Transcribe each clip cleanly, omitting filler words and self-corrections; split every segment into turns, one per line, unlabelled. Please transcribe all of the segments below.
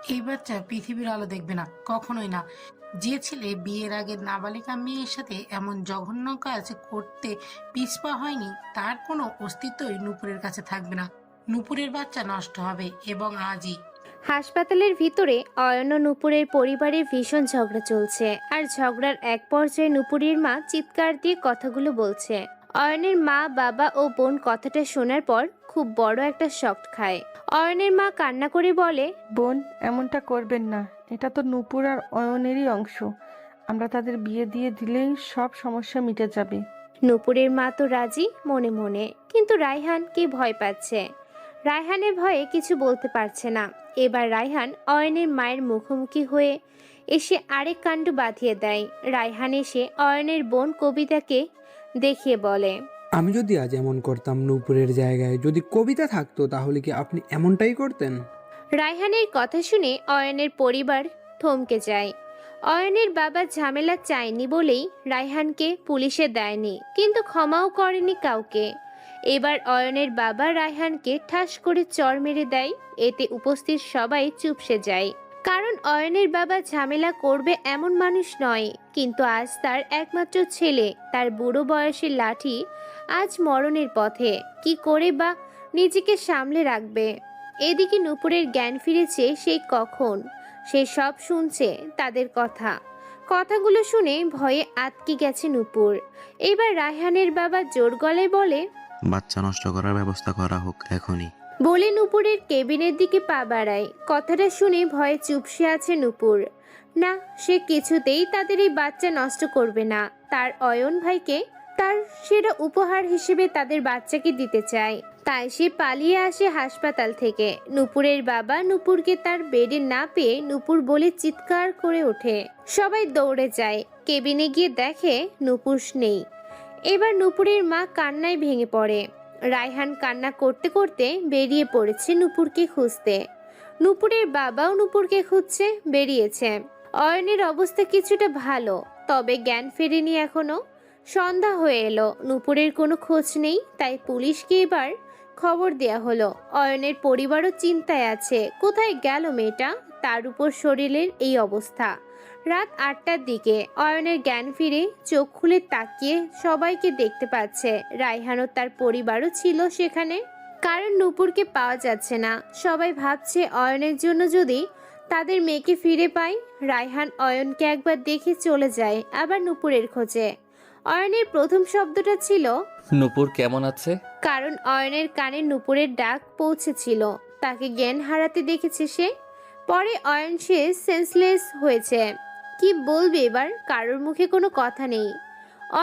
এই বাচ্চা পৃথিবীর আলো দেখবে না, কখনোই না। যে ছেলে বিয়ের আগে নাবালিকা মেয়ের সাথে এমন জঘন্য কাজ করতে পিছপা হয়নি, তার কোনো অস্তিত্বই নূপুরের কাছে থাকবে না। নূপুরের বাচ্চা নষ্ট হবে, এবং আজই।
হাসপাতালের ভিতরে অয়ন ও নূপুরের পরিবারের ভীষণ ঝগড়া চলছে। আর ঝগড়ার এক পর্যায়ে নূপুরের মা চিৎকার দিয়ে কথাগুলো বলছে। অয়নের মা, বাবা ও বোন কথাটা শোনার পর খুব বড় একটা শক খায়। অয়নের মা কান্না করে বলে,
বোন, এমনটা করবেন না। এটা তো নূপুর আর অয়নেরই অংশ। আমরা তাদের বিয়ে দিয়ে দিলেই সব সমস্যা মিটে যাবে।
নূপুরের মা তো রাজি মনে মনে, কিন্তু রায়হানকে ভয় পাচ্ছে। রায়হানের ভয়ে কিছু বলতে পারছে না। এবার রায়হান অয়নের মায়ের মুখোমুখি হয়ে এসে আরেক কাণ্ড বাঁধিয়ে দেয়। রায়হান এসে অয়নের বোন কবিতাকে দেখিয়ে বলে,
আমি যদি আজ এমন করতাম নূপুরের জায়গায় যদি কবিতা থাকতো, তাহলে কি আপনি এমনটাই করতেন?
রায়হানের কথা শুনে অয়নের পরিবার থমকে যায়। অয়নের বাবা ঝামেলা চায়নি বলেই রায়হানকে পুলিশে দেয়নি, কিন্তু ক্ষমাও করেনি কাউকে। এবার অয়নের বাবা রায়হানকে ঠাস করে চড় মেরে দেয়। এতে উপস্থিত সবাই চুপসে যায়, কারণ অয়নের বাবা ঝামেলা করবে এমন মানুষ নয়। কিন্তু আজ তার একমাত্র ছেলে, তার বুড়ো বয়সের লাঠি আজ মরণের পথে। কি করে বা নিজেকে সামলে রাখবে? এদিকে নূপুরের জ্ঞান ফিরেছে সেই কখন। সে সব শুনছে তাদের কথাগুলো শুনে ভয়ে আটকে গেছে নূপুর। এবার রায়হানের বাবা জোর গলায় বলে,
বাচ্চা নষ্ট করার ব্যবস্থা করা হোক এখনই।
বলে নূপুরের কেবিনের দিকে পা বাড়ায়। কথাটা শুনে ভয়ে চুপসে আছে নূপুর। না, সে কিছুতেই তাদের এই বাচ্চা নষ্ট করবে না। তার অয়ন ভাইকে তার সেরা উপহার হিসেবে তাদের বাচ্চাকে দিতে চায়। তাই সে পালিয়ে আসে হাসপাতাল থেকে। নূপুরের বাবা নূপুরকে তার বেডে না পেয়ে নূপুর বলে চিৎকার করে ওঠে। সবাই দৌড়ে যায়। কেবিনে গিয়ে দেখে নূপুর নেই। এবার নূপুরের মা কান্নায় ভেঙে পড়ে। রায়হান কান্না করতে করতে বেরিয়ে পড়েছে নূপুরকে খুঁজতে। নূপুরের বাবাও নূপুরকে খুঁজছে বেরিয়েছে। অয়নের অবস্থা কিছুটা ভালো, তবে জ্ঞান ফেরেনি এখনো। সন্ধ্যা হয়ে এলো, নূপুরের কোনো খোঁজ নেই। তাই পুলিশকে এবার খবর দেয়া হলো। অয়নের পরিবারও চিন্তায় আছে, কোথায় গেল মেয়েটা। তার উপর শরীরের এই অবস্থা। রাত 8টার দিকে অয়নের জ্ঞান ফিরে চোখ খুলে তাকিয়ে সবাইকে দেখতে পাচ্ছে। রায়হান ও তার পরিবারও ছিল সেখানে, কারণ নূপুরকে পাওয়া যাচ্ছে না। সবাই ভাবছে অয়নের জন্য যদি তাদের মেয়েকে ফিরে পায়। রায়হান অয়নকে একবার দেখে চলে যায়, আবার নূপুরের খোঁজে। অয়নের প্রথম শব্দটা ছিল
নূপুর কেমন আছে?
কারণ অয়নের কানে নূপুরের ডাক পৌঁছেছিল। তাকে জ্ঞান হারাতে দেখেছে সে। পরে অয়ন সে সেন্সলেস হয়েছে। কি বলবে এবার? কারোর মুখে কোনো কথা নেই।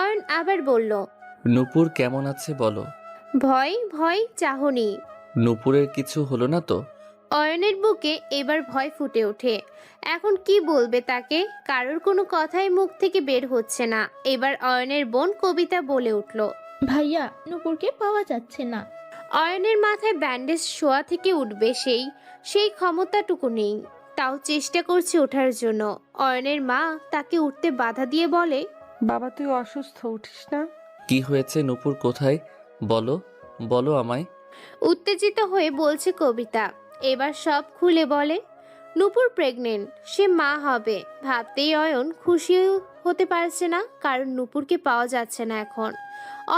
অয়ন আবার বলল,
নূপুর কেমন আছে বলো।
ভয় ভয় চাহনি।
নূপুরের কিছু হলো না তো?
অয়নের বুকে এবার ভয় ফুটে ওঠে। এখন কি বলবে তাকে? কারোর কোনো কথাই মুখ থেকে বের হচ্ছে না। এবার অয়নের বোন কবিতা বলে উঠল,
ভাইয়া, নূপুরকে পাওয়া যাচ্ছে না।
অয়নের মাথায় ব্যান্ডেজ শোয়া থেকে উঠবে সেই সেই ক্ষমতাটুকু নেই। তাও চেষ্টা করছে ওঠার জন্য। অয়নের মা তাকে উঠতে বাধা দিয়ে বলে,
বাবা, তুই অসুস্থ, উঠিস না।
কি হয়েছে? নূপুর কোথায়? বলো বলো আমায়।
উত্তেজিত হয়ে বলছে কবিতা। এবার সব খুলে বলে। নূপুর প্রেগনেন্ট, সে মা হবে। ভাবতেই অয়ন খুশি হতে পারছে না, কারণ নূপুরকে পাওয়া যাচ্ছে না এখন।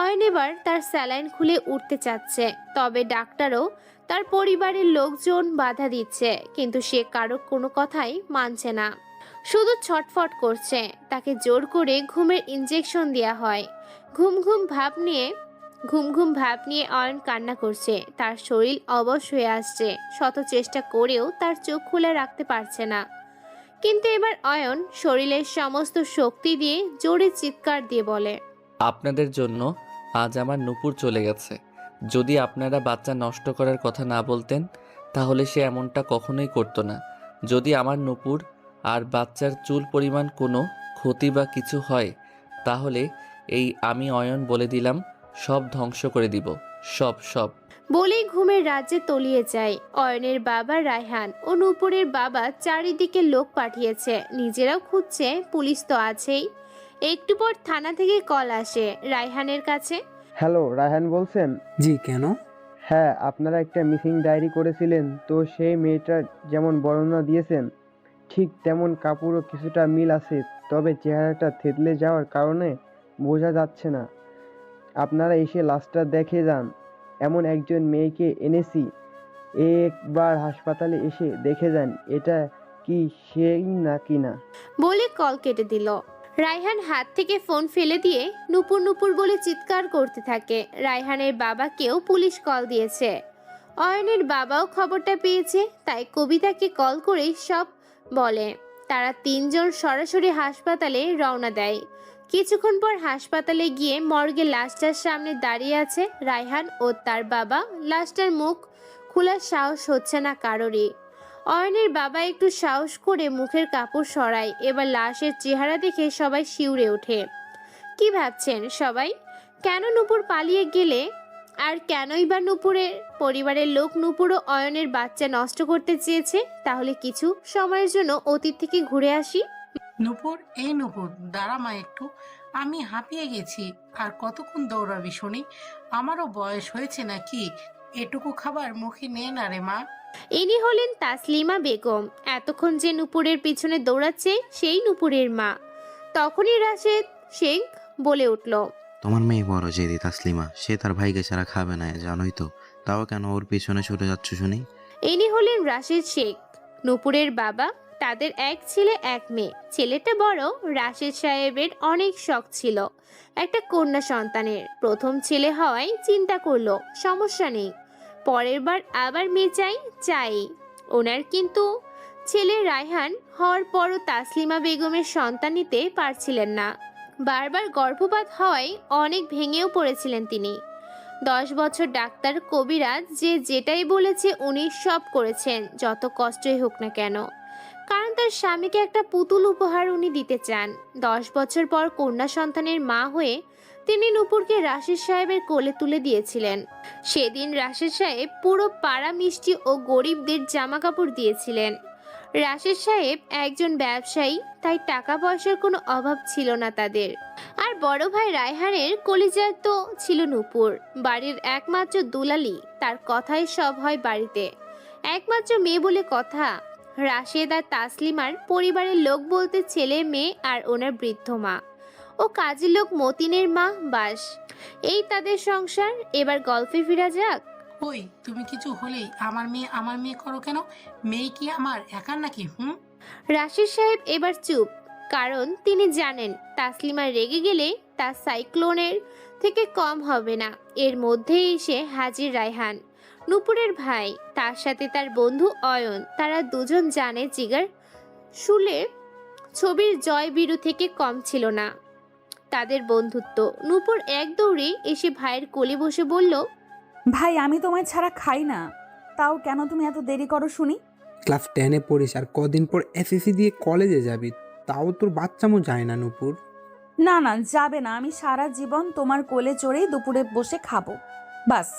অয়ন এবার তার স্যালাইন খুলে উঠতে চাচ্ছে, তবে ডাক্তারও তার পরিবারের লোকজন বাধা দিচ্ছে, কিন্তু সে কারো কোনো কথাই মানছে না। শুধু ছটফট করছে। তাকে জোর করে ঘুমের ইনজেকশন দেওয়া হয়। ঘুম ঘুম ভাব নিয়ে ঘুম ঘুম ভাব নিয়ে অয়ন কান্না করছে। তার শরীর অবশ হয়ে আসছে। শত চেষ্টা করেও তার চোখ খুলে রাখতে পারছে না। কিন্তু এবার অয়ন শরীরের সমস্ত শক্তি দিয়ে জোরে চিৎকার দিয়ে বলে,
আপনাদের জন্য আজ আমার নূপুর চলে গেছে। যদি আপনারা বাচ্চা নষ্ট করার কথা না বলতেন, তাহলে সে এমনটা কখনোই করতো না। যদি আমার নূপুর আর বাচ্চার চুল পরিমাণ কোনো ক্ষতি বা কিছু হয়, তাহলে এই আমি অয়ন বলে দিলাম, সব ধ্বংস করে দিব। সব সব
বলেই ঘুমের রাজ্যে তলিয়ে যায়। অয়নের বাবা রায়হান ও নূপুরের বাবা চারিদিকে লোক পাঠিয়েছে, নিজেরাও খুঁজছে। পুলিশ তো আছেই। একটু পর থানা থেকে কল আসে রায়হানের কাছে।
হ্যালো, রায়হান বলছেন?
জি, কেন?
হ্যাঁ, আপনারা একটা মিসিং ডায়েরি করেছিলেন, তো সেই মেয়েটার যেমন বর্ণনা দিয়েছেন ঠিক তেমন কাপড়ও কিছুটা মিল আছে, তবে চেহারাটা থেতলে যাওয়ার কারণে বোঝা যাচ্ছে না। আপনারা এসে লাশটা দেখে যান। এমন একজন মেয়েকে এনেছি, একবার হাসপাতালে এসে দেখে যান এটা কি সেই নাকি না।
বলে কল কেটে দিল। রায়হান হাত থেকে ফোন ফেলে দিয়ে নুপুর নুপুর বলে চিৎকার করতে থাকে। রায়হানের বাবাকেও পুলিশ কল দিয়েছে। অয়নের বাবাও খবরটা পেয়েছে, তাই কবিতাকে কল করে সব বলে। তারা তিনজন সরাসরি হাসপাতালে রওনা দেয়। কিছুক্ষণ পর হাসপাতালে গিয়ে মর্গে লাশটার সামনে দাঁড়িয়ে আছে রায়হান ও তার বাবা। লাশটার মুখ খোলার সাহস হচ্ছে না কারোরই। অয়নের বাবা একটু সাহস করে মুখের কাপড় সরায়। এবার লাশের চেহারা দেখে সবাই শিউরে ওঠে। কি ভাবছেন সবাই? কেন নূপুর পালিয়ে গেলে? আর কেনই বা নূপুরের পরিবারের লোক নূপুর ও অয়নের বাচ্চা নষ্ট করতে চেয়েছে? তাহলে কিছু সময়ের জন্য অতীত থেকে ঘুরে আসি।
নূপুর, এই নূপুর, দাঁড়া মা একটু, আমি হাঁপিয়ে গেছি। আর কতক্ষণ দৌড়াবি শুনি? আমারও বয়স হয়েছে নাকি? এটুকু খাবার মুখে নে না রে মা।
ইনি হলেন তাসলিমা বেগম। এতক্ষণ যে নূপুরের পিছনে দৌড়াচ্ছে সেই নূপুরের মা। তখনই রাশেদ শেখ বলে উঠল,
তোমার মেয়ে বড় জেদি তাসলিমা, সে তার ভাইকে ছাড়া খাবে না, জানোই তো। তাও কেন ওর পিছনে ছুটে যাচ্ছ শুনি?
ইনি হলেন রাশেদ শেখ, নূপুরের বাবা। তাদের এক ছেলে এক মেয়ে। ছেলেটা বড়। রাশেদ সাহেবের অনেক শখ ছিল একটা কন্যা সন্তানের। প্রথম ছেলে হওয়ায় চিন্তা করলো সমস্যা নেই, পরের বার আবার মেয়ে চাই ওনার। কিন্তু ছেলে রায়হান হওয়ার পরও তাসলিমা বেগমের সন্তান নিতে পারছিলেন না। বারবার গর্ভপাত হওয়ায় অনেক ভেঙেও পড়েছিলেন তিনি। 10 বছর ডাক্তার কবিরাজ যেটাই বলেছে উনি সব করেছেন, যত কষ্টই হোক না কেন, কারণ তার স্বামীকে একটা পুতুল উপহার উনি দিতে চান। 10 বছর পর কন্যা সন্তানের মা হয়ে তিনি নূপুরকে রাশেদ সাহেবের কোলে তুলে দিয়েছিলেন। সেদিন রাশেদ সাহেব পুরো পাড়া মিষ্টি ও গরিবদের জামা কাপড় দিয়েছিলেন। রাশেদ সাহেব একজন ব্যবসায়ী, তাই টাকা পয়সার কোনো অভাব ছিল না তাদের। আর বড় ভাই রায়হানের কলিজায় তো ছিল নূপুর, বাড়ির একমাত্র দুলালি। তার কথাই সব হয় বাড়িতে, একমাত্র মেয়ে বলে কথা। রাশেদ আর তাসলিমার পরিবারের লোক বলতে ছেলে মেয়ে আর ওনার বৃদ্ধ মা ও কাজের লোক মতিনের মা, বাস এই তাদের সংসার। এবার গল্পে ফিরা যাক।
ওই, তুমি কিছু হলেই আমার মেয়ে করো কেন? মেয়ে কি আমার একার নাকি?
রাশেদ সাহেব এবার চুপ, কারণ তিনি জানেন তাসলিমা রেগে গেলে তার সাইক্লোনের থেকে কম হবে না। এর মধ্যেই এসে হাজির রায়হান, নূপুরের ভাই, তার সাথে তার বন্ধু অয়ন। তারা দুজন জানে জিগার শুলে ছবির জয় বীরু থেকে কম ছিল না তাদের বন্ধুত্ব। নূপুর এক দৌড়ে এসে ভাইয়ের কোলে বসে বলল,
ভাই আমি তোমায় ছাড়া খাই না, তাও কেন তুমি এত দেরি করো শুনি?
ক্লাস 10-এ পড়িস আর কদিন পর এসএসসি দিয়ে কলেজে যাবি, তাও তোর বাচ্চামো যায় না নূপুর।
না না, যাবে না। আমি সারা জীবন তোমার কোলে চড়েই দুপুরে বসে খাবো, বাস।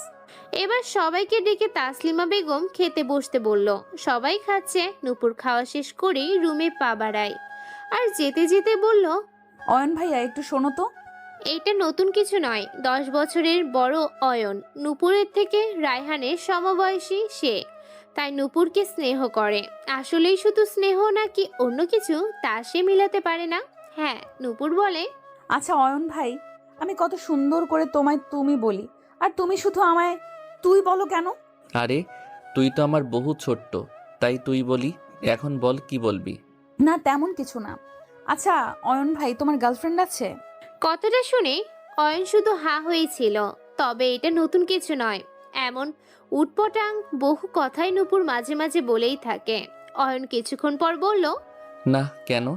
এবার সবাইকে ডেকে তাসলিমা বেগম খেতে বসতে বলল। সবাই খাচ্ছে। নূপুর খাওয়া শেষ করেই রুমে পা বাড়ায় আর যেতে যেতে বলল,
অয়ন ভাইয়া একটু শোনো তো।
এইটা নতুন কিছু নয়। 10 বছরের বড় অয়ন, নূপুরের থেকে রায়হানের সমবয়সী সে, তাই নূপুরকে স্নেহ করে। আসলেই শুধু স্নেহ নাকি অন্য কিছু তা সে মিলাতে পারে না। হ্যাঁ, নূপুর বলে,
আচ্ছা অয়ন ভাই, আমি কত সুন্দর করে তোমায় তুমি বলি, আর তুমি শুধু আমায় তুই বলো কেন?
আরে তুই তো আমার বহু ছোট্ট, তাই তুই বলি। এখন বল কি বলবি?
না তেমন কিছু না। আচ্ছা অয়ন ভাই, তোমার গার্লফ্রেন্ড আছে?
কথাটা শুনে অয়ন শুধু হা হয়েছিল। তবে এটা নতুন কিছু নয়, এমন উটপটাং বহু কথাই নূপুর মাঝে মাঝে বলেই থাকে। অয়ন কিছুক্ষণ পর বলল,
না, কেন?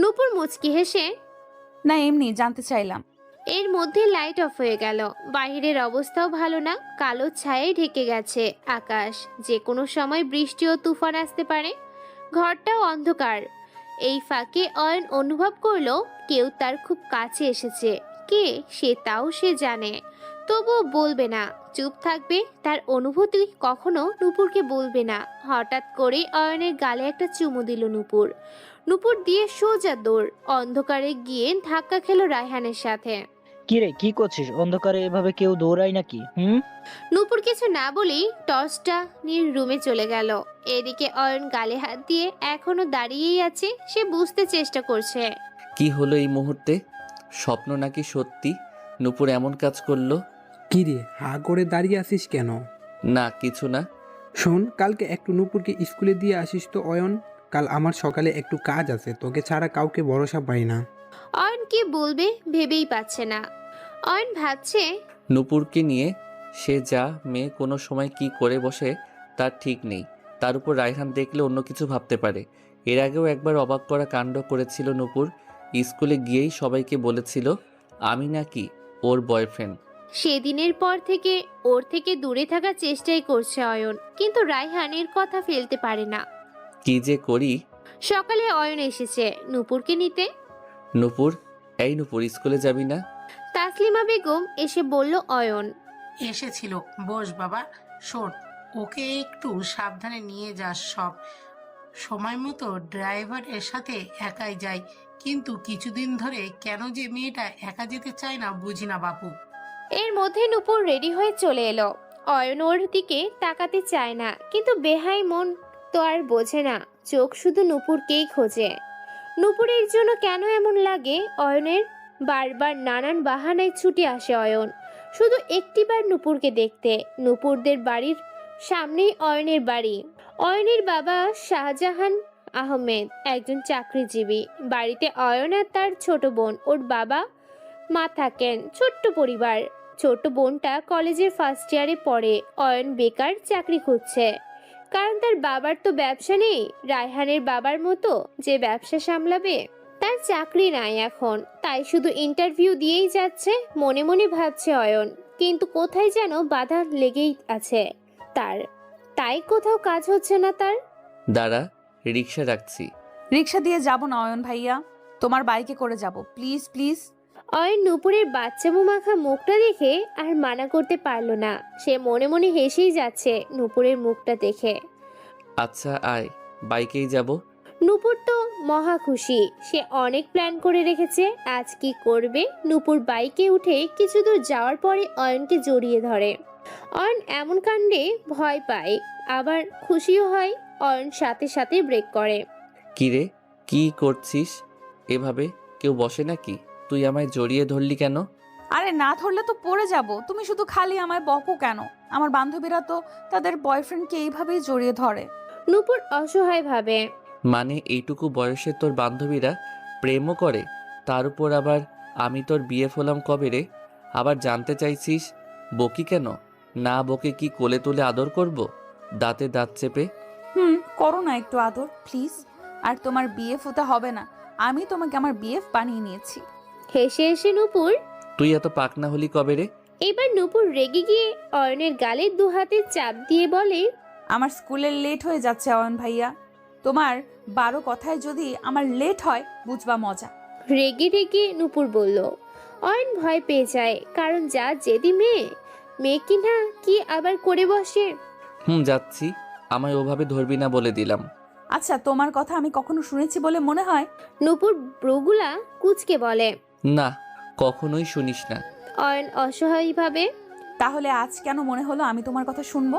নূপুর মুচকি হেসে,
না এমনি জানতে চাইলাম।
এর মধ্যে লাইট অফ হয়ে গেল। বাহিরের অবস্থাও ভালো না, কালো ছায়ায় ঢেকে গেছে আকাশ। যে কোনো সময় বৃষ্টি ও তুফান আসতে পারে। ঘরটাও অন্ধকার। এই ফাঁকে অয়ন অনুভব করলো কেউ তার খুব কাছে এসেছে। কে সে তাও সে জানে, তবুও বলবে না, চুপ থাকবে। তার অনুভূতি কখনো নূপুরকে বলবে না। হঠাৎ করে অয়নের গালে একটা চুমু দিল নূপুর। নূপুর দিয়ে সোজা দৌড়। অন্ধকারে গিয়ে ধাক্কা খেলো রায়হানের সাথে।
কিরে, কি করছিস? অন্ধকারে এভাবে কেউ দৌড়ায় নাকি? হুম?
নূপুর কিছু না বলেই টর্চটা নিয়ে রুমে চলে গেল। এদিকে অয়ন গালে হাত দিয়ে এখনো দাঁড়িয়েই আছে। সে বুঝতে চেষ্টা করছে।
কি হলো এই মুহূর্তে? স্বপ্ন নাকি সত্যি? নূপুর এমন কাজ করলো?
কি রে, হা করে দাঁড়িয়ে আছিস কেন?
না, কিছু না।
শোন, কালকে একটু নূপুরকে স্কুলে দিয়ে আসিস তো অয়ন। কাল আমার সকালে একটু কাজ আছে, তোকে ছাড়া কাউকে ভরসা পাই না।
অয়ন কি বলবে ভেবেই পাচ্ছে না। অয়ন ভাবছে
নূপুরকে নিয়ে সে যা মেয়ে কোনো সময় কি করে বসে তার ঠিক নেই। তার উপর রায়হান দেখলে অন্য কিছু ভাবতে পারে। এর আগেও একবার অবাক করা কাণ্ড করেছিল নূপুর। স্কুলে গিয়েই সবাইকে বলেছিল আমি নাকি ওর বয়ফ্রেন্ড।
সেদিনের পর থেকে ওর থেকে দূরে থাকার চেষ্টাই করছে অয়ন, কিন্তু রায়হানের কথা ফেলতে পারে না।
কি যে করি।
সকালে অয়ন এসেছে নূপুরকে নিতে।
নূপুর, এই নূপুর, স্কুলে যাবি না?
তাসলিমা বেগম এসে বলল অয়ন।
এসেছিল, বস বাবা। শোন, ওকে একটু সাবধানে নিয়ে যাস। সব সময় মতো ড্রাইভারের সাথে একাই যাই, কিন্তু কিছুদিন ধরে কেন যে মেয়েটা একা যেতে চায় না বুঝি না বাপু।
এর মধ্যে নূপুর রেডি হয়ে চলে এলো। অয়ন ওর দিকে তাকাতে চায় না, কিন্তু বেহাই মন তো আর বোঝে না। চোখ শুধু নূপুরকেই খোঁজে। নূপুরের জন্য কেন এমন লাগে অয়নের? বারবার নানান বাহানায় ছুটে আসে অয়ন শুধু একটিবার নূপুরকে দেখতে। নূপুরদের বাড়ির সামনেই অয়নের বাড়ি। অয়নের বাবা শাহজাহান আহমেদ একজন চাকরিজীবী। বাড়িতে অয়ন আর তার ছোট বোন, ওর বাবা মা থাকেন। ছোট্ট পরিবার। ছোট বোনটা কলেজের ফার্স্ট ইয়ারে পড়ে। অয়ন বেকার, চাকরি খুঁজছে, কারণ তার বাবার তো ব্যবসা নেই। রায়হানের বাবার মতো যে ব্যবসা সামলাবে, তার চাকরি নাই এখন। তাই শুধু ইন্টারভিউ দিয়েই যাচ্ছে। মনে মনে ভাবছে অয়ন, কিন্তু কোথায় যেন বাধা লেগেই আছে তার। তাই কোথাও কাজ হচ্ছে না তার।
দাঁড়া, রিক্সা রাখছি।
রিক্সা দিয়ে যাব না অয়ন ভাইয়া, তোমার বাইকে করে যাব, প্লিজ প্লিজ।
অয়ন নূপুরের বাচ্চামো মাখা মুখটা দেখে আর মানা করতে পারল না। সে মনে মনে হেসেই যাচ্ছে নূপুরের মুখটা দেখে।
আচ্ছা আয়, বাইকেই যাব।
নূপুর তো মহা খুশি। সে অনেক প্ল্যান করে রেখেছে আজ কি করবে। নূপুর বাইকে উঠে কিছু দূর যাওয়ার পরে অয়নকে জড়িয়ে ধরে। অয়ন এমন কাণ্ডে ভয় পায়, আবার খুশিও হয়। অয়ন সাথে সাথে ব্রেক করে।
কিরে, কি করছিস এভাবে? কেউ বসে নাকি? তুই আমায় জড়িয়ে ধরলি কেন?
আরে না ধরলে তো পড়ে যাব, তুমি শুধু খালি আমায় বকো কেন? আমার বান্ধবীরা তো তাদের বয়ফ্রেন্ডকে এইভাবেই জড়িয়ে ধরে।
নূপুর অসহায় ভাবে।
মানে এইটুকু বয়সে তোর বান্ধবীরা প্রেমও করে? তার উপর আবার আমি তোর বিয়ে হলাম কবে রে? আবার জানতে চাইছিস বকি কেন? না বকে কি কোলে তুলে আদর করব, দাঁতে দাঁত চেপে?
করো না একটু আদর প্লিজ। আর তোমার বিএফ হতে হবে না, আমি তোমাকে আমার বিএফ বানিয়ে নিয়েছি।
হেসে হেসে নূপুর।
তুই এত পাকনা হলি কবে রে?
এবার নূপুর রেগে গিয়ে অয়নের গালে দু হাতে চাপ দিয়ে বলে,
আমার স্কুলের লেট হয়ে যাচ্ছে অয়ন ভাইয়া, তোমার 12 কথায় যদি আমার লেট হয় বুঝবা মজা।
রেগে রেগে নূপুর বলল। অয়ন ভয় পেয়ে যায়, কারণ যা জেদি মেয়ে কিনা কি আবার করে বসে।
যাচ্ছি, আমায় ওভাবে ধরবি না বলে দিলাম।
আচ্ছা, তোমার কথা আমি কখনো শুনেছি বলে মনে হয়?
নূপুর ব্রুগুলা কুচকে বলে,
না, কখনোই শুনিস না।
অয়ন অসহায় ভাবে।
তাহলে আজ কেন মনে হলো আমি তোমার কথা শুনবো?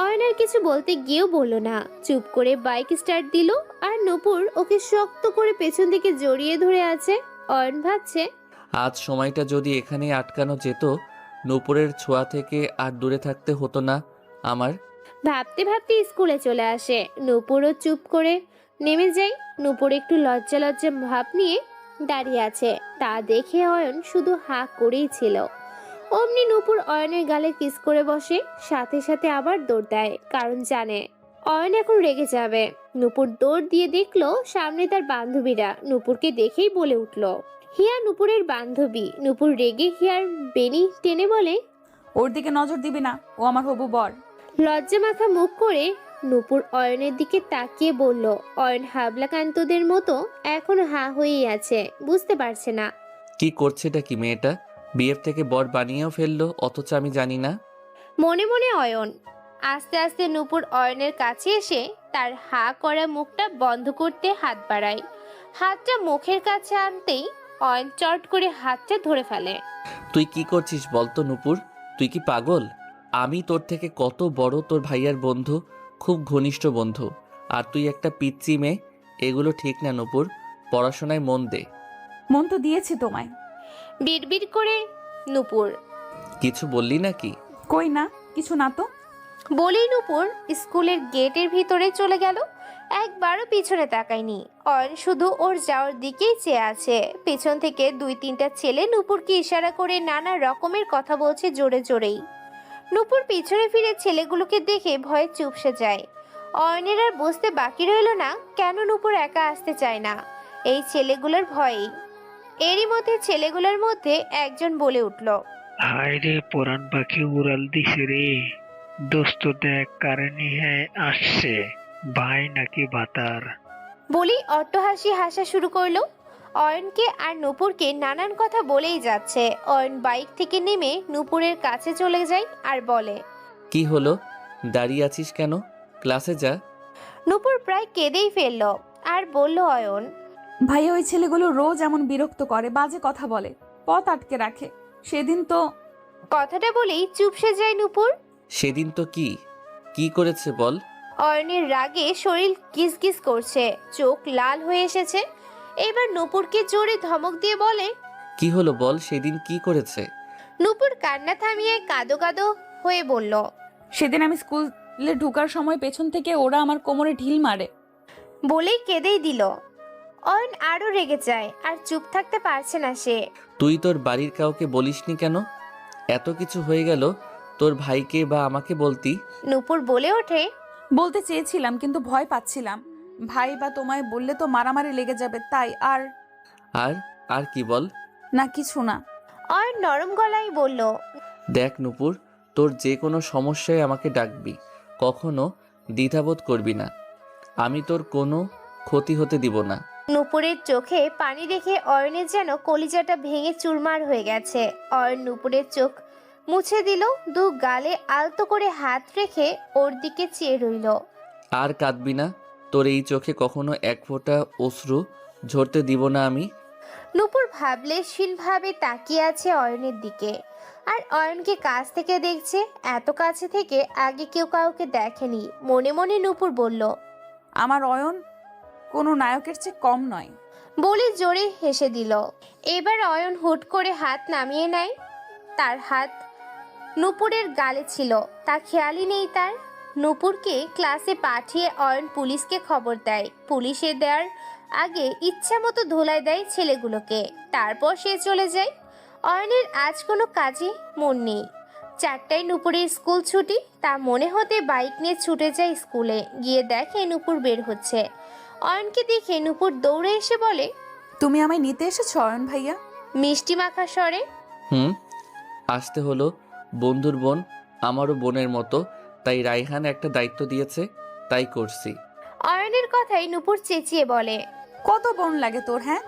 অয়ন আর কিছু বলতে গিয়েও বলল না, চুপ করে বাইক স্টার্ট দিল। আর নূপুর ওকে শক্ত করে পেছন থেকে জড়িয়ে ধরে আছে। অয়ন ভাবছে,
আজ সময়টা যদি এখানে আটকানো যেত, নূপুরের ছোঁয়া থেকে আর দূরে থাকতে হতো না আমার।
ভাবতে ভাবতে স্কুলে চলে আসে। নূপুরও চুপ করে নেমে যায়। নূপুর একটু লজ্জা লজ্জা ভাব নিয়ে দাঁড়িয়ে আছে। তা দেখে অয়ন শুধু হাঁ করেই ছিল। অমনি নূপুর অয়নের গালে কিস করে বসে, সাথে সাথে আবার দৌড় দেয়, কারণ জানে অয়ন এখন রেগে যাবে। নূপুর দৌড় দিয়ে দেখলো সামনে তার বান্ধবীরা। নূপুরকে দেখেই বলে উঠল, হিয়া নূপুরের বান্ধবী। নূপুর রেগে হিয়ার বেনি টেনে বলে,
ওর দিকে নজর দিবি না, ও আমার হবু বর।
লজ্জা মাখা মুখ করে নূপুর অয়নের দিকে তাকিয়ে বলল। অয়ন হাবলাকান্তদের মতো এখন হা হয়েই আছে, বুঝতে পারছে না
কি করছেটা কি মেয়েটা? বিয়ের থেকে বর বানিয়েও ফেললো, অথচ আমি জানি না।
মনে মনে অয়ন। আস্তে আস্তে নূপুর অয়নের কাছে এসে তার হা করা মুখটা বন্ধ করতে হাত বাড়ায়। হাতটা মুখের কাছে আনতেই অয়ন চট করে হাতটা ধরে ফেলে।
তুই কি করছিস বলতো নূপুর? তুই কি পাগল? আমি তোর থেকে কত বড়, তোর ভাইয়ার বন্ধু, খুব ঘনিষ্ঠ বন্ধু, আর তুই একটা পিচ্চি মেয়ে। এগুলো ঠিক না নূপুর, পড়াশোনায় মন দে।
মন তো দিয়েছি তোমায়।
বিড়বিড় করে নূপুর।
কিছু বললি নাকি?
কই না, কিছু না তো।
বলেই নূপুর স্কুলের গেটের ভিতরে চলে গেল। একবারও পিছনে তাকায়নি। অয়ন শুধু ওর যাওয়ার দিকেই চেয়ে আছে। পিছন থেকে 2-3টা ছেলে নূপুরকে ইশারা করে নানা রকমের কথা বলছে জোরে জোরেই। নূপুর পিছনে ফিরে ছেলেগুলোকে দেখে ভয়ে চুপসে যায়। অয়নের আর বুঝতে বাকি রইল না কেন নূপুর একা আসতে চায় না, এই ছেলেগুলোর ভয়েই। এরই মধ্যে ছেলেগুলোর মধ্যে একজন বলে উঠল,
হায় রে পরাণ পাখি উড়াল দিছে রে। দোস্ত দেখ কারে নিয়ে আসছে, ভাই নাকি ভাতার।
বলেই অট্টহাসি হাসা শুরু করলো। অয়নকে আর নূপুরকে নানান কথা বলেই যাচ্ছে। অয়ন বাইক থেকে নেমে নূপুরের কাছে চলে যায় আর বলে,
কি হলো, দাঁড়িয়ে আছিস কেন? ক্লাসে যা।
নূপুর প্রায় কেঁদেই ফেলল আর বলল, অয়ন
ভাইয়া ওই ছেলেগুলো রোজ এমন বিরক্ত করে, বাজে কথা বলে, পথ আটকে রাখে। সেদিন তো।
কথাটা বলেই চুপসে যায় নূপুর।
সেদিন তো কি কি করেছে বল?
অয়নের রাগে শরীর গিজগিজ করছে, চোখ লাল হয়ে এসেছে। এবার নূপুরকে জোরে ধমক দিয়ে বলে,
কি হলো বল, সেদিন কি করেছে?
নূপুর কান্না থামিয়ে কাঁদো কাঁদো হয়ে বলল,
সেদিন আমি স্কুলে ঢোকার সময় পেছন থেকে ওরা আমার কোমরে ঢিল মারে।
বলেই কেঁদেই দিল। অয়ন আরো রেগে যায় আর চুপ থাকতে পারছে না সে।
তুই তোর বাড়ির কাউকে বলিসনি কেন? এত কিছু হয়ে গেল, তোর ভাইকে বা আমাকে বলতি।
নূপুর বলে ওঠে,
বলতে চেয়েছিলাম কিন্তু ভয় পাচ্ছিলাম। ভাই বা তোমায় বললে তো মারামারি লেগে যাবে, তাই। আর
আর আর কি বল?
না, কিছু না।
অয়ন নরম গলায় বলল,
দেখ নূপুর, তোর যে কোনো সমস্যায় আমাকে ডাকবি, কখনো দ্বিধাবোধ করবি না। আমি তোর কোনো ক্ষতি হতে দিব না।
নূপুরের চোখে পানি দেখে অয়নের যেন কলিজাটা ভেঙে চুরমার হয়ে গেছে। অয়ন নূপুরের চোখ মুছে দিল, দু গালে আলতো করে হাত রেখে ওর দিকে চেয়ে রইল।
আর কাঁদবি না, তোর এই চোখে কখনো এক ফোঁটা অশ্রু ঝরতে দিব না আমি।
নূপুর ভাবলেশীনভাবে তাকিয়ে আছে অয়নের দিকে, আর অয়নকে কাছ থেকে দেখছে। এত কাছে থেকে আগে কেউ কাউকে দেখেনি। মনে মনে নূপুর বলল,
আমার অয়ন কোনো নায়কের চেয়ে কম নয়।
বলে জোরে হেসে দিল। এবার অয়ন হুট করে হাত নামিয়ে নেয়। তার হাত নূপুরের গালে ছিল, তা খেয়ালই নেই তার। নূপুরকে ক্লাসে পাঠিয়ে অয়ন পুলিশকে খবর দেয়। পুলিশে দেওয়ার আগে ইচ্ছা মতো ধোলাই দেয় ছেলেগুলোকে, তারপর সে চলে যায়। অয়নের আজ কোনো কাজে মন নেই। 4টায় নূপুরের স্কুল ছুটি। তা মনে হতে বাইক নিয়ে ছুটে যায় স্কুলে। গিয়ে দেখে নূপুর বের হচ্ছে। অয়নকে দেখে নূপুর দৌড়ে এসে বলে,
তুমি আমায় নিতে এসেছো অয়ন ভাইয়া?
মিষ্টি মাখা স্বরে।
আসতে হলো, বন্ধুর বোন আমারও বোনের মতো, তাই রাইহান একটা দায়িত্ব দিয়েছে, তাই করছি।
অয়নের কথাই নূপুর চেঁচিয়ে বলে,
কত বোন লাগে তোর? হ্যাঁ,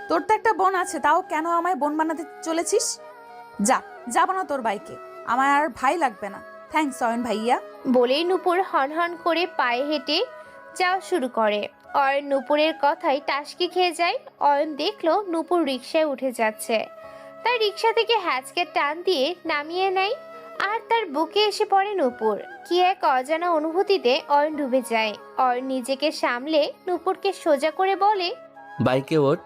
তোর তো একটা বোন আছে, তাও কেন আমায় বোন বানাতে চলেছিস? যাব না তোর বাইকে, আমার আর ভাই লাগবে না। থ্যাঙ্কস অয়ন ভাইয়া।
বলেই নূপুর হনহন করে পায়ে হেঁটে যাওয়া শুরু করে। অয়ন নূপুরের কথাই টাসকি খেয়ে যায়। অয়ন দেখলো নূপুর রিকশায় উঠে যাচ্ছে। তাই রিকশা থেকে হ্যাচকে টান দিয়ে নামিয়ে নেয়, আর তার বুকে এসে পড়ে নূপুর। কি এক অজানা অনুভূতিতে অয়ন ডুবে যায়। অয়ন নিজেকে সামলে নূপুরকে সোজা করে বলে,
বাইকে ওঠ।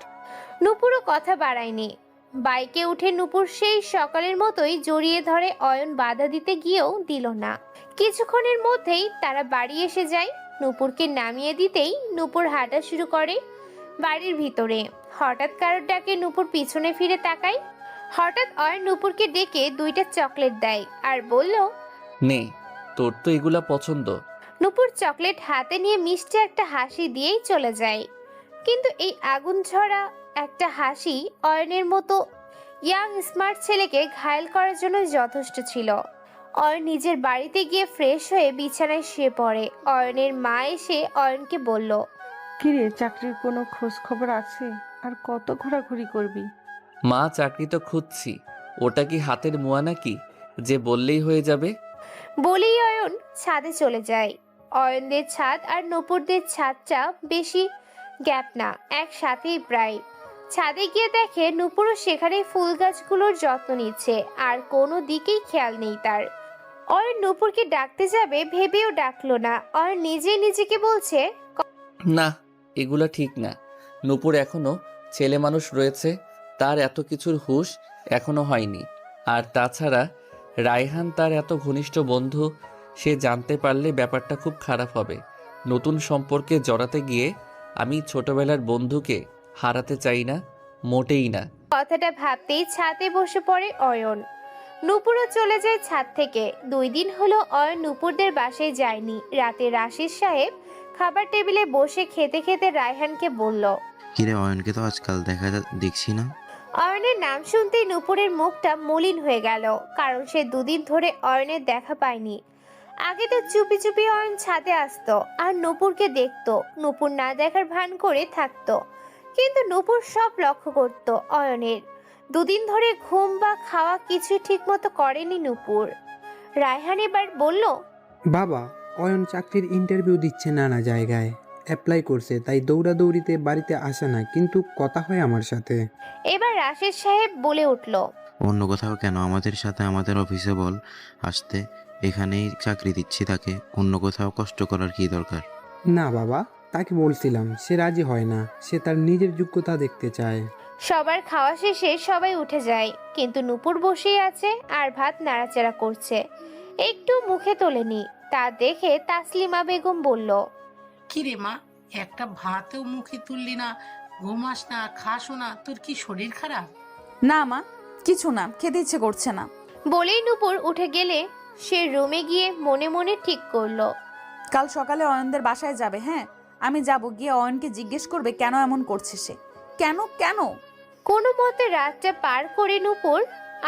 নূপুরও কথা বাড়ায়নি। বাইকে উঠে নূপুর সেই সকালের মতোই জড়িয়ে ধরে। অয়ন বাধা দিতে গিয়েও দিল না। কিছুক্ষণের মধ্যেই তারা বাড়ি এসে যায়। নূপুরকে নামিয়ে দিতেই নূপুর হাঁটা শুরু করে বাড়ির ভিতরে। হঠাৎ কারোর ডাকে নূপুর পিছনে ফিরে তাকায়। হঠাৎ অয়ন নূপুরকে ডেকে 2টা চকলেট দেয় আর বলল,
নে, তোর তো এগুলা পছন্দ।
নূপুর চকলেট হাতে নিয়ে মিষ্টি একটা হাসি দিয়েই চলে যায়। কিন্তু এই আগুন ঝরা একটা হাসি অয়নের মতো ইয়াং স্মার্ট ছেলেকে ঘায়েল করার জন্য যথেষ্ট ছিল। অয়ন নিজের বাড়িতে গিয়ে ফ্রেশ হয়ে বিছানায় শুয়ে পড়ে। অয়নের মা এসে অয়নকে বলল,
কিরে, চাকরির কোনো খোঁজ খবর আছে? আর কত ঘোরাঘুরি করবি?
মা, চাকরি তো খুঁজছি, ওটা কি হাতের মুয়া নাকি যে বললেই হয়ে যাবে?
বলেই অয়ন ছাদে চলে যায়। অয়নদের ছাদ আর নূপুরদের ছাদটা বেশি গ্যাপ না, একসাথেই প্রায়। ছাদে গিয়ে দেখে নুপুরও সেখানে ফুল গাছগুলোর যত্ন নিচ্ছে, আর কোনো দিকেই খেয়াল নেই তার। অয়ন নুপুরকে ডাকতে যাবে ভেবেও ডাকলো না। অয়ন নিজেই নিজেকে বলছে,
না, এগুলা ঠিক না। নূপুর এখনো ছেলে মানুষ রয়েছে, তার এত কিছুর হুঁশ এখনো হয়নি। আর তাছাড়া রায়হান তার এত ঘনিষ্ঠ বন্ধু, সে জানতে পারলে ব্যাপারটা খুব খারাপ হবে। নতুন সম্পর্কে জড়াতে গিয়ে আমি ছোটবেলার বন্ধুকে হারাতে চাই না, মোটেই না।
কথাটা ভাবতেই ছাদে বসে পড়ে অয়ন। নুপুরও চলে যায় ছাদ থেকে। 2 দিন হলো অয়ন নুপুরদের বাসায় যায়নি। রাতে রাশিদ সাহেব খাবার টেবিলে বসে খেতে খেতে রায়হানকে বলল,
কিরে অয়নকে তো আজকাল দেখছি না।
অয়নের নাম শুনতেই নুপুরের মুখটা মলিন হয়ে গেল, কারণ সে 2 দিন ধরে অয়নের দেখা পায়নি। আগে তো চুপি চুপি অয়ন ছাদে আসতো আর নুপুরকে দেখতো, নুপুর না দেখার ভান করে থাকতো। কিন্তু নুপুর সব লক্ষ্য করতো অয়নের। 2 দিন ধরে ঘুম বা খাওয়া কিছু ঠিক মতো করেনি নুপুর। রায়হান এবার বলল,
বাবা, অয়ন চাকরির ইন্টারভিউ দিচ্ছে নানা জায়গায়, অ্যাপ্লাই করছে, তাই দৌড়াদৌড়িতে বাড়িতে আসে না, কিন্তু কথা হয় আমার সাথে।
এবার রাশেদ সাহেব বলে উঠল,
অন্য কোথাও কেন, আমাদের সাথে আমাদের অফিসে বল আসতে, এখানেই চাকরি দিচ্ছি তাকে, অন্য কোথাও কষ্ট করার কি দরকার।
না বাবা, তাকে বলছিলাম, সে রাজি হয় না, সে তার নিজের যোগ্যতা দেখতে চায়।
সবার খাওয়া শেষে সবাই উঠে যায়, কিন্তু নুপুর বসেই আছে আর ভাত নাড়াচাড়া করছে, একটু মুখে তোলেনি। তা দেখে তাসলিমা বেগম বলল,
কিরে মা, একটা ভাতেও মুখে তুললি না, ঘুমাস না, খাসও না, তোর কি শরীর খারাপ?
না মা, কিছু না, খেতে ইচ্ছে করছে না।
বলেই নুপুর উঠে গেলে সে রুমে গিয়ে মনে মনে ঠিক করলো,
কাল সকালে অয়নদের বাসায় যাবে। হ্যাঁ, আমি যাব, গিয়ে অয়নকে জিজ্ঞেস করবে কেন এমন করছে সে, কেন কেন।
কোনো মতে রাতটা পার করে নুপুর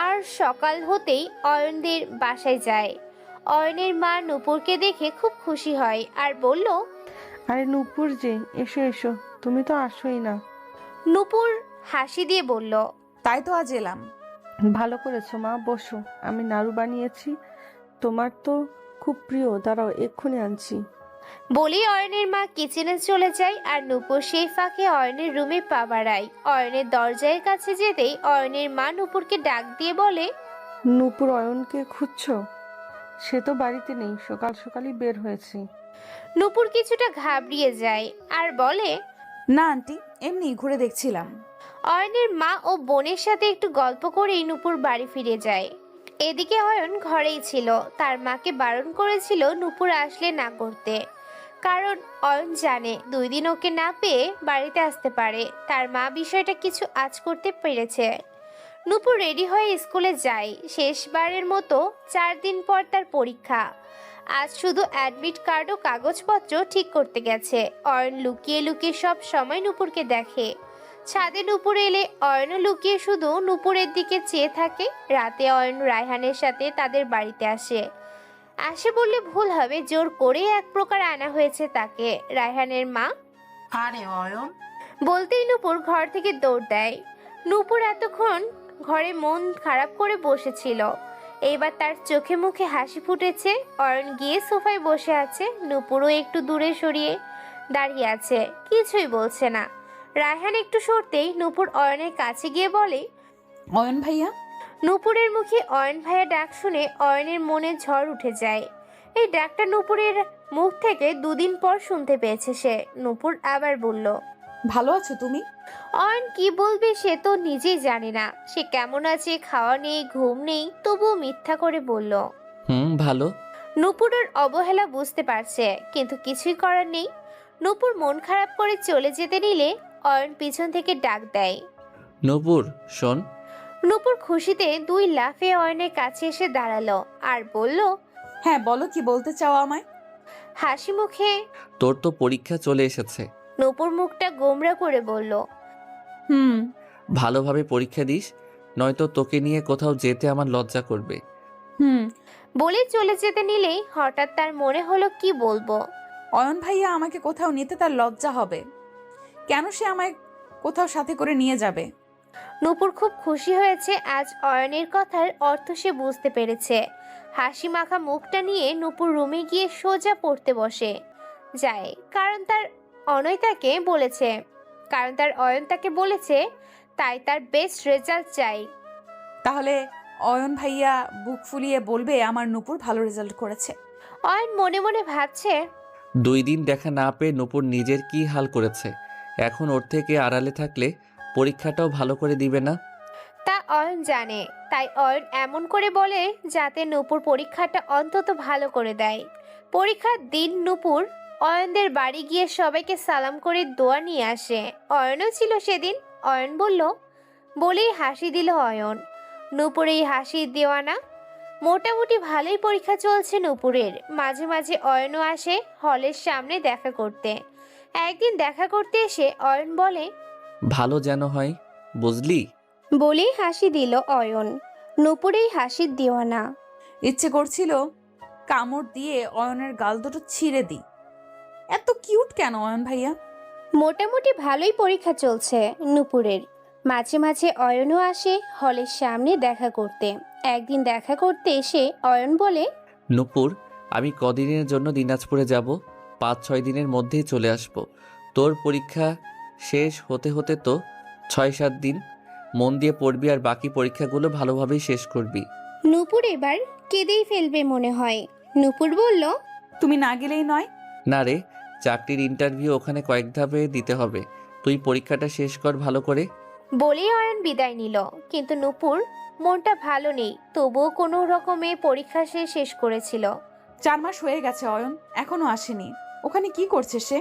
আর সকাল হতেই অয়নদের বাসায় যায়। অয়নের মা নুপুরকে দেখে খুব খুশি হয় আর বলল,
আরে নূপুর যে, এসো এসো, তুমি তো আসোই না।
নুপুর হাসি দিয়ে বলল,
তাই তো আজ এলাম।
ভালো করেছো মা, বসো, আমি নাড়ু বানিয়েছি, তোমার তো খুব প্রিয়, দাঁড়াও এক্ষুনি আনছি।
বলেই অয়নের মা কিচেনে চলে যায় আর নুপুর সেই ফাঁকে অয়নের রুমে পা বাড়ায়। অয়নের দরজার কাছে যেতেই অয়নের মা নুপুরকে ডাক দিয়ে বলে,
নূপুর অয়নকে খুঁজছো? সে তো বাড়িতে নেই, সকাল সকালই বের হয়েছে।
নুপুর কিছুটা ঘাবড়িয়ে যায় আর বলে,
না আন্টি, এমনি ঘুরে দেখছিলাম।
অয়নের মা ও বোনের সাথে একটু গল্প করেই নুপুর বাড়ি ফিরে যায়। এদিকে অয়ন ঘরেই ছিল, তার মাকে বারণ করেছিল নুপুর আসলে না করতে, কারণ অয়ন জানে 2 দিন ওকে না পেয়ে বাড়িতে আসতে পারে। তার মা বিষয়টা কিছু আঁচ করতে পেরেছে। নুপুর রেডি হয়ে স্কুলে যায়। শেষবারের মতো 4 দিন পর তার পরীক্ষা। আজ শুধু অ্যাডমিট কার্ড ও কাগজপত্র ঠিক করতে গেছে। অয়ন লুকিয়ে লুকিয়ে সব সময় নুপুরকে দেখে। ছাদে নুপুর এলে অয়নও লুকিয়ে শুধু নুপুরের দিকে চেয়ে থাকে। রাতে অয়ন রায়হানের সাথে তাদের বাড়িতে আসে বললে ভুল হবে, জোর করে এক প্রকার আনা হয়েছে তাকে। রায়হানের মা
আরে অয়ন,
বলতেই নুপুর ঘর থেকে দৌড় দেয়। নুপুর এতক্ষণ ঘরে মন খারাপ করে বসেছিল, এইবার তার চোখে মুখে হাসি ফুটেছে। অয়ন গিয়ে সোফায় বসে আছে, নুপুরও একটু দূরে সরিয়ে দাঁড়িয়ে আছে, কিছুই বলছে না। রায়হান একটু সরতেই নুপুর অয়নের কাছে গিয়ে বলে,
অয়ন ভাইয়া।
নুপুরের মুখে অয়ন ভাইয়া ডাক শুনে অয়নের মনে ঝড় উঠে যায়। এই ডাকটা নুপুরের মুখ থেকে 2 দিন পর শুনতে পেয়েছে সে। নুপুর আবার বলল,
ভালো আছো তুমি?
অয়ন কি বলবে সে তো নিজেই জানে না। সে কেমন আছে, খাওয়া নেই, ঘুম নেই, তবুও মিথ্যা করে বলল,
ভালো।
নুপুরের অবহেলা বুঝতে পারছে, কিন্তু কিছুই করার নেই। নুপুর মন খারাপ করে চলে যেতে নিলে অয়ন পিছন থেকে ডাক দেয়,
নূপুর শোন।
নুপুর খুশিতে 2 লাফে অয়নের কাছে এসে দাঁড়ালো আর বলল,
হ্যাঁ বলো, কি বলতে চাও আমায়?
হাসি মুখে।
তোর তো পরীক্ষা চলে এসেছে।
নুপুর মুখটা গোমরা করে বলল,
ভালোভাবে পরীক্ষা দিস, নয়তো তোকে নিয়ে কোথাও যেতে আমার লজ্জা করবে।
বলে চলে যেতে নিলেই হঠাৎ তার মনে হলো কি বলবো।
অয়ন ভাইয়া আমাকে কোথাও নিতে তার লজ্জা হবে কেন? সে আমায় কোথাও সাথে করে নিয়ে যাবে।
নুপুর খুব খুশি হয়েছে, আজ অয়নের কথার অর্থ সে বুঝতে পেরেছে। হাসি মাখা মুখটা নিয়ে নুপুর রুমে গিয়ে সোজা পড়তে বসে যায়, কারণ তার অনয় তাকে বলেছে কারণ তার অয়ন তাকে বলেছে, তাই তার বেস্ট রেজাল্ট চাই।
তাহলে অয়ন ভাইয়া বুক ফুলিয়ে বলবে আমার নূপুর ভালো রেজাল্ট করেছে।
অয়ন মনে মনে ভাবছে,
2 দিন দেখা না পেয়ে নূপুর নিজের কি হাল করেছে। এখন ওর থেকে আড়ালে থাকলে পরীক্ষাটাও ভালো করে দিবে না।
তা অয়ন জানে, তাই অয়ন এমন করে বলে যাতে নূপুর পরীক্ষাটা অন্তত ভালো করে দেয়। পরীক্ষার দিন নূপুর অয়নদের বাড়ি গিয়ে সবাইকে সালাম করে দোয়া নিয়ে আসে। অয়নও ছিল সেদিন। অয়ন বলেই হাসি দিল অয়ন। নূপুর এই হাসি দেওয়ানা। মোটামুটি ভালোই পরীক্ষা চলছে নূপুরের। মাঝে মাঝে অয়নও আসে হলের সামনে দেখা করতে। একদিন দেখা করতে এসে অয়ন বলে,
ভালো যেন হয়, বুঝলি?
বলেই হাসি দিল অয়ন। নূপুরেই হাসির দেওয়ানা।
ইচ্ছে করছিল কামড় দিয়ে অয়নের গাল দুটো ছিঁড়ে দিই। এত কিউট কেন অয়ন ভাইয়া?
মোটামুটি ভালোই পরীক্ষা চলছে নূপুরের। মাঝে মাঝে অয়নও আসে হলের সামনে দেখা করতে। একদিন দেখা করতে এসে অয়ন বলে,
নূপুর, আমি কদিনের জন্য দিনাজপুরে যাব, 5-6 দিনের মধ্যেই চলে আসব। তোর পরীক্ষা শেষ হতে হতে তো 6-7 দিন। মন দিয়ে পড়বি আর বাকি পরীক্ষাগুলো ভালোভাবেই শেষ করবি।
নূপুর এবার কেঁদেই ফেলবে মনে হয়। নূপুর বলল,
তুমি না গেলেই নয়।
না রে, চাকরির ইন্টারভিউ ওখানে কয়েক ধাপে দিতে হবে। তুই পরীক্ষাটা শেষ কর ভালো করে।
বলেই অয়ন বিদায় নিল। কিন্তু নূপুর মনটা ভালো নেই, তবুও কোনো রকমে পরীক্ষা সে শেষ করেছিল।
4 মাস হয়ে গেছে অয়ন এখনো আসেনি। ওখানে কি করছে সে?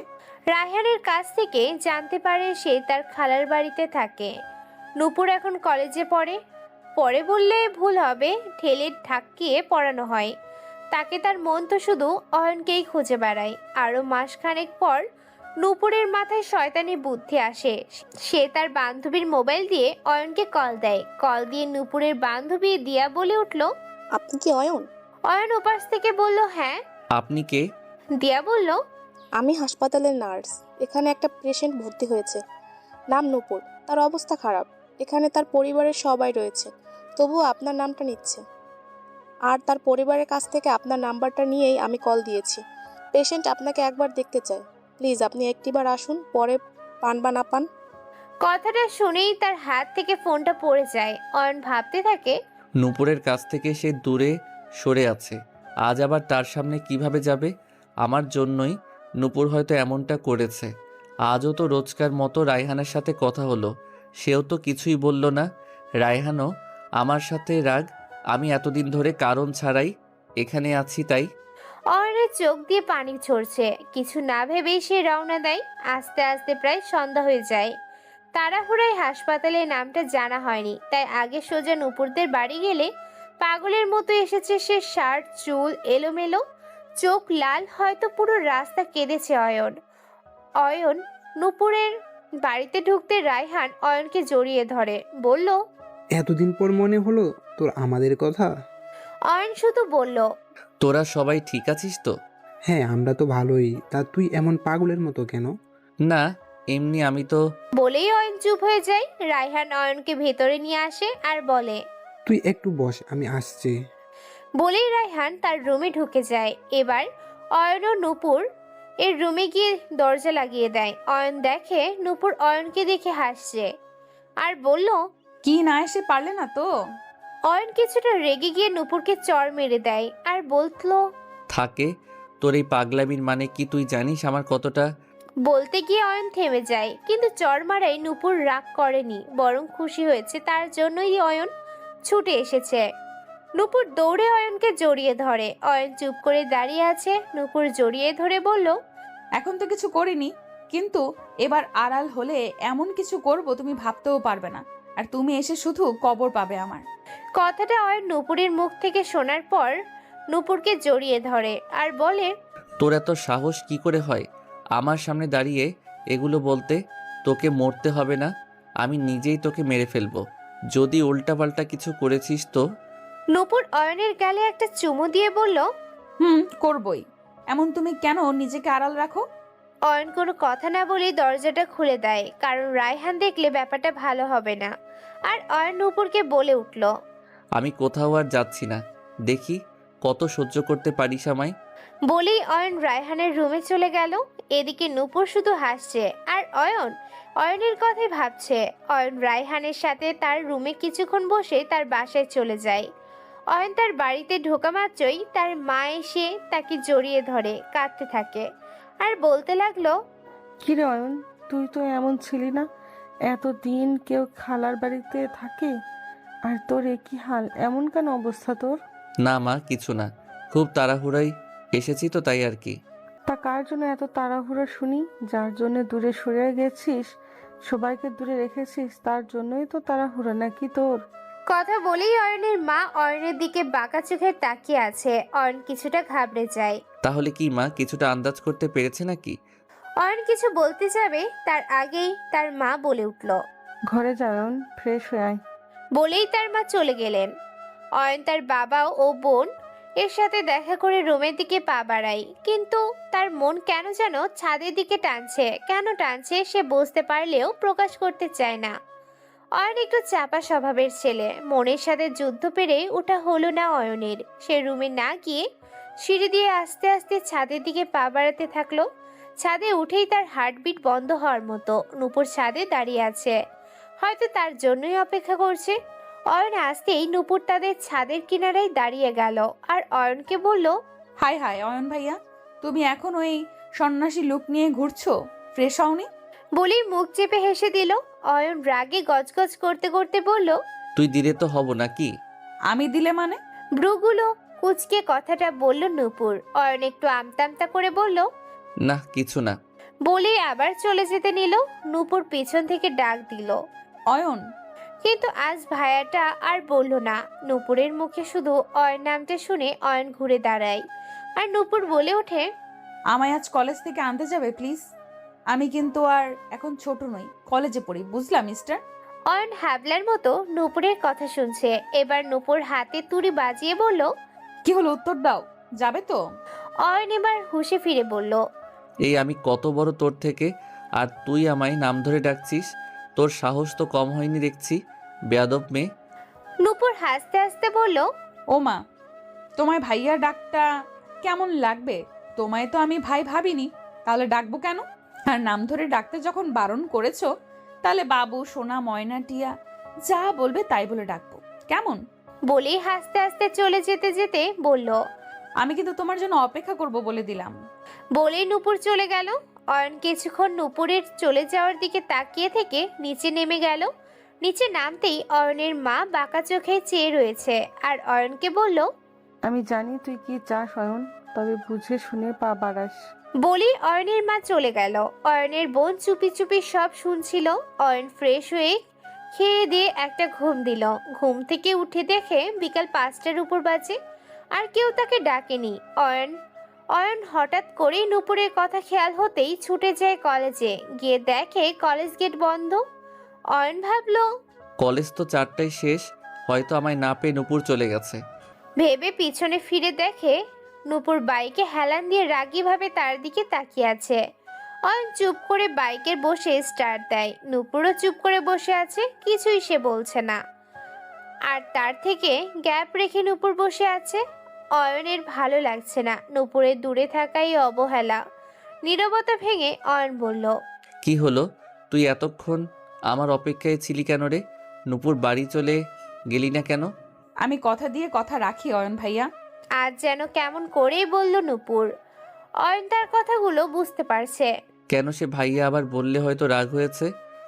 রায়হানের কাছ থেকে জানতে পারে সে তার খালার বাড়িতে থাকে। নূপুর এখন কলেজে পড়ে বললে ভুল হবে, ঠেলে ঠাকিয়ে পড়ানো হয় তাকে। তার মন তো শুধু অয়নকেই খুঁজে বেড়ায়। আরও মাসখানেক পর নূপুরের মাথায় শয়তানি বুদ্ধি আসে। সে তার বান্ধবীর মোবাইল দিয়ে অয়নকে কল দেয়। কল দিয়ে নূপুরের বান্ধবী দিয়া বলে উঠল,
আপনি কি অয়ন?
অয়ন ওপাশ থেকে বলল, হ্যাঁ।
আপনি কে?
দিয়া বলল,
আমি হাসপাতালের নার্স। এখানে একটা পেশেন্ট ভর্তি হয়েছে, নাম নূপুর। তার অবস্থা খারাপ। এখানে তার পরিবারের সবাই রয়েছে, তবুও আপনার নামটা নিচ্ছে। আর তার পরিবারের কাছ থেকে আপনার নাম্বারটা নিয়েই আমি কল দিয়েছি। পেশেন্ট আপনাকে একবার দেখতে চায়। প্লিজ আপনি একটিবার আসুন, পরে পান বা না পান।
কথাটা শুনেই তার হাত থেকে ফোনটা পড়ে যায়। অয়ন ভাবতে থাকে,
নূপুরের কাছ থেকে সে দূরে সরে আছে, আজ আবার তার সামনে কিভাবে যাবে? আমার জন্যই নূপুর হয়তো এমনটা করেছে। আজও তো রোজকার মতো রায়হানের সাথে কথা হলো, সেও তো কিছুই বলল না। রায়হানও আমার সাথে রাগ, আমি এতদিন ধরে কারণ ছাড়াই এখানে আছি তাই।
অয়নের চোখ দিয়ে পানি ঝরছে। কিছু না ভেবেই সে রওনা দেয়। আস্তে আস্তে প্রায় সন্ধ্যা হয়ে যায়। তাড়াহুড়ায় হাসপাতালের নামটা জানা হয়নি, তাই আগে সোজা নূপুরদের বাড়ি গেলে পাগলের মতো এসেছে সে। শার্ট চুল এলোমেলো, চোখ লাল, হয়তো পুরো রাস্তা কেঁদেছে অয়ন নূপুরের বাড়িতে ঢুকতে রায়হান অয়নকে জড়িয়ে ধরে, বলল,
এতদিন পর মনে হলো তোর আমাদের কথা।
অয়ন শুধু বলল,
তোরা সবাই ঠিক আছিস তো?
হ্যাঁ, আমরা তো ভালোই। তা তুই এমন পাগলের মতো কেন?
না, এমনি আমি তো।
বলেই অয়ন চুপ হয়ে যায়। রায়হান অয়নকে ভেতরে নিয়ে আসে আর বলে,
তুই একটু বস, আমি আসছি।
বলেই রায়হান তার রুমে ঢুকে যায়। এবার অয়ন ও নূপুর এর রুমে গিয়ে দরজা লাগিয়ে দেয়। অয়ন দেখে নূপুর অয়নকে দেখে হাসছে আর বলল,
কি না এসে পারলে না তো?
অয়ন কিছুটা রেগে গিয়ে নূপুরকে চড় মেরে দেয় আর বলল,
থাকে তোর এই পাগলামির মানে কি তুই জানিস আমার কতটা।
বলতে গিয়ে অয়ন থেমে যায়। কিন্তু চড় মারায় নূপুর রাগ করেনি, বরং খুশি হয়েছে। তার জন্যই অয়ন ছুটে এসেছে। নূপুর দৌড়ে অয়নকে জড়িয়ে ধরে। অয়ন চুপ করে দাঁড়িয়ে আছে। নূপুর জড়িয়ে ধরে বলল,
এখন তো কিছু করিনি, কিন্তু এবার আড়াল হলে এমন কিছু করব তুমি ভাবতেও পারবে না। আর তুমি এসে শুধু কবর পাবে আমার।
কথাটা অয়ন নূপুরের মুখ থেকে শোনার পর নূপুরকে জড়িয়ে ধরে আর বলে,
তোর এত সাহস কি করে হয় আমার সামনে দাঁড়িয়ে এগুলো বলতে? তোকে মরতে হবে না, আমি নিজেই তোকে মেরে ফেলবো যদি উল্টাপাল্টা কিছু করেছিস তো।
নূপুর অয়নের গালে একটা চুমু দিয়ে বলল,
করবই। এমন তুমি কেন নিজেকে আড়াল রাখো?
অয়ন কোনো কথা না বলে দরজাটা খুলে দেয়, কারণ রায়হান দেখলে ব্যাপারটা ভালো হবে না। আর অয়ন নূপুরকে বলে উঠল,
আমি কোথাও আর যাচ্ছি না, দেখি কত সহ্য করতে পারিস আমায়।
বলেই অয়ন রায়হানের রুমে চলে গেল। এদিকে নূপুর শুধু হাসছে আর অয়নের কথাই ভাবছে। অয়ন রায়হানের সাথে তার রুমে কিছুক্ষণ বসে তার বাসায় চলে যায়। অয়ন তার বাড়িতে ঢোকা মাত্রই তার মা এসে তাকে জড়িয়ে ধরে কাঁদতে থাকে আর বলতে লাগলো,
কিরে অয়ন, তুই তো এমন ছিলি না, এতদিন কেউ খালার বাড়িতে থাকে আর তোর একই হাল, এমন কেন অবস্থা তোর?
না মা, কিছু না, খুব তাড়াহুড়াই এসেছি তো তাই আর কি।
তা কার জন্য এত তাড়াহুড়ো শুনি? যার জন্য দূরে সরে গেছিস, সবাইকে দূরে রেখেছিস, তার জন্যই তো তাড়াহুড়ো নাকি তোর?
কথা বলেই অয়নের মা অয়নের দিকে বাঁকা চোখে তাকিয়ে আছে। অয়ন কিছুটা ঘাবড়ে যায়।
তাহলে কি মা কিছুটা আন্দাজ করতে পেরেছে নাকি?
অয়ন কিছু বলতে যাবে তার আগেই তার মা বলে উঠল,
ঘরে যা অয়ন, ফ্রেশ হয়ে আয়।
বলেই তার মা চলে গেলেন। অয়ন তার বাবা ও বোন এর সাথে দেখা করে রুমের দিকে পা বাড়ায়, কিন্তু তার মন কেন যেন ছাদের দিকে টানছে। কেন টানছে সে বুঝতে পারলেও প্রকাশ করতে চায় না। অয়ন একটু চাপা স্বভাবের ছেলে, মনের সাথে যুদ্ধ পেরে ওঠা হলো না অয়নের। সে রুমে না গিয়ে সিঁড়ি দিয়ে আস্তে আস্তে ছাদের দিকে পা বাড়াতে থাকলো। ছাদে উঠেই তার হার্টবিট বন্ধ হওয়ার মতো। নূপুর ছাদে দাঁড়িয়ে আছে, হয়তো তার জন্যই অপেক্ষা করছে। অয়ন আসতেই নূপুর তাদের ছাদের কিনারায় দাঁড়িয়ে গেল আর অয়নকে বলল,
হাই হাই অয়ন ভাইয়া, তুমি এখন ওই সন্ন্যাসী লুক নিয়ে ঘুরছো? ফ্রেশ হওনি?
বলেই মুখ চেপে হেসে দিল। অয়ন রাগে গজগজ করতে করতে বলল,
তুই দিলে তো হব নাকি?
আমি দিলে মানে?
ব্রুগুলো কুচকে কথাটা বলল নূপুর। অয়ন একটু আমতা আমতা করে বলল,
না কিছু না।
বলেই আবার চলে যেতে নিল। নূপুর পিছন থেকে ডাক দিল,
অয়ন।
কিন্তু আজ ভাইয়াটা আর বলল না। নূপুরের মুখে শুধু অয়ন নামটা শুনে অয়ন ঘুরে দাঁড়ায় আর নূপুর বলে ওঠে,
আমায় আজ কলেজ থেকে আনতে যাবে প্লিজ? আমি কিন্তু আর এখন ছোট নই, কলেজে পড়ি, বুঝলাম মিস্টার?
অয়ন হ্যাবলার মতো নূপুরের কথা শুনছে। এবার নূপুর হাতে তুড়ি বাজিয়ে বলল,
কি হলো, উত্তর দাও, যাবে তো?
অয়ন এবার হুঁশে ফিরে বলল,
এই আমি কত বড় তোর থেকে, আর তুই আমায় নাম ধরে ডাকছিস? তোর সাহস তো কম হয়নি দেখছি, বেয়াদব মেয়ে।
নূপুর হাসতে হাসতে বলল,
ও মা, তোমায় ভাইয়া ডাকটা কেমন লাগবে? তোমায় তো আমি ভাই ভাবিনি, তাহলে ডাকবো কেন? আর নাম ধরে ডাকতে যখন বারণ করেছো, তাহলে বাবু, সোনা, ময়না, টিয়া, যা বলবে তাই বলে ডাকবো, কেমন?
বলেই হাসতে হাসতে চলে যেতে যেতে বলল,
আমি কিন্তু তোমার জন্য অপেক্ষা করব বলে দিলাম।
বলেই নূপুর চলে গেল। অয়ন কিছুক্ষণ নূপুরের চলে যাওয়ার দিকে তাকিয়ে থেকে নিচে নেমে গেল। নিচে নামতেই অয়নের মা বাঁকা চোখে চেয়ে রয়েছে আর অয়নকে বলল,
আমি জানি তুই কি চাস অয়ন, তবে বুঝে শুনে পা বাড়াস।
বলি অয়নের মা চলে গেল। অয়নের বোন চুপি চুপি সব শুনছিল। অয়ন ফ্রেশ হয়ে খেয়ে দিয়ে একটা ঘুম দিল। ঘুম থেকে উঠে দেখে বিকাল 5টার উপর বাজে আর কেউ তাকে ডাকেনি। অয়ন হঠাৎ করেই নূপুরের কথা খেয়াল হতেই ছুটে যায় কলেজে। গিয়ে দেখে কলেজ গেট বন্ধ। অয়ন ভাবলো,
কলেজ তো 4টায় শেষ, হয়তো আমায় না পেয়ে নূপুর চলে গেছে।
ভেবে পিছনে ফিরে দেখে নূপুর বাইকে হেলান দিয়ে রাগীভাবে তার দিকে তাকিয়ে আছে। অয়ন চুপ করে বাইকের বসে স্টার্ট দেয়। নূপুরও চুপ করে বসে আছে, কিছুই সে বলছে না। আর তার থেকে গ্যাপ রেখে নূপুর বসে আছে। অয়নের ভালো লাগছে না নূপুরের দূরে থাকাই অবহেলা। নীরবতা ভেঙে অয়ন বলল,
কি হলো, তুই এতক্ষণ আমার অপেক্ষায় ছিলি কেন রে? নূপুর বাড়ি চলে গেলি না কেন?
আমি কথা দিয়ে কথা রাখি অয়ন ভাইয়া।
আজ যেন কেমন করেই বলল নূপুর। অয়ন তার কথাগুলো বুঝতে পারছে।
কেন সে ভাইয়া আবার বললে হয়তো রাগ হয়েছে।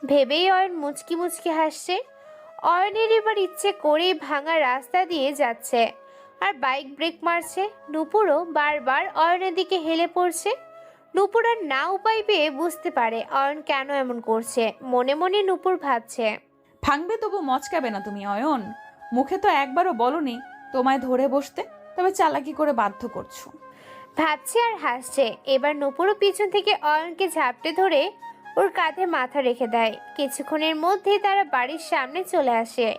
ভেবেই অয়ন মুচকি মুচকি হাসছে। অয়নের এবার ইচ্ছে করেই ভাঙা রাস্তা দিয়ে যাচ্ছে আর বাইক ব্রেক মারছে। নূপুরও বারবার অয়নের দিকে হেলে পড়ছে। নূপুর আর না উপায় পেয়ে বুঝতে পারে অয়ন কেন এমন করছে। মনে মনে নূপুর ভাবছে,
ভাঙবে তবু মচকাবে না তুমি অয়ন। মুখে তো একবারও বলনি তোমায় ধরে বসতে, তবে চালাকি করে বাধ্য করছো।
ভাবছে আর হাসছে। এবার নূপুরও পিছন থেকে অয়নকে ঝাপটে ধরে ওর কাঁধে মাথা রেখে দেয়। কিছুক্ষণের মধ্যে তারা বাড়ির সামনে চলে আসে।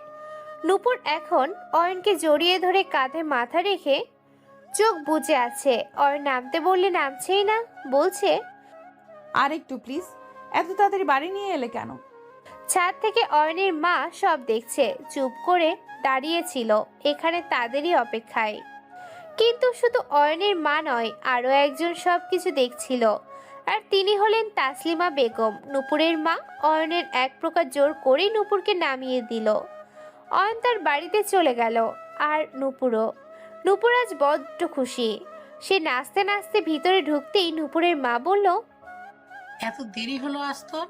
নূপুর এখন অয়নকে জড়িয়ে ধরে কাঁধে মাথা রেখে চোখ বুজে আছে। অয়ন নামতে বললে নামছেই না, বলছে,
আর একটু প্লিজ। এত তাড়াতাড়ি বাড়ি নিয়ে এলে কেন?
ছাদ থেকে অয়নের মা সব দেখছে, চুপ করে দাঁড়িয়েছিল এখানে তাদেরই অপেক্ষায়। কিন্তু শুধু অয়নের মা নয়, আরও একজন সব কিছু দেখছিল। আর তিনি হলেন তাসলিমা বেগম, নূপুরের মা। অয়নের এক প্রকার জোর করেই নূপুরকে নামিয়ে দিল। অয়ন তার বাড়িতে চলে গেল, আর নূপুর আজ বড্ড খুশি। সে নাচতে নাচতে ভিতরে ঢুকতেই নূপুরের মা বলল,
এত দেরি হলো আজ তোর?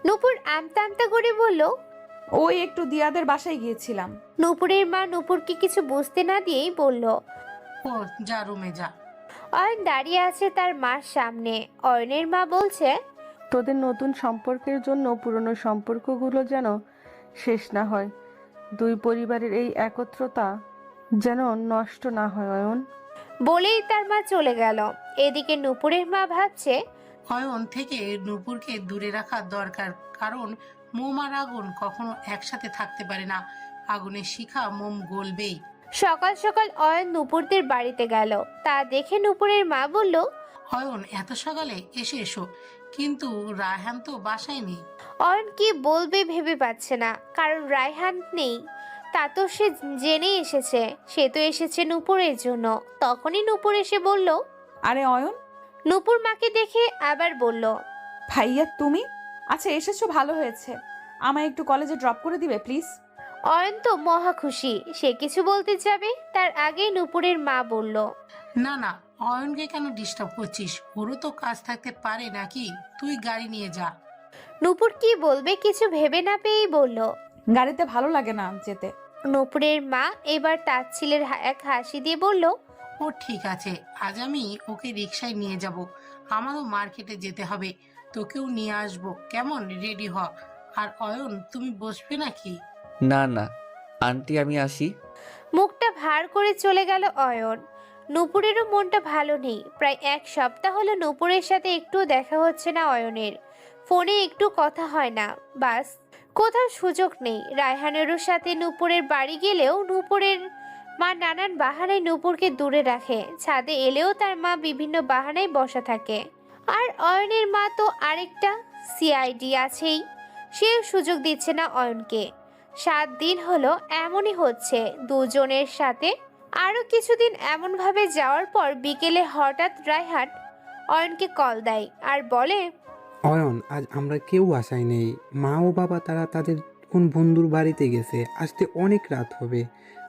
নূপুর আমতা আমতা করে বলল,
ওই একটু দিয়াদের বাসায় গিয়েছিলাম।
নূপুরের মা নূপুরকে কিছু বুঝতে না দিয়েই বলল,
ও যা, রুমে যা।
অয়ন দাঁড়িয়ে আছে তার মার সামনে। অয়নের মা বলছে,
তোদের নতুন সম্পর্কের জন্য পুরনো সম্পর্কগুলো যেন শেষ না হয়, দুই পরিবারের এই একত্রতা যেন নষ্ট না হয় অয়ন।
বলেই তার মা চলে গেল। এদিকে নূপুরের মা ভাবছে,
অয়ন থেকে নূপুরকে দূরে রাখা দরকার, কারণ মোম আর আগুন কখনো একসাথে থাকতে পারে না। আগুনের শিখা মোম গলবেই।
সকাল সকাল অয়ন নূপুরদের বাড়িতে গেল। তা দেখে নূপুরের মা বলল,
অয়ন এত সকালে এসো, কিন্তু রায়হান তো বাসায় নেই।
অয়ন কি বলবে ভেবে পাচ্ছে না, কারণ রায়হান নেই তা তো সে জেনেই এসেছে। সে তো এসেছে নূপুরের জন্য। তখনই নূপুর এসে বলল,
আরে অয়ন।
নূপুর মাকে দেখে আবার বলল,
ভাইয়া তুমি? আচ্ছা এসেছো, ভালো হয়েছে। আমায় একটু কলেজে ড্রপ করে দিবে প্লিজ?
অয়ন তো মহা খুশি। সে কিছু বলতে যাবে, তার আগেই নূপুরের মা বলল,
না না, অয়নকে কেন ডিস্টার্ব করছিস? ওরও তো কাজ থাকতে পারে নাকি? তুই গাড়ি নিয়ে যা।
নূপুর কি বলবে কিছু ভেবে না পেয়েই বলল,
গাড়িতে ভালো লাগে না যেতে।
নূপুরের মা এবার তাচ্ছিলের এক হাসি দিয়ে বলল,
ও ঠিক আছে, আজ আমি ওকে রিক্সায় নিয়ে যাব। আমারও মার্কেটে যেতে হবে, তোকেও নিয়ে আসবো। কেমন, রেডি হ। আর অয়ন, তুমি বসবে নাকি?
না না আন্টি, আমি আসি।
মুখটা ভার করে চলে গেল অয়ন। নূপুরেরও মনটা ভালো নেই। প্রায় এক সপ্তাহ হলো নূপুরের সাথে একটুও দেখা হচ্ছে না অয়নের। ফোনে একটু কথা হয় না, বাস কোথাও সুযোগ নেই। রায়হানেরও সাথে নূপুরের বাড়ি গেলেও নূপুরের মা নানান বাহানায় নূপুরকে দূরে রাখে। ছাদে এলেও তার মা বিভিন্ন বাহানায় বসা থাকে। আর অয়নের মা তো আরেকটা সিআইডি আছেই, সেও সুযোগ দিচ্ছে না অয়নকে। 7 দিন হলো এমনই হচ্ছে দুজনের সাথে। আরো কিছুদিন এমনভাবে যাওয়ার পর বিকেলে হঠাৎ রায়হান অয়নকে কল দেয় আর বলে,
অয়ন, আজ আমরা কেউ আশায় নেই। মা ও বাবা তারা তাদের কোন বন্ধুর বাড়িতে গেছে, আসতে অনেক রাত হবে।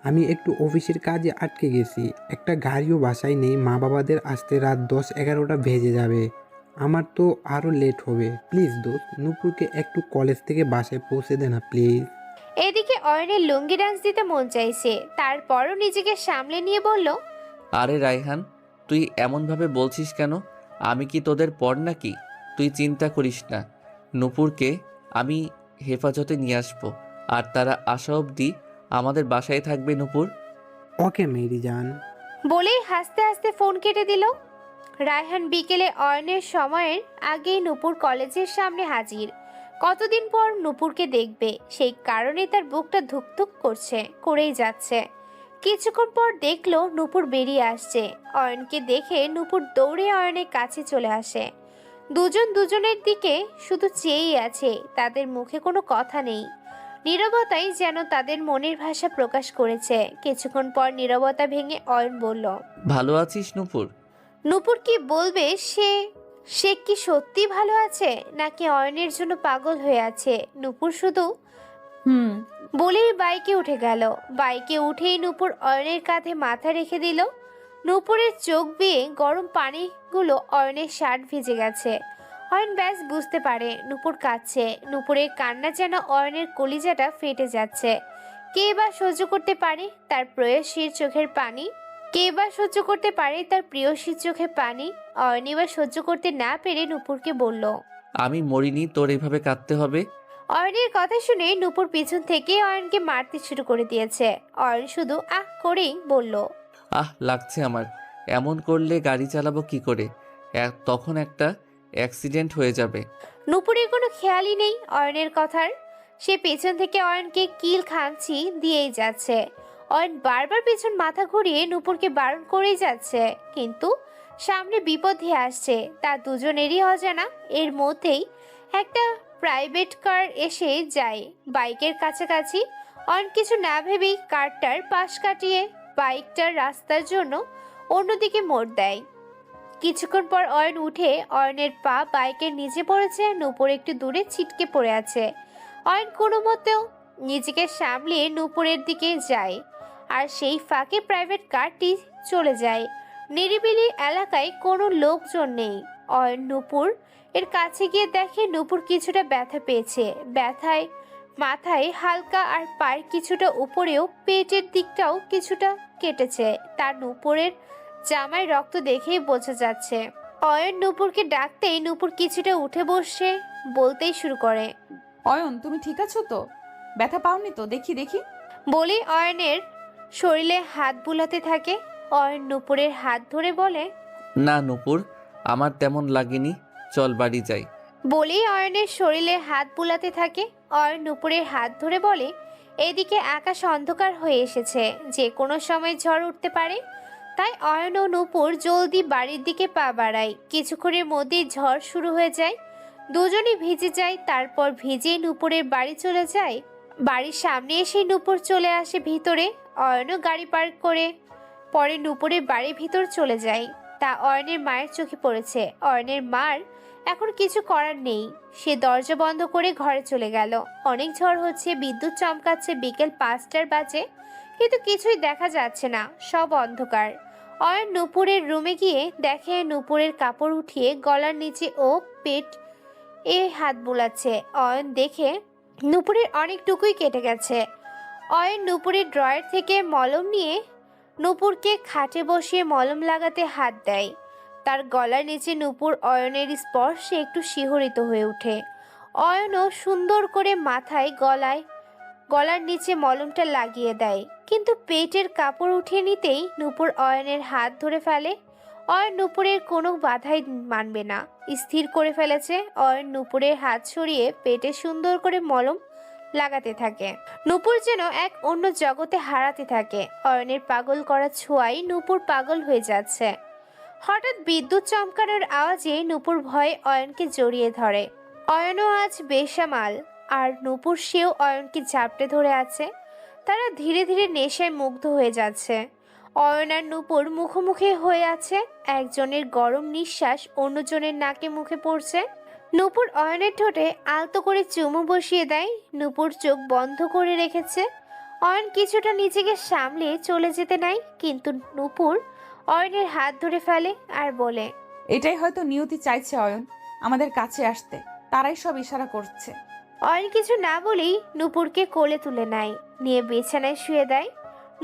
আমি একটু অফিসের কাজে আটকে গেছি, একটা গাড়িও বাসায় নেই। মা বাবাদের আসতে রাত 10-11টা বেজে যাবে। আমার তো আরও লেট হবে। প্লিজ দোস্ত, নূপুরকে একটু কলেজ থেকে বাসায় পৌঁছে দে না প্লিজ।
এদিকে অয়নের লুঙ্গি ডান্স দিতে মন চাইছে, তারপরও নিজেকে সামলে নিয়ে বলল,
আরে রায়হান, তুই এমনভাবে বলছিস কেন? আমি কি তোদের পর নাকি? তুই চিন্তা করিস না, নূপুরকে আমি হেফাজতে নিয়ে আসবো। আর তারা আসা অবধি আমাদের বাসায় থাকবে নূপুর।
ওকে মেরি জান।
বলেই হাসতে হাসতে ফোন কেটে দিল। রায়হান বিকেলে অয়নের সময়ের আগেই নূপুর কলেজের সামনে হাজির। কতদিন পর নূপুরকে দেখবে, সেই কারণে তার বুকটা ধুকধুক করেই যাচ্ছে। কিছুক্ষণ পর দেখলো নূপুর বেরিয়ে আসছে। অয়নকে দেখে নূপুর দৌড়ে অয়নের কাছে চলে আসে। দুজন দুজনের দিকে শুধু চেয়েই আছে, তাদের মুখে কোনো কথা নেই। নীরবতাই যেন তাদের মনের ভাষা প্রকাশ করেছে। কিছুক্ষণ পর নীরবতা ভেঙে অয়ন বলল,
ভালো আছিস নূপুর?
নূপুর কি বলবে? সে কি সত্যি ভালো আছে নাকি অয়নের জন্য পাগল হয়ে আছে? নূপুর শুধু বলেই বাইকে উঠে গেল। বাইকে উঠেই নূপুর অয়নের কাঁধে মাথা রেখে দিল। নূপুরের চোখ বেয়ে গরম পানিগুলো অয়নের শার্ট ভিজে গেছে। অয়ন ব্যাস বুঝতে পারে নূপুর কাঁদছে। নূপুরের কান্না যেন অয়নের কলিজাটা ফেটে যাচ্ছে। কে বা সহ্য করতে পারে তার প্রেয়সীর চোখের পানি? কে বা সহ্য করতে পারে তার প্রিয়সীর চোখে পানি? অয়ন এবার সহ্য করতে না পেরে নূপুরকে বলল,
আমি মরিনি, তোর এভাবে কাঁদতে হবে?
অয়নের কথা শুনে নূপুর পিছন থেকে অয়নকে মারতে শুরু করে দিয়েছে। অয়ন শুধু আহ করেই বলল,
আহ লাগছে আমার। এমন করলে গাড়ি চালাবো কি করে? তখন একটা অ্যাক্সিডেন্ট হয়ে যাবে।
নূপুরের কোনো খেয়ালই নেই অয়নের কথার। সে পেছন থেকে অয়নকে কিল খামচি দিয়েই যাচ্ছে। অয়ন বারবার পেছন মাথা ঘুরিয়ে নূপুরকে বারণ করেই যাচ্ছে, কিন্তু সামনে বিপদ ধেয়ে আসছে। তা দুজনেরই অজানা। এর মধ্যেই একটা প্রাইভেট কার এসে যায় বাইকের কাছাকাছি। অয়ন কিছু না ভেবেই কারটার পাশ কাটিয়ে বাইকটার রাস্তার জন্য অন্যদিকে মোড় দেয়। কিছুক্ষণ পর অয়ন উঠে, অয়নের পা বাইকের নিচে পড়েছে, নূপুর একটু দূরে ছিটকে পড়ে আছে। অয়ন কোনো মতেও নিজেকে সামলিয়ে নূপুরের দিকে যায়, আর সেই ফাঁকে প্রাইভেট কারটি চলে যায়। নিরিবিলি এলাকায় কোনো লোকজন নেই। অয়ন নূপুর এর কাছে গিয়ে দেখে নূপুর কিছুটা ব্যথা পেয়েছে। ব্যথায় মাথায় হালকা, আর পায়ের কিছুটা উপরেও পেটের দিকটাও কিছুটা কেটেছে। তার নূপুরের জামায় রক্ত দেখেই বোঝা যাচ্ছে। অয়ন নূপুরকে ডাকতেই নূপুর কিছুটা উঠে বসে বলতেই শুরু করে,
অয়ন, তুমি ঠিক আছো তো? ব্যথা পাওনি তো? দেখি দেখি।
বলি অয়নের শরীরে হাত বুলাতে থাকে। অয়ন নূপুরের হাত ধরে বলে,
না নূপুর, আমার তেমন লাগেনি, চল বাড়ি যাই।
বলি অয়নের শরীরে হাত বুলাতে থাকে। অয়ন নূপুরের হাত ধরে বলে, এদিকে আকাশ অন্ধকার হয়ে এসেছে, যে কোনো সময় ঝড় উঠতে পারে। তাই অয়ন ও নূপুর জলদি বাড়ির দিকে পা বাড়ায়। কিছুক্ষণের মধ্যেই ঝড় শুরু হয়ে যায়। দুজনই ভিজে যায়। তারপর ভিজে নূপুরের বাড়ি চলে যায়। বাড়ির সামনে এসে নূপুর চলে আসে ভিতরে। অয়নও গাড়ি পার্ক করে পরে নূপুরের বাড়ির ভিতর চলে যায়। তা অয়নের মায়ের চোখে পড়েছে। অয়নের মার এখন কিছু করার নেই। সে দরজা বন্ধ করে ঘরে চলে গেল। অনেক ঝড় হচ্ছে, বিদ্যুৎ চমকাচ্ছে। বিকেল 5টার বাজে, কিন্তু কিছুই দেখা যাচ্ছে না, সব অন্ধকার। অয়ন নূপুরের রুমে গিয়ে দেখে নূপুরের কাপড় উঠিয়ে গলার নিচে ও পেট হাত বুলাচ্ছে। অয়ন দেখে নূপুরের অনেকটুকুই কেটে গেছে। অয়ন নূপুরের ড্রয়ার থেকে মলম নিয়ে নূপুরকে খাটে বসিয়ে মলম লাগাতে হাত দেয়। তার গলার নিচে নূপুর অয়নের স্পর্শে একটু শিহরিত হয়ে ওঠে। অয়নও সুন্দর করে মাথায় গলার নিচে মলমটা লাগিয়ে দেয়, কিন্তু পেটের কাপড় উঠিয়ে নিতেই নূপুর অয়নের হাত ধরে ফেলে। অয়ন নূপুরের কোনো বাধাই মানবে না, স্থির করে ফেলেছে। অয়ন নূপুরের হাত সরিয়ে পেটে সুন্দর করে মলম লাগাতে থাকে। নূপুর যেন এক অন্য জগতে হারাতে থাকে। অয়নের পাগল করা ছোঁয়ায় নূপুর পাগল হয়ে যাচ্ছে। হঠাৎ বিদ্যুৎ চমকানোর আওয়াজে নূপুর ভয়ে অয়নকে জড়িয়ে ধরে। অয়নও আজ বেসামাল, আর নূপুর সেও অয়নকে ঝাপটে ধরে আছে। তারা ধীরে ধীরে নেশায় মুগ্ধ হয়ে যাচ্ছে। অয়ন আর নূপুর মুখোমুখি হয়ে আছে। একজনের গরম নিঃশ্বাস অন্যজনের নাকে মুখে পড়ছে। নূপুর অয়নের ঠোঁটে আলতো করে চুমু বসিয়ে দেয়। নূপুর চোখ বন্ধ করে রেখেছে। অয়ন কিছুটা নিজেকে সামলে চলে যেতে নাই, কিন্তু নূপুর অয়নের হাত ধরে ফেলে আর বলে,
এটাই হয়তো নিয়তি চাইছে অয়ন আমাদের কাছে আসতে, তারাই সব ইশারা করছে।
অয়ন কিছু না বলেই নূপুরকে কোলে তুলে নেয়, নিয়ে বিছানায় শুয়ে দেয়।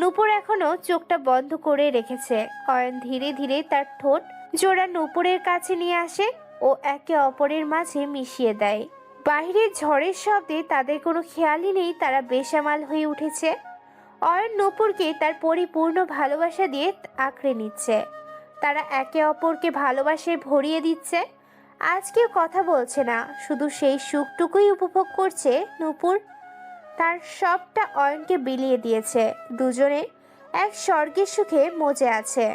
নূপুর এখনো চোখটা বন্ধ করে রেখেছে। অয়ন ধীরে ধীরে তার ঠোঁট জোড়া নূপুরের কাছে নিয়ে আসে ও একে অপরের মাঝে মিশিয়ে দেয়। বাহিরের ঝড়ের শব্দে তাদের কোনো খেয়ালই নেই, তারা বেসামাল হয়ে উঠেছে। অয়ন নূপুরকে তার পরিপূর্ণ ভালোবাসা দিয়ে আঁকড়ে নিচ্ছে। তারা একে অপরকে ভালোবাসায় ভরিয়ে দিচ্ছে। আজ কেউ কথা বলছে না, শুধু সেই সুখটুকুই উপভোগ করছে নূপুর। তার সবটা অয়নকে বিলিয়ে দিয়েছে। দুজনে এক স্বর্গের সুখে মজে আছে।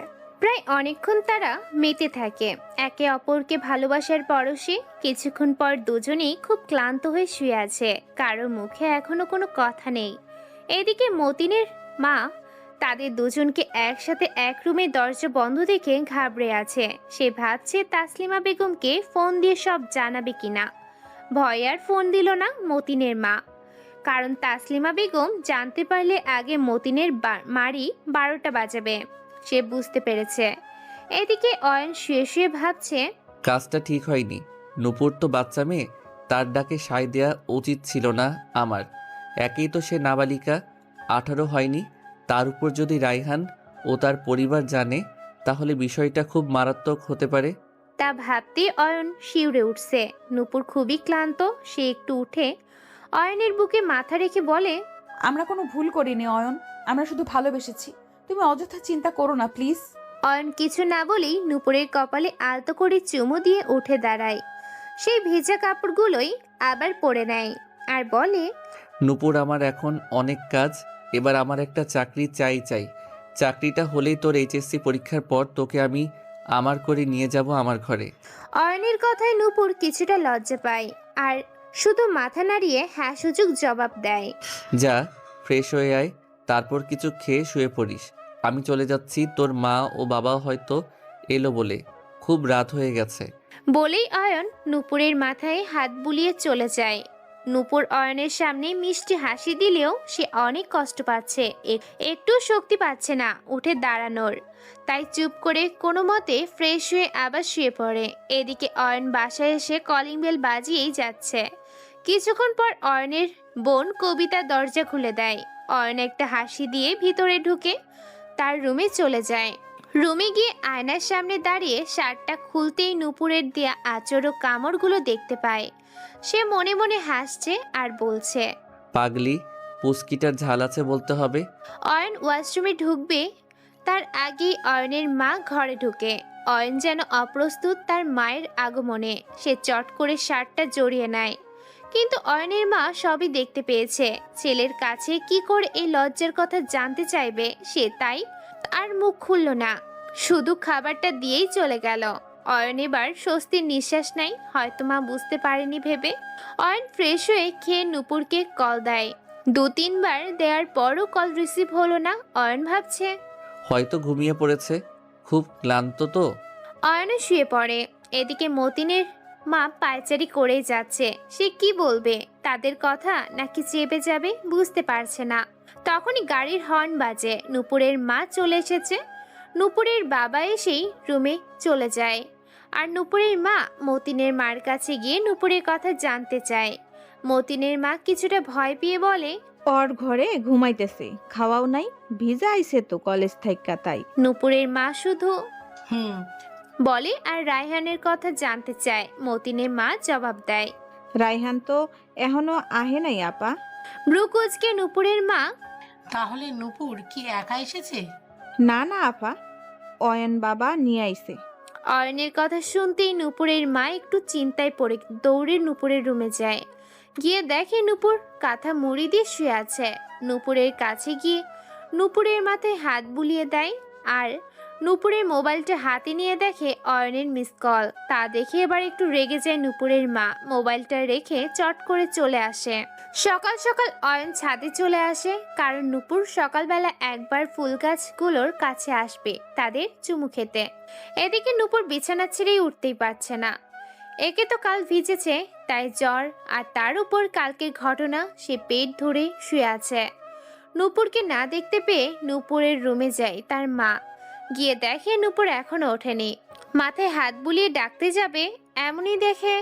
প্রায় অনেকক্ষণ তারা মেতে থাকে একে অপরকে ভালোবাসার পরশে। কিছুক্ষণ পর দুজনেই খুব ক্লান্ত হয়ে শুয়ে আছে। কারো মুখে এখনো কোনো কথা নেই। এদিকে মতিনের মা তাদের দুজনকে একসাথে এক রুমে দরজা বন্ধ দেখে ঘাবড়ে আছে। সে ভাবছে তাসলিমা বেগমকে ফোন দিয়ে সব জানাবে কিনা। ভয় আর ফোন দিল না মতিনের মা, কারণ তাসলিমা বেগম জানতে পারলে আগে মতিনের মারি 12টা বাজাবে। সে বুঝতে পেরেছে। এদিকে অয়ন শুয়ে শুয়ে ভাবছে,
কাজটা ঠিক হয়নি। নূপুর তো বাচ্চা মেয়ে, তার ডাকে সায় দেওয়া উচিত ছিল না আমার। একেই তো সে নাবালিকা, 18 হয়নি। তার উপর যদি রায়হান ও তার পরিবার জানে, তাহলে বিষয়টা খুব মারাত্মক হতে পারে।
তা ভাবতে অয়ন শিউরে উঠছে। নূপুর খুবই ক্লান্ত। সে একটু উঠে অয়নের বুকে মাথা রেখে বলে,
আমরা কোনো ভুল করিনি অয়ন, আমরা শুধু ভালোবেসেছি। তুমি অযথা চিন্তা করো না প্লিজ।
অয়ন কিছু না বলেই নূপুরের কপালে আলতো করে চুমু দিয়ে উঠে দাঁড়ায়। সেই ভিজা কাপড়গুলোই আবার পরে নেয় আর বলে,
নূপুর, আমার এখন অনেক কাজ। এবার আমার একটা চাকরি চাই। চাকরিটা হলেই তোর এইচএসসি পরীক্ষার পর তোকে আমি আমার করে নিয়ে যাব আমার ঘরে।
অয়নের কথায় নূপুর কিছুটা লজ্জা পায় আর শুধু মাথা নাড়িয়ে হ্যাঁ সূচক জবাব দেয়।
যা, ফ্রেশ হয়ে আয়, তারপর কিছু খেয়ে শুয়ে পড়িস। আমি চলে যাচ্ছি, তোর মা ও বাবা হয়তো এলো বলে। খুব রাত হয়ে গেছে।
বলেই অয়ন নূপুরের মাথায় হাত বুলিয়ে চলে যায়। নূপুর অয়নের সামনে মিষ্টি হাসি দিলেও সে অনেক কষ্ট পাচ্ছে, একটু শক্তি পাচ্ছে না উঠে দাঁড়ানোর। তাই চুপ করে কোনো মতে ফ্রেশ হয়ে আবার শুয়ে পড়ে। এদিকে অয়ন বাসায় এসে কলিং বেল বাজিয়েই যাচ্ছে। কিছুক্ষণ পর অয়নের বোন কবিতা দরজা খুলে দেয়। অয়ন একটা হাসি দিয়ে ভিতরে ঢুকে তার রুমে চলে যায়। রুমে গিয়ে আয়নার সামনে দাঁড়িয়ে শার্টটা খুলতেই নূপুরের দেয়া আঁচড় ও কামড়গুলো দেখতে পায়। সে মনে মনে হাসছে আর বলছে,
পাগলি, পুস্কিটার ঝাল আছে বলতে হবে।
অয়ন ওয়াশরুমে ঢুকবে তার আগেই অয়নের মা ঘরে ঢুকে। অয়ন যেন অপ্রস্তুত তার মায়ের আগমনে। সে চট করে শার্টটা জড়িয়ে নেয়, কিন্তু অয়নের মা সবই দেখতে পেয়েছে। ছেলের কাছে কি করে এই লজ্জার কথা জানতে চাইবে সে, তাই আর মুখ খুলল না, শুধু খাবারটা দিয়েই চলে গেল। অয়ন এবার স্বস্তির নিঃশ্বাস নেয়, হয়তো মা বুঝতে পারেনি ভেবে। অয়ন ফ্রেশ হয়ে খেয়ে নূপুরকে কল দেয়। 2-3 বার দেওয়ার পরও কল রিসিভ হলো না। অয়ন ভাবছে
হয়তো ঘুমিয়ে পড়েছে, খুব ক্লান্ত তো।
অয়নও শুয়ে পড়ে। এদিকে মতিনের মা পায়চারি করেই যাচ্ছে। সে কি বলবে, তাদের কথা নাকি চেপে যাবে বুঝতে পারছে না। তখনই গাড়ির হর্ন বাজে। নূপুরের মা চলে এসেছে। নূপুরের বাবা এসেই রুমে চলে যায়, আর নূপুরের মা মতিনের মার কাছে গিয়ে নূপুরের কথা জানতে চায়। মতিনের মা কিছুটা ভয় পেয়ে বলে,
ওর ঘরে ঘুমাইতেছে, খাওয়াও নাই, ভিজা আইছে তো কলেজ থাইকা তাই।
নূপুরের মা শুধু
হুম
বলে আর রায়হানের কথা জানতে চায়। মতিনের মা জবাব দেয়,
রায়হান তো এখনো আহে নাই আপা।
ব্রুকুজকে নূপুরের মা,
তাহলে নূপুর কি একা এসেছে?
না না আপা, অয়ন বাবা নিয়ে আইছে।
অয়নের কথা শুনতেই নূপুরের মা একটু চিন্তায় পড়ে দৌড়ে নূপুরের রুমে যায়। গিয়ে দেখে নূপুর কাঁথা মুড়ি দিয়ে শুয়ে আছে। নূপুরের কাছে গিয়ে নূপুরের মাথায় হাত বুলিয়ে দেয়, আর নূপুরের মোবাইলটা হাতে নিয়ে দেখে অয়নের মিস কল। তা দেখে এবার একটু রেগে যায় নূপুরের মা। মোবাইলটা রেখে চট করে চলে আসে। সকাল সকাল অয়ন ছাদে চলে আসে, কারণ নূপুর সকালবেলা একবার ফুল গাছগুলোর কাছে আসবে তাদের চুমু খেতে। এদিকে নূপুর বিছানা ছেড়েই উঠতেই পারছে না। একে তো কাল ভিজেছে, তাই জ্বর, আর তার উপর কালকের ঘটনা, সে পেট ধরে শুয়ে আছে। নূপুরকে না দেখতে পেয়ে নূপুরের রুমে যায় তার মা। গিয়ে দেখে নূপুর এখনো ওঠেনি। মাথায় হাত বুলিয়ে ডাকতে যাবে, এমনই দেখে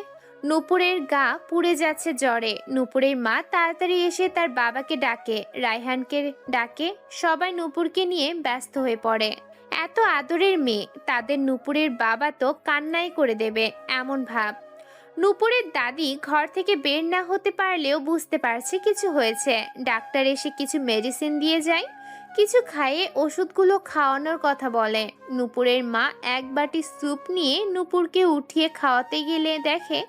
নূপুরের গা পুড়ে যাচ্ছে জ্বরে। নূপুরের মা তাড়াতাড়ি এসে তার বাবাকে ডাকে, রায়হানকে ডাকে। সবাই নূপুরকে নিয়ে ব্যস্ত হয়ে পড়ে। এত আদরের মেয়ে, তাদের নূপুরের বাবা তো কান্নাই করে দেবে এমন ভাব। নূপুরের দাদি ঘর থেকে বের না হতে পারলেও বুঝতে পারছে কিছু হয়েছে। ডাক্তার এসে কিছু মেডিসিন দিয়ে যায়, কিছু খাইয়ে ওষুধগুলো খাওয়ানোর কথা বলে। নূপুরের মা এক বাটি স্যুপ নিয়ে নূপুরকে উঠিয়ে খাওয়াতে গেলে দেখে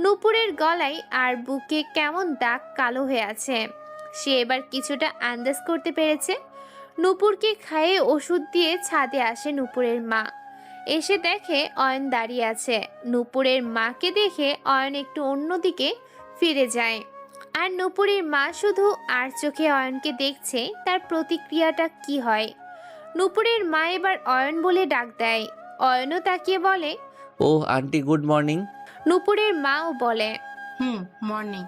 নূপুরের গলায় আর বুকে কেমন দাগ কালো হয়ে আছে। সে এবার কিছুটা আন্দাজ করতে পেরেছে। নূপুরকে খাইয়ে ওষুধ দিয়ে ছাদে আসে নূপুরের মা। এসে দেখে অয়ন দাঁড়িয়ে আছে। নূপুরের মাকে দেখে অয়ন একটু অন্যদিকে ফিরে যায়, আর নূপুরের মা শুধু আর চোখে অয়নকে দেখছে, তার প্রতিক্রিয়াটা কি হয়। নূপুরের মা এবার অয়ন বলে ডাক দেয়। অয়নও তাকিয়ে বলে,
ও আন্টি, গুড মর্নিং।
নূপুরের মাও বলে,
মর্নিং।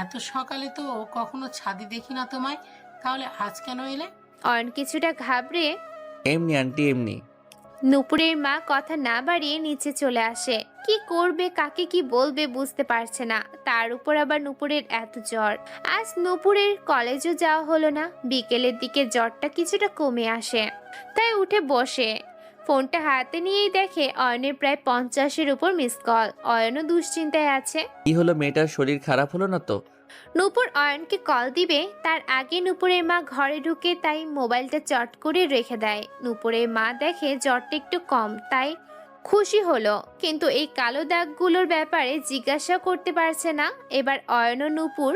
এত সকালে তো কখনো ছাদে দেখি না তোমায়, তাহলে আজ কেন এলে?
অয়ন কিছুটা ঘাবড়ে,
এমনি আন্টি, এমনি।
নূপুরের মা কথা না বাড়িয়ে নিচে চলে আসে। কি করবে, কাকে কি বলবে বুঝতে পারছে না। তার উপর আবার নূপুরের এত জ্বর। আজ নূপুরের কলেজও যাওয়া হলো না। বিকেলের দিকে জ্বরটা কিছুটা কমে আসে, তাই উঠে বসে ফোনটা হাতে নিয়েই দেখে অয়নের প্রায় 50-এর উপর মিস কল। অয়নও দুশ্চিন্তায় আছে।
কি হলো, মেয়েটার শরীর খারাপ হলো না তো?
নূপুর অয়নকে কল দিবে তার আগে নূপুরের মা ঘরে ঢুকে, তাই মোবাইলটা চট করে রেখে দেয়। নূপুরের মা দেখে জ্বরটা একটু কম, তাই খুশি হলো, কিন্তু এই কালো দাগগুলোর ব্যাপারে জিজ্ঞাসা করতে পারছে না। এবার অয়ন ও নূপুর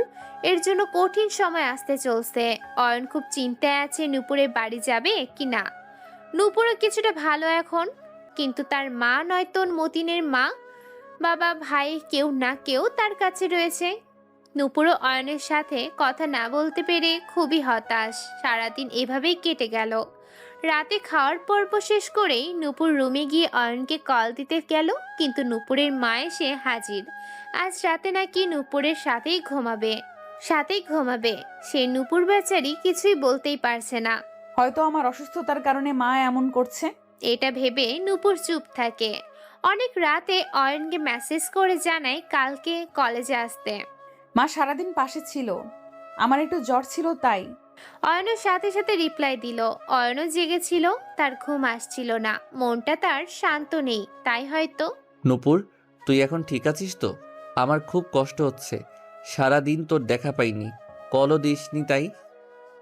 এর জন্য কঠিন সময় আসতে চলছে। অয়ন খুব চিন্তায় আছে নূপুরের বাড়ি যাবে কি না। নূপুরও কিছুটা ভালো এখন, কিন্তু তার মা নয়তো মতিনের মা, বাবা, ভাই কেউ না কেউ তার কাছে রয়েছে। নূপুরও অয়নের সাথে কথা না বলতে পেরে খুবই হতাশ। সারাদিন এভাবেই কেটে গেল। রাতে খাওয়ার পর্ব শেষ করেই নূপুর রুমে গিয়ে অয়নকে কল দিতে গেল, কিন্তু নূপুরের মা এসে হাজির। আজ রাতে নাকি নূপুরের সাথেই ঘুমাবে। সে নূপুর বেচারি কিছুই বলতেই পারছে না।
হয়তো আমার অসুস্থতার কারণে মা এমন করছে।
এটা ভেবে নূপুর চুপ থাকে। অনেক রাতে অয়নকে মেসেজ করে জানায় কালকে কলেজে আসতে।
মা সারাদিন পাশে ছিল, আমার একটু জ্বর ছিল তাই।
অয়নের সাথে সাথে রিপ্লাই দিল। অয়নও জেগেছিল, তার ঘুম আসছিল না, মনটা তার শান্ত নেই, তাই হয়তো।
নূপুর, তুই এখন ঠিক আছিস তো? আমার খুব কষ্ট হচ্ছে, সারাদিন তোর দেখা পাইনি, কলও দিসনি তাই।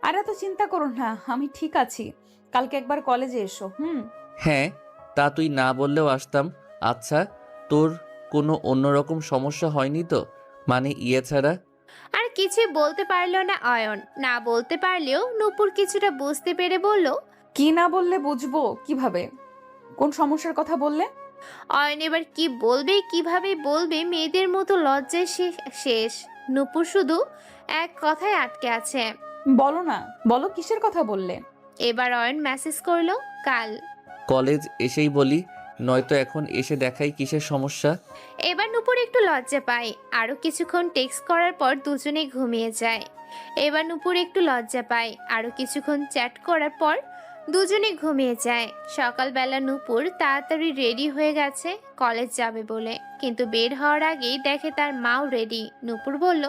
আর এত চিন্তা করো না, আমি ঠিক আছি। কালকে একবার কলেজে এসো।
হ্যাঁ, তা তুই না বললেও আসতাম। আচ্ছা, তোর কোনো অন্যরকম সমস্যা হয়নি তো? মানে ইয়ে ছাড়া?
আর কিছু বলতে পারলো না অয়ন। না বলতে পারলেও নূপুর কিছুটা বুঝতে পেরে বলল,
কি না বললে বুঝবো কিভাবে? কোন সমস্যার কথা বললে?
অয়ন এবার কি বলবে, কিভাবে বলবে, মেয়েদের মতো লজ্জায় শেষ। নূপুর শুধু এক কথায় আটকে আছে।
বলো না, বলো কিসের কথা বললে?
এবার অয়ন মেসেজ করলো, কাল
কলেজ এসেই বলি, নয়তো এখন এসে দেখাই কিসের সমস্যা।
এবার নূপুর একটু লজ্জা পায়। আরো কিছুক্ষণ টেক্সট করার পর দুজনেই ঘুমিয়ে যায়। এবার নূপুর একটু লজ্জা পায়। আরো কিছুক্ষণ চ্যাট করার পর দুজনে ঘুমিয়ে যায়। সকালবেলা নূপুর তাড়াতাড়ি রেডি হয়ে গেছে কলেজ যাবে বলে, কিন্তু বের হওয়ার আগেই দেখে তার মাও রেডি। নূপুর বলল,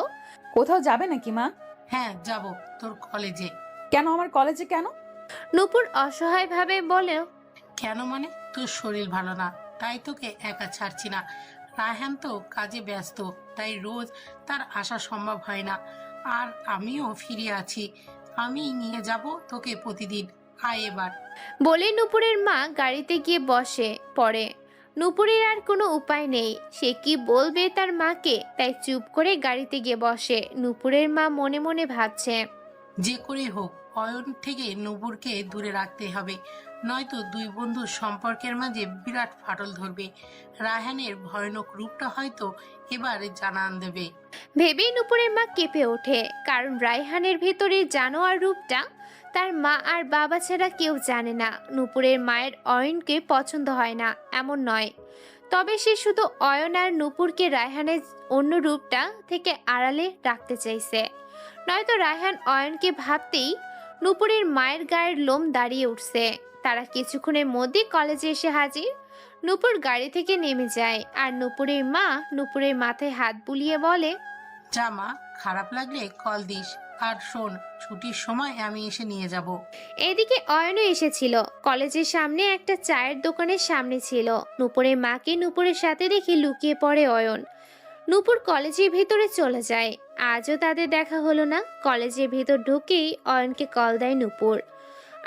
কোথাও যাবে নাকি মা?
হ্যাঁ যাব, তোর কলেজে।
কেন আমার কলেজে কেন?
নূপুর অসহায়ভাবে বলে,
কেন মানে তোর শরীর ভালো না, তাই তোকে একা ছাড়ছি না। রায়হান তো কাজে ব্যস্ত, তাই রোজ তার আসা সম্ভব হয় না। আর আমিও ফিরে আছি, আমি নিয়ে যাব তোকে প্রতিদিন। আয় এবার।
বলে নূপুরের মা গাড়িতে গিয়ে বসে পড়ে। নূপুরের আর কোনো উপায় নেই, সে কি বলবে তার মাকে, তাই চুপ করে গাড়িতে গিয়ে বসে। নূপুরের মা মনে মনে ভাবছে,
যে করেই হোক অয়ন থেকে নূপুরকে দূরে রাখতে হবে, নয়তো দুই বন্ধুর সম্পর্কের মাঝে বিরাট ফাটল ধরবে। রায়হানের ভয়ানক রূপটা হয়তো এবার জানান দেবে।
ভেবেই নূপুরের মা কেঁপে ওঠে, কারণ রায়হানের ভেতরের জানোয়ার রূপটা তার মা আর বাবা ছাড়া কেউ জানে না। নূপুরের মায়ের অয়নকে পছন্দ হয় না এমন নয়, তবে সে শুধু অয়ন আর নূপুরকে রায়হানের অন্য রূপটা থেকে আড়ালে রাখতে চাইছে। নয়তো রায়হান অয়নকে ভাবতেই নূপুরের মায়ের গায়ের লোম দাঁড়িয়ে উঠছে। তারা কিছুক্ষণের মধ্যে কলেজে এসে হাজির। নূপুর গাড়ি থেকে নেমে যায়, আর নূপুরের মা নূপুরের মাথায় হাত বুলিয়ে বলে,
জামা খারাপ লাগলে কল দিস, আর শোন, ছুটির সময় আমি এসে নিয়ে যাব।
এদিকে অয়নও এসেছিল। কলেজের সামনে একটা চায়ের দোকানের সামনে ছিল। নূপুরের মাকে নূপুরের সাথে দেখে লুকিয়ে পড়ে অয়ন। নূপুর কলেজের ভিতরে চলে যায়। আজও তাদের দেখা হলো না। কলেজের ভিতর ঢুকেই অয়নকে কল দেয় নূপুর,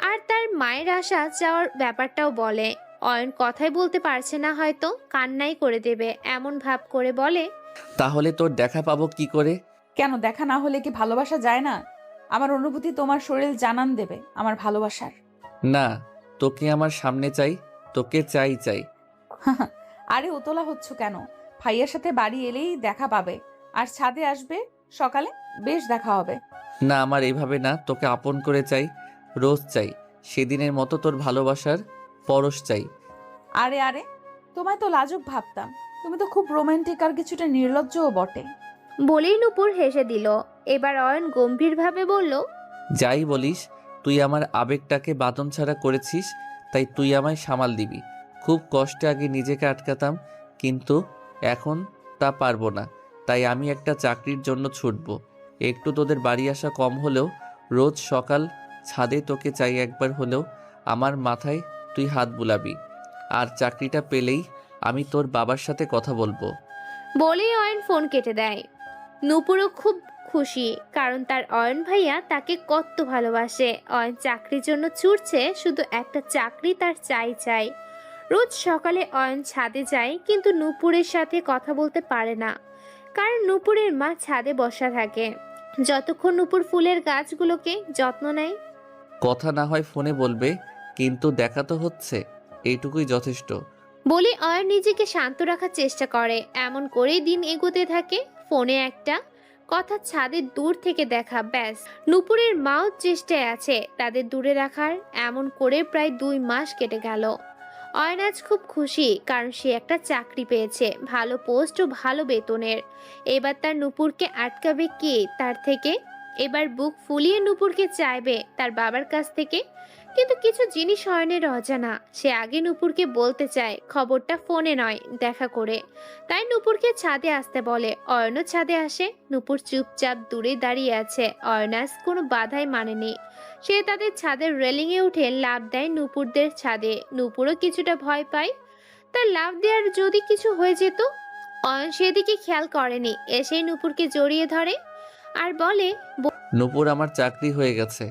আর তার মায়ের আসা যাওয়ার ব্যাপারটাও বলে। অয়ন কথাই বলতে পারছে না, হয়তো কান্নাই করে দেবে এমন ভাব করে বলে,
তাহলে তোর দেখা পাবো কি করে?
কেন দেখা না হলে কি ভালোবাসা যায় না? আমার অনুভূতি তোমার শরীর জানান দেবে আমার ভালোবাসার।
না, তোকে আমার সামনে চাই, তোকে চাই।
আরে উতলা হচ্ছ কেন? ভাইয়ার সাথে বাড়ি এলেই দেখা পাবে, আর ছাদে আসবে সকালে, বেশ দেখা হবে।
না, আমার এইভাবে না, তোকে আপন করে চাই, রোজ চাই, সেদিনের মতো তোর ভালোবাসার পরশ চাই।
আরে তোমায় তো লাজুক ভাবতাম, তুমি তো খুব রোমান্টিক আর কিছুটা নির্লজ্জও বটে।
বলেই নূপুর হেসে দিল। এবার অয়ন গম্ভীরভাবে বলল,
যাই বলিস, তুই আমার আবেগটাকে বাঁধন ছাড়া করেছিস, তাই তুই আমায় সামাল দিবি। খুব কষ্টে আগে নিজেকে আটকাতাম, কিন্তু এখন তা পারবো না। তাই আমি একটা চাকরির জন্য ছুটব। একটু তোদের বাড়ি আসা কম হলেও রোজ সকাল ছাদে তোকে চাই একবার হলেও আমার মাথায় তুই হাত বুলাবি। আর চাকরিটা পেলেই আমি তোর বাবার সাথে কথা বলবো।
বলেই অয়ন ফোন কেটে দেয়। নূপুরও খুব খুশি, কারণ তার অয়ন ভাইয়া তাকে কত ভালোবাসে। অয়ন চাকরির জন্য ছুটছে, শুধু একটা চাকরি তার চাই। রোজ সকালে অয়ন ছাদে যায়, কিন্তু নূপুরের সাথে কথা বলতে পারে না, কারণ নূপুরের মা ছাদে বসা থাকে। যতক্ষণ নূপুর ফুলের গাছগুলোকে যত্ন নেয়।
কথা না হয় ফোনে বলবে, কিন্তু দেখা তো হচ্ছে, এইটুকুই যথেষ্ট।
বলে অয়ন নিজেকে শান্ত রাখার চেষ্টা করে। এমন করেই দিন এগোতে থাকে। ফোনে একটা কথা ছাদের দূর থেকে দেখা, ব্যাস। নূপুরের মাও চেষ্টায় আছে তাদের দূরে রাখার। এমন করে প্রায় 2 মাস কেটে গেল। অয়ন আজ খুব খুশি, কারণ সে একটা চাকরি পেয়েছে, ভালো পোস্ট ও ভালো বেতনের। এবার তার নূপুরকে আটকাবে কে তার থেকে? এবার বুক ফুলিয়ে নূপুরকে চাইবে তার বাবার কাছ থেকে। কিন্তু কিছু জিনিস অয়নের অজানা। সে আগে নূপুরকে বলতে চায়, খবরটা ফোনে নয়, দেখা করে। তাই নূপুরকে ছাদে আসতে বলে। অয়নও ছাদে আসে। নূপুর চুপচাপ দূরে দাঁড়িয়ে আছে। অয়ন আজ কোনো বাধাই মানেনি। সে তাদের ছাদের রেলিংয়ে উঠে লাফ দেয় নূপুরদের ছাদে। নূপুরও কিছুটা ভয় পায়, তার লাফ দেওয়ার যদি কিছু হয়ে যেত। অয়ন সেদিকে খেয়াল করেনি, এসেই নূপুরকে জড়িয়ে ধরে আর বলে,
নূপুর আমার চাকরি হয়ে গেছে,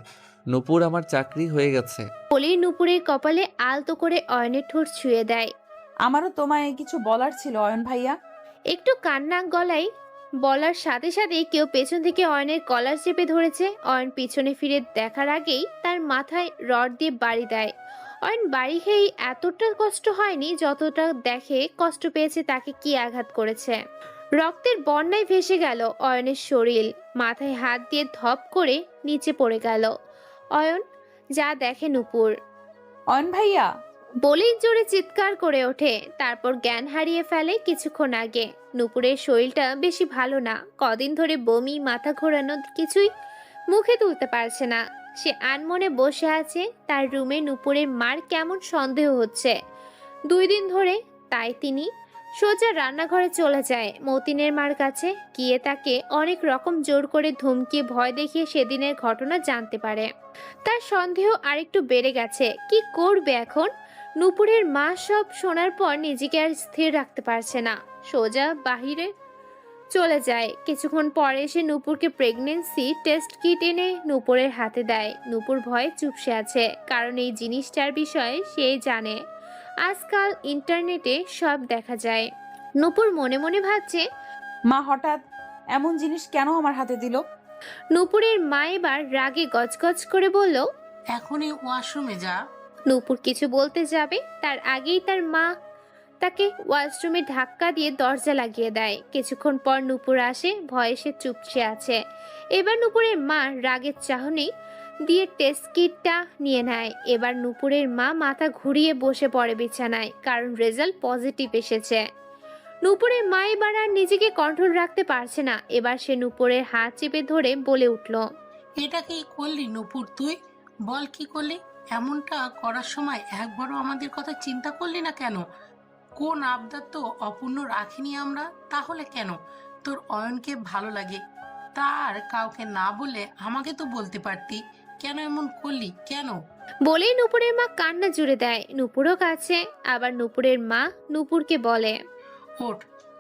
নূপুর আমার চাকরি হয়ে গেছে।
বলেই নূপুরের কপালে আলতো করে অয়নের ঠোঁট ছুঁয়ে দেয়।
আমারও তোমায় কিছু বলার ছিল অয়ন ভাইয়া।
একটু কান্না গলায় বলার সাথে সাথেই কেউ পেছন থেকে অয়নের কলার চেপে ধরেছে। অয়ন পিছনে ফিরে দেখার আগেই তার মাথায় রড দিয়ে বাড়ি দেয়। অয়ন বাড়ি খেয়ে এতটা কষ্ট হয়নি যতটা দেখে কষ্ট পেয়েছে তাকে কি আঘাত করেছে। রক্তের বন্যায় ভেসে গেল অয়নের শরীর। মাথায় হাত দিয়ে ধপ করে নিচে পড়ে গেল অয়ন। যা দেখে নূপুর।
অয়ন ভাইয়া
বলেই জোরে চিৎকার করে ওঠে, তারপর জ্ঞান হারিয়ে ফেলে কিছুক্ষণ আগে। নূপুরের শরীরটা বেশি ভালো না, কদিন ধরে বমি, মাথা ঘোরানো, কিছুই মুখে তুলতে পারছে না। সে আনমনে বসে আছে। তার রুমে নূপুরের মার কেমন সন্দেহ হচ্ছে 2 দিন ধরে। তাই তিনি সোজা রান্নাঘরে চলে যায় মতিনের মার কাছে। গিয়ে তাকে অনেক রকম জোর করে ধমকিয়ে ভয় দেখিয়ে সেদিনের ঘটনা জানতে পারে। তার সন্দেহ আরেকটু বেড়ে গেছে। কি করবে এখন? নূপুরের মা সব শোনার পর নিজেকে আর স্থির রাখতে পারছে না, সোজা বাহিরে চলে যায়। কিছুক্ষণ পরে এসে নূপুরকে প্রেগনেন্সি টেস্ট কিট এনে নূপুরের হাতে দেয়। নূপুর ভয়ে চুপসে আছে, কারণ এই জিনিসটার বিষয়ে সে জানে। আজকাল ইন্টারনেটে সব দেখা যায়। নূপুর মনে মনে ভাবছে,
মা হঠাৎ এমন জিনিস কেন আমার হাতে দিল?
নূপুরের মা এবার রাগে গজগজ করে বলল,
এখনই ওয়াশরুমে যা।
নূপুর কিছু বলতে যাবে, তার আগেই তার মা তাকে ওয়াশরুমে ধাক্কা দিয়ে দরজা লাগিয়ে দেয়। কিছুক্ষণ পর নূপুর আসে, ভয়ে সে চুপসে আছে। এবার নূপুরের মা রাগের চাহনি দিয়ে টেস্ট কিটটা নিয়ে নেয়। এবার নূপুরের মা মাথা ঘুরিয়ে বসে পড়ে বিছানায়, কারণ রেজাল্ট পজিটিভ এসেছে। নূপুরের মা এবার আর নিজেকে কন্ট্রোল রাখতে পারছে না। এবার সে নূপুরের হাত চেপে ধরে বলে উঠল,
এটা কি করলি নূপুর? তুই বল কি করলি? এমনটা করার সময় একবারও আমাদের কথা চিন্তা করলি না কেন? কোন আবদার তো অপূর্ণ রাখিনি আমরা? তাহলে কেন? তোর অয়নকে ভালো লাগে, তার কাউকে না বলে আমাকে তো বলতে পারতি। কেন এমন করলি কেন?
বলেই নূপুরের মা কান্না জুড়ে দেয়। নূপুরও কাছে। আবার নূপুরের মা নূপুরকে বলে,
ওঠ,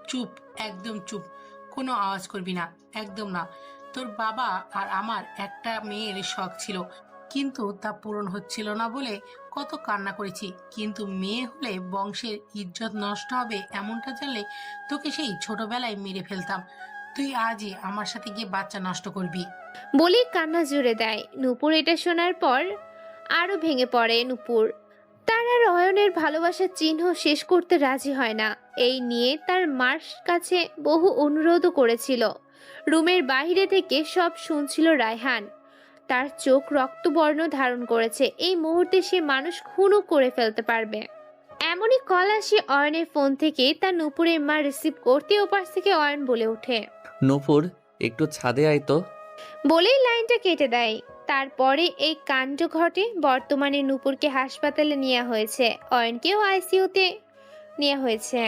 চুপ, একদম চুপ, কোনো আওয়াজ করবি না, একদম না। তোর বাবা আর আমার একটা মেয়ের শখ ছিল, কিন্তু তা পূরণ হচ্ছিল না বলে কত কান্না করেছি। কিন্তু মেয়ে হলে বংশের ইজ্জত নষ্ট হবে এমনটা জানলে তোকে সেই ছোটবেলায় মেরে ফেলতাম। তুই আজই আমার সাথে গিয়ে বাচ্চা নষ্ট করবি।
বলেই কান্না জুড়ে দেয়। নূপুর এটা শোনার পর আরো ভেঙে পড়ে নূপুর। তার আর অয়নের ভালোবাসার চিহ্ন শেষ করতে রাজি হয় না। এই নিয়ে তার মার কাছে বহু অনুরোধও করেছিল। রুমের বাইরে থেকে সব শুনছিল রায়হান। তার চোখ রক্তবর্ণ ধারণ করেছে। এই মুহূর্তে সে মানুষ খুনও করে ফেলতে পারবে। এমনই কল আসে অয়নের ফোন থেকে। তার নূপুরের মা রিসিভ করতে ওপাশ থেকে অয়ন বলে ওঠে,
নূপুর একটু ছাদে আয় তো।
বলেই লাইনটা কেটে দেয়। তারপরে এই কাণ্ড ঘটে। বর্তমানে নূপুরকে হাসপাতালে নেওয়া হয়েছে, অয়নকেও আইসিইউতে নেওয়া হয়েছে।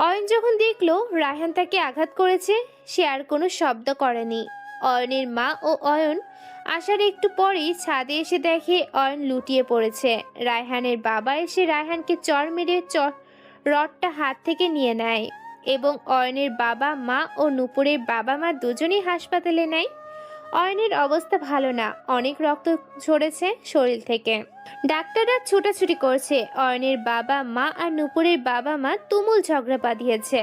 অয়ন যখন দেখলো রায়হান তাকে আঘাত করেছে, সে আর কোনো শব্দ করেনি। অয়নের মা ও অয়ন আসার একটু পরেই ছাদে এসে দেখে অয়ন লুটিয়ে পড়েছে। রায়হানের বাবা এসে রায়হানকে চড় মেরে রডটা হাত থেকে নিয়ে নেয় এবং অয়নের বাবা মা ও নূপুরের বাবা মা দুজনেই হাসপাতালে নেয়। অয়নের অবস্থা ভালো না, অনেক রক্ত ঝরেছে শরীর থেকে। ডাক্তাররা ছুটাছুটি করছে। অয়নের বাবা মা আর নূপুরের বাবা মা তুমুল ঝগড়া বাঁধিয়েছে।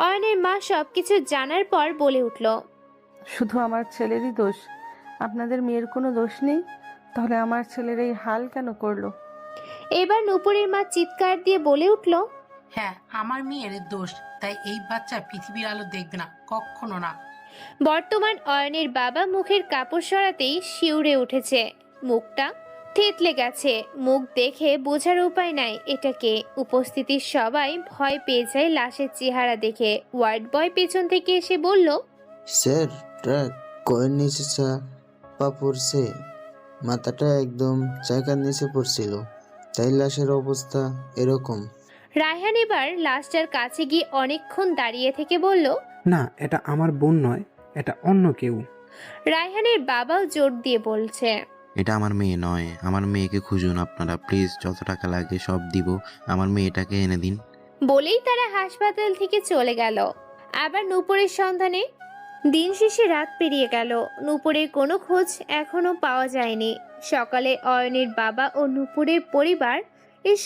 অয়নের মা সবকিছু জানার পর বলে উঠল,
শুধু আমার ছেলেরই দোষ? আপনাদের মেয়ের কোনো দোষ নেই? তাহলে আমার ছেলের এই হাল কেন করলো?
এবার নূপুরের মা চিৎকার দিয়ে বলে উঠল,
হ্যাঁ, আমার মেয়ের দোষ, তাই এই বাচ্চা পৃথিবীর আলো দেখবে না, কখনো না।
বর্তমান অয়নের বাবা মুখের কাপড় সরাতেই শিউরে উঠেছে, মুখটা থেতলে গেছে। মুখ দেখে বোঝার উপায় নাই এটাকে। উপস্থিতির সবাই ভয় পেয়ে যায় লাশের চেহারা দেখে। ওয়ার্ড বয় পেছন থেকে এসে বলল,
স্যার, ট্রাক কয়ের নিচে পা পড়ছে, মাথাটা একদম জায়গার নিচে পড়ছিল, তাই লাশের অবস্থা এরকম।
রায়হান এবার লাশটার কাছে গিয়ে অনেকক্ষণ দাঁড়িয়ে থেকে বলল,
না, এটা আমার বোন নয়, এটা অন্য কেউ।
রায়হানের বাবাও জোর দিয়ে বলছে,
এটা আমার মেয়ে নয়, আমার মেয়েকে খুঁজুন আপনারা প্লিজ, যত টাকা লাগে সব দিব, আমার মেয়েটাকে এনে দিন।
বলেই তারা হাসপাতাল থেকে চলে গেল। আবার নূপুরের সন্ধানে। দিন শেষে রাত পেরিয়ে গেল, নূপুরের কোনো খোঁজ এখনো পাওয়া যায়নি। সকালে অয়নের বাবা ও নূপুরের পরিবার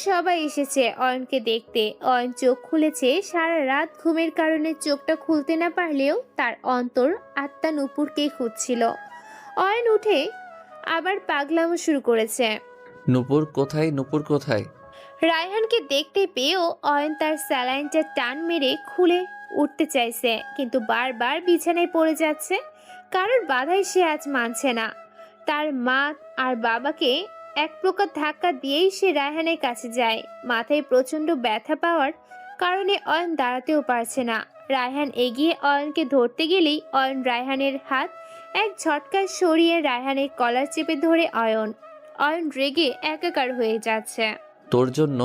সবাই এসেছে অয়নকে দেখতে। অয়ন চোখ খুলেছে, সারা রাত ঘুমের কারণে চোখটা খুলতে না পারলেও তার অন্তর আত্মা নূপুরকেই খুঁজছিল। অয়ন উঠে আবার পাগলামো শুরু করেছে।
নূপুর কোথায়, নূপুর কোথায়?
রায়হানকে দেখতে পেয়েও অয়ন তার স্যালাইনটা টান মেরে খুলে উঠতে চাইছে, কিন্তু বারবার বিছানায় পড়ে যাচ্ছে। কারোর বাধাই সে আজ মানছে না। তার মা আর বাবাকে এক প্রকার ধাক্কা দিয়েই সে রায়হানের কাছে যায়। মাথায় প্রচন্ড ব্যথা পাওয়ার কারণে অয়ন দাঁড়াতেও পারছে না। রায়হান এগিয়ে অয়নকে ধরতে গেলেই অয়ন রায়হানের হাত এক ঝটকায় সরিয়ে রায়হানের কলার চেপে ধরে অয়ন রেগে একাকার হয়ে যাচ্ছে।
তোর জন্য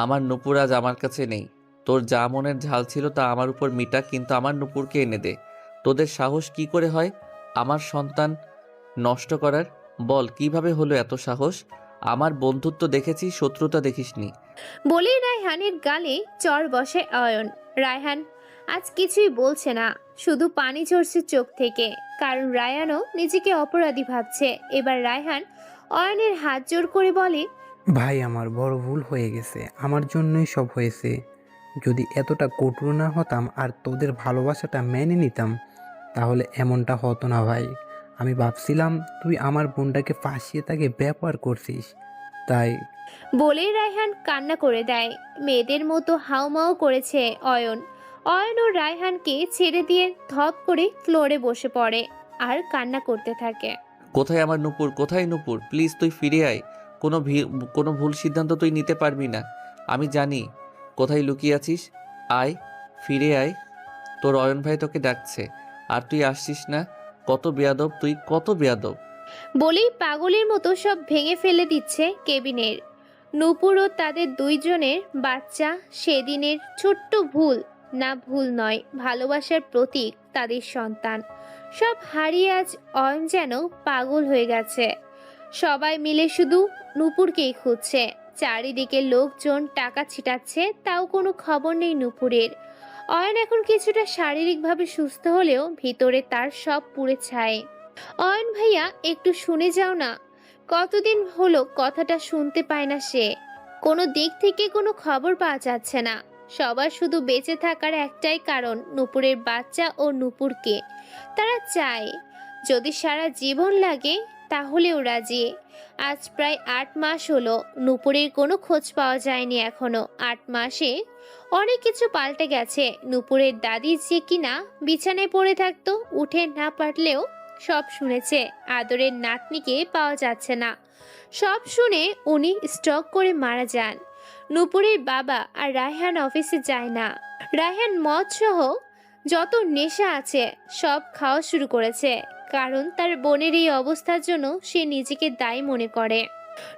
আমার নূপুর আজ আমার কাছে নেই। তোর যা মনের ঝাল ছিল তা আমার উপর মিটা, কিন্তু আমার নূপুরকে এনে দে। তোদের সাহস কি করে হয় আমার সন্তান নষ্ট করার? বল, কিভাবে হলো এত সাহস? আমার বন্ধুত্ব দেখেছিস, শত্রুতা দেখিসনি।
বলেই রায়হানের গালে চর বসে অয়ন। রায়হান আজ কিছুই বলছে না, শুধু পানি ঝরছে চোখ থেকে, কারণ রায়হানও নিজেকে অপরাধী ভাবছে। এবার রায়হান অয়নের হাত জোর করে বলে,
ভাই, আমার বড় ভুল হয়ে গেছে, আমার জন্যই সব হয়েছে। যদি এতটা কঠোর না হতাম আর তোদের ভালোবাসাটা মেনে নিতাম, তাহলে এমনটা হতো না ভাই। আমি ভাবছিলাম তুই আমার বোনটাকে ফাঁসিয়ে তাকে ব্যবহার করছিস, তাই।
বলেই রায়হান কান্না করে দেয়। মেয়েদের মতো হাউমাউ করেছে অয়ন। অয়ন ও রায়হানকে ছেড়ে দিয়ে ধপ করে ফ্লোরে বসে পড়ে আর কান্না করতে থাকে।
কোথায় আমার নূপুর, কোথায় নূপুর? প্লিজ তুই ফিরে আয়। কোনো ভুল সিদ্ধান্ত তুই নিতে পারবি না। আমি জানি কোথায় লুকিয়ে আছিস। আয়, ফিরে আয়। তোর অয়ন ভাই তোকে ডাকছে, আর তুই আসছিস না। কত বেয়াদব তুই, কত বেয়াদব।
বলেই পাগলের মতো সব ভেঙে ফেলে দিচ্ছে কেবিনের। নূপুর ও তাদের দুইজনের বাচ্চা সেদিনের ছোট্ট ভুল নয়, ভালোবাসার প্রতীক তাদের সন্তান। সব হারিয়ে আজ অয়ন যেন পাগল হয়ে গেছে। সবাই মিলে শুধু নূপুরকেই খুঁজছে। চারিদিকে লোকজন টাকা ছিটাচ্ছে, তাও কোনো খবর নেই নূপুরের। অয়ন এখন কিছুটা শারীরিকভাবে সুস্থ হলেও ভিতরে তার সব পুড়ে ছায়। অয়ন ভাইয়া, একটু শুনে যাও না। কতদিন হলো কথাটা শুনতে পায় না সে। কোনো দিক থেকে কোনো খবর পাওয়া যাচ্ছে না। সবার শুধু বেঁচে থাকার একটাই কারণ, নূপুরের বাচ্চা ও নূপুরকে তারা চায়। যদি সারা জীবন লাগে তাহলেও রাজি। আজ প্রায় 8 মাস হলো নূপুরের কোনো খোঁজ পাওয়া যায়নি এখনো। 8 মাসে অনেক কিছু পাল্টে গেছে। নূপুরের দাদি যে কিনা বিছানায় পড়ে থাকতো, উঠে না পারলেও সব শুনেছে। আদরের নাতনিকে পাওয়া যাচ্ছে না, সব শুনে উনি স্ট্রোক করে মারা যান। নূপুরের বাবা আর রায়হান অফিসে যায় না। রায়হান মদ সহ যত নেশা আছে সব খাওয়া শুরু করেছে, কারণ তার বোনের এই অবস্থার জন্য সে নিজেকে দায়ী মনে করে।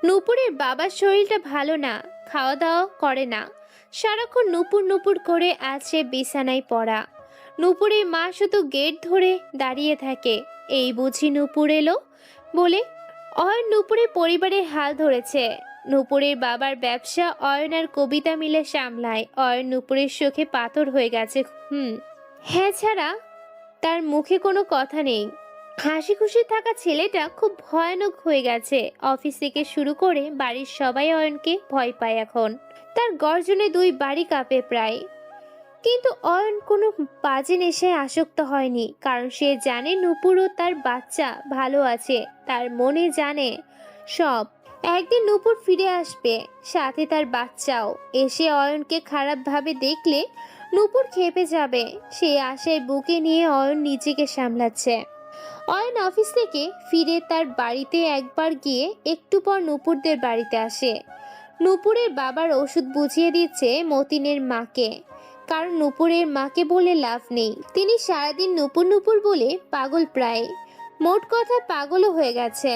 নূপুরের বাবার শরীরটা ভালো না, খাওয়া দাওয়া করে না, সারাক্ষণ নূপুর নূপুর করে আছে বিছানায় পড়া। নূপুরের মা শুধু গেট ধরে দাঁড়িয়ে থাকে, এই বুঝি নূপুর এলো বলে। অয়ন নূপুরের পরিবারের হাল ধরেছে। নূপুরের বাবার ব্যবসা অয়ন আর কবিতা মিলে সামলায়। অয়ন নূপুরের চোখে পাথর হয়ে গেছে। হ্যাঁ ছাড়া তার মুখে কোনো কথা নেই। হাসি খুশি থাকা ছেলেটা খুব ভয়ানক হয়ে গেছে। অফিস থেকে শুরু করে বাড়ির সবাই অয়নকে ভয় পায় এখন। তার গর্জনে 2 বাড়ি কাঁপে প্রায়। কিন্তু অয়ন কোনো বাজে নেশায় আসক্ত হয়নি, কারণ সে জানে নূপুর ও তার বাচ্চা ভালো আছে। তার মনে জানে সব একদিন নূপুর ফিরে আসবে, সাথে তার বাচ্চাও। এসে অয়নকে খারাপভাবে দেখলে নূপুর খেপে যাবে সেই আশায় বুকে নিয়ে অয়ন নিজেকে সামলাচ্ছে। অয়ন অফিস থেকে ফিরে তার বাড়িতে একবার গিয়ে একটু পর নূপুরদের বাড়িতে আসে। নূপুরের বাবার ওষুধ বুঝিয়ে দিচ্ছে মতিনের মাকে, কারণ নূপুরের মাকে বলে লাভ নেই, তিনি সারাদিন নূপুর নূপুর বলে পাগল, প্রায় মোট কথা পাগলও হয়ে গেছে।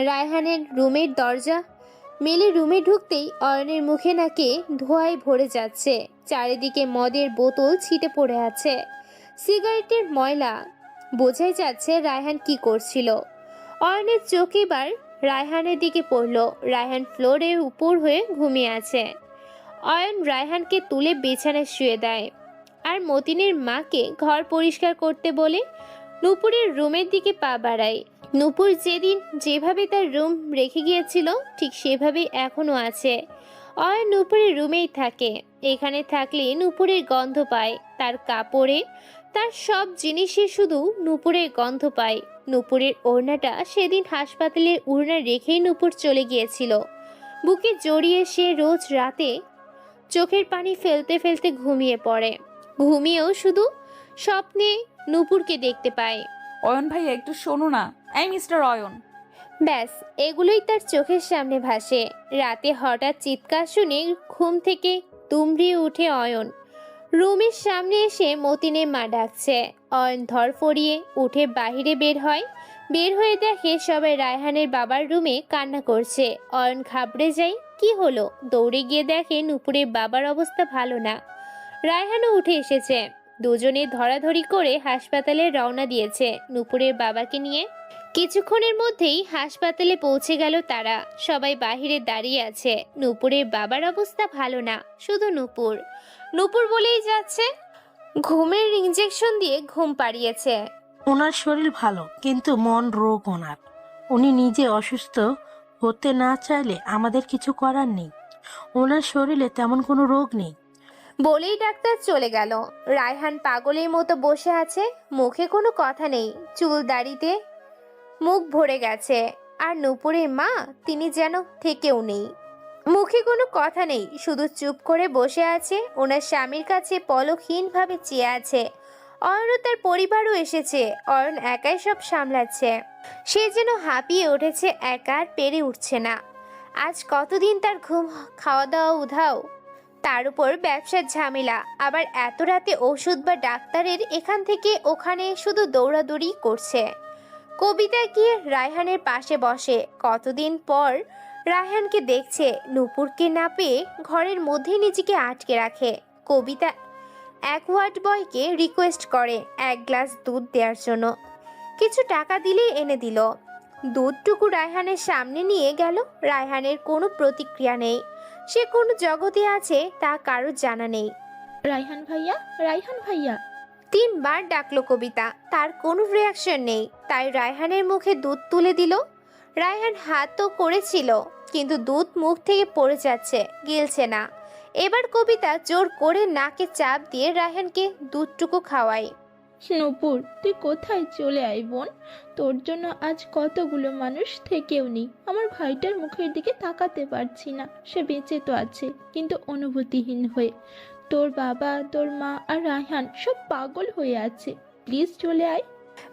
রায়হানের রুমের দরজা মেলে রুমে ঢুকতেই অয়নের মুখে নাকে ধোঁয়ায় ভরে যাচ্ছে, চারিদিকে মদের বোতল ছিটে পড়ে আছে, সিগারেটের ময়লা, বোঝাই যাচ্ছে রায়হান কি করছিল। অয়নের চোখ এবার রায়হানের দিকে পড়ল। রায়হান ফ্লোরের উপর হয়ে ঘুমিয়ে আছে। অয়ন রায়হানকে তুলে বিছানায় শুয়ে দেয় আর মতিনের মাকে ঘর পরিষ্কার করতে বলে নূপুরের রুমের দিকে পা বাড়ায়। নূপুর যেদিন যেভাবে তার রুম রেখে গিয়েছিল ঠিক সেভাবেই এখনো আছে। অয়ন নূপুরের রুমেই থাকে। এখানে থাকলে নূপুরের গন্ধ পায়, তার কাপড়ে, তার সব জিনিসে শুধু নূপুরের গন্ধ পায়। নূপুরের ওড়নাটা সেদিন হাসপাতালে উড়না রেখেই নূপুর চলে গিয়েছিল। বুকে জড়িয়ে সে রোজ রাতে চোখের পানি ফেলতে ফেলতে ঘুমিয়ে পড়ে। ঘুমিয়েও শুধু স্বপ্নে নূপুরকে দেখতে পায়।
অয়ন ভাইয়া একটু শোনো না, এই মিস্টার অয়ন।
ব্যাস এগুলোই তার চোখের সামনে ভাসে। রাতে হঠাৎ চিৎকার শুনে ঘুম থেকে দুমড়িয়ে উঠে অয়ন। রুমের সামনে এসে মতিনের মা ডাকছে। অয়ন ধরফড়িয়ে উঠে বাহিরে বের হয়। বের হয়ে দেখে সবাই রায়হানের বাবার রুমে কান্না করছে। অয়ন ঘাবড়ে যায়, কি হলো? দৌড়ে গিয়ে দেখে নূপুরের বাবার অবস্থা ভালো না। রায়হানও উঠে এসেছে। দুজনে ধরাধরি করে হাসপাতালে রওনা দিয়েছে নূপুরের বাবাকে নিয়ে। কিছুক্ষণের মধ্যেই হাসপাতালে পৌঁছে গেল তারা। সবাই বাহিরে দাঁড়িয়ে আছে। নূপুরের বাবার অবস্থা ভালো না, শুধু নূপুর নূপুর বলেই যাচ্ছে। ঘুমের ইঞ্জেকশন দিয়ে ঘুম পাড়িয়েছে।
ওনার শরীর ভালো, কিন্তু মন রোগ ওনার। উনি নিজে অসুস্থ হতে না চাইলে আমাদের কিছু করার নেই। ওনার শরীরে তেমন কোনো রোগ নেই।
বলেই ডাক্তার চলে গেল। রায়হান পাগলের মতো বসে আছে, মুখে কোনো কথা নেই, চুল দাড়িতে মুখ ভরে গেছে। আর নূপুরের মা, তিনি যেন থেকেও নেই, মুখে কোনো কথা নেই, শুধু চুপ করে বসে আছে। ওনার স্বামীর কাছে পলকহীনভাবে চেয়ে আছে। অয়ন ও তার পরিবারও এসেছে। অয়ন একাই সব সামলাচ্ছে। সে যেন হাঁপিয়ে উঠেছে, একা আর পেরে উঠছে না। আজ কতদিন তার ঘুম খাওয়া দাওয়া উধাও, তার উপর ব্যবসার ঝামেলা, আবার এত রাতে ওষুধ বা ডাক্তারের এখান থেকে ওখানে শুধু দৌড়াদৌড়ি করছে। কবিতা গিয়ে রায়হানের পাশে বসে। কতদিন পর রায়হানকে দেখছে। নূপুরকে না পেয়ে ঘরের মধ্যেই নিজেকে আটকে রাখে। কবিতা অ্যাকোয়ার্ড বয়কে রিকোয়েস্ট করে এক গ্লাস দুধ দেওয়ার জন্য। কিছু টাকা দিলেই এনে দিল। দুধটুকু রায়হানের সামনে নিয়ে গেল। রায়হানের কোনো প্রতিক্রিয়া নেই। সে কোন জগতে আছে তা কারো জানা নেই।
রায়হান ভাইয়া, রায়হান ভাইয়া।
3 বার ডাকলো কবিতা, তার কোনো রিয়াকশন নেই। তাই রায়হানের মুখে দুধ তুলে দিল। রায়হান হাতও করেছিল, কিন্তু দুধ মুখ থেকে পড়ে যাচ্ছে, গিলছে না। এবার কবিতা জোর করে নাকে চাপ দিয়ে রায়হানকে দুধটুকু খাওয়ায়।
নূপুর, তুই কোথায়? চলে আয় বোন, তোর জন্য আজ কতগুলো মানুষ থেকেও নেই। আমার ভাইটার মুখের দিকে তাকাতে পারছি না। সে বেঁচে তো আছে, কিন্তু অনুভূতিহীন হয়ে। তোর বাবা, তোর মা আর রায়হান সব পাগল হয়ে আছে। প্লিজ চলে আয়।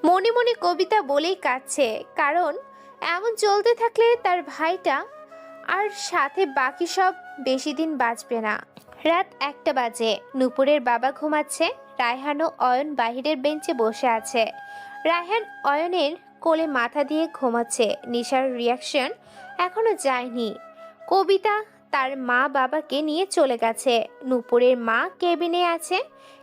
মনে মনে কবিতা বলেই কাঁদছে, কারণ এমন চলতে থাকলে তার ভাইটা আর সাথে বাকি সব বেশি দিন বাঁচবে না। রাত 1টা বাজে। নূপুরের বাবা ঘুমাচ্ছে। রায়হান ও অয়ন বাহিরের বেঞ্চে বসে আছে। রায়হান অয়নের কোলে মাথা দিয়ে ঘুমাচ্ছে। নিশার রিয়াকশন এখনো যায়নি। কবিতা তার মা বাবাকে নিয়ে চলে গেছে। নূপুরের মা কেবিনে আছে।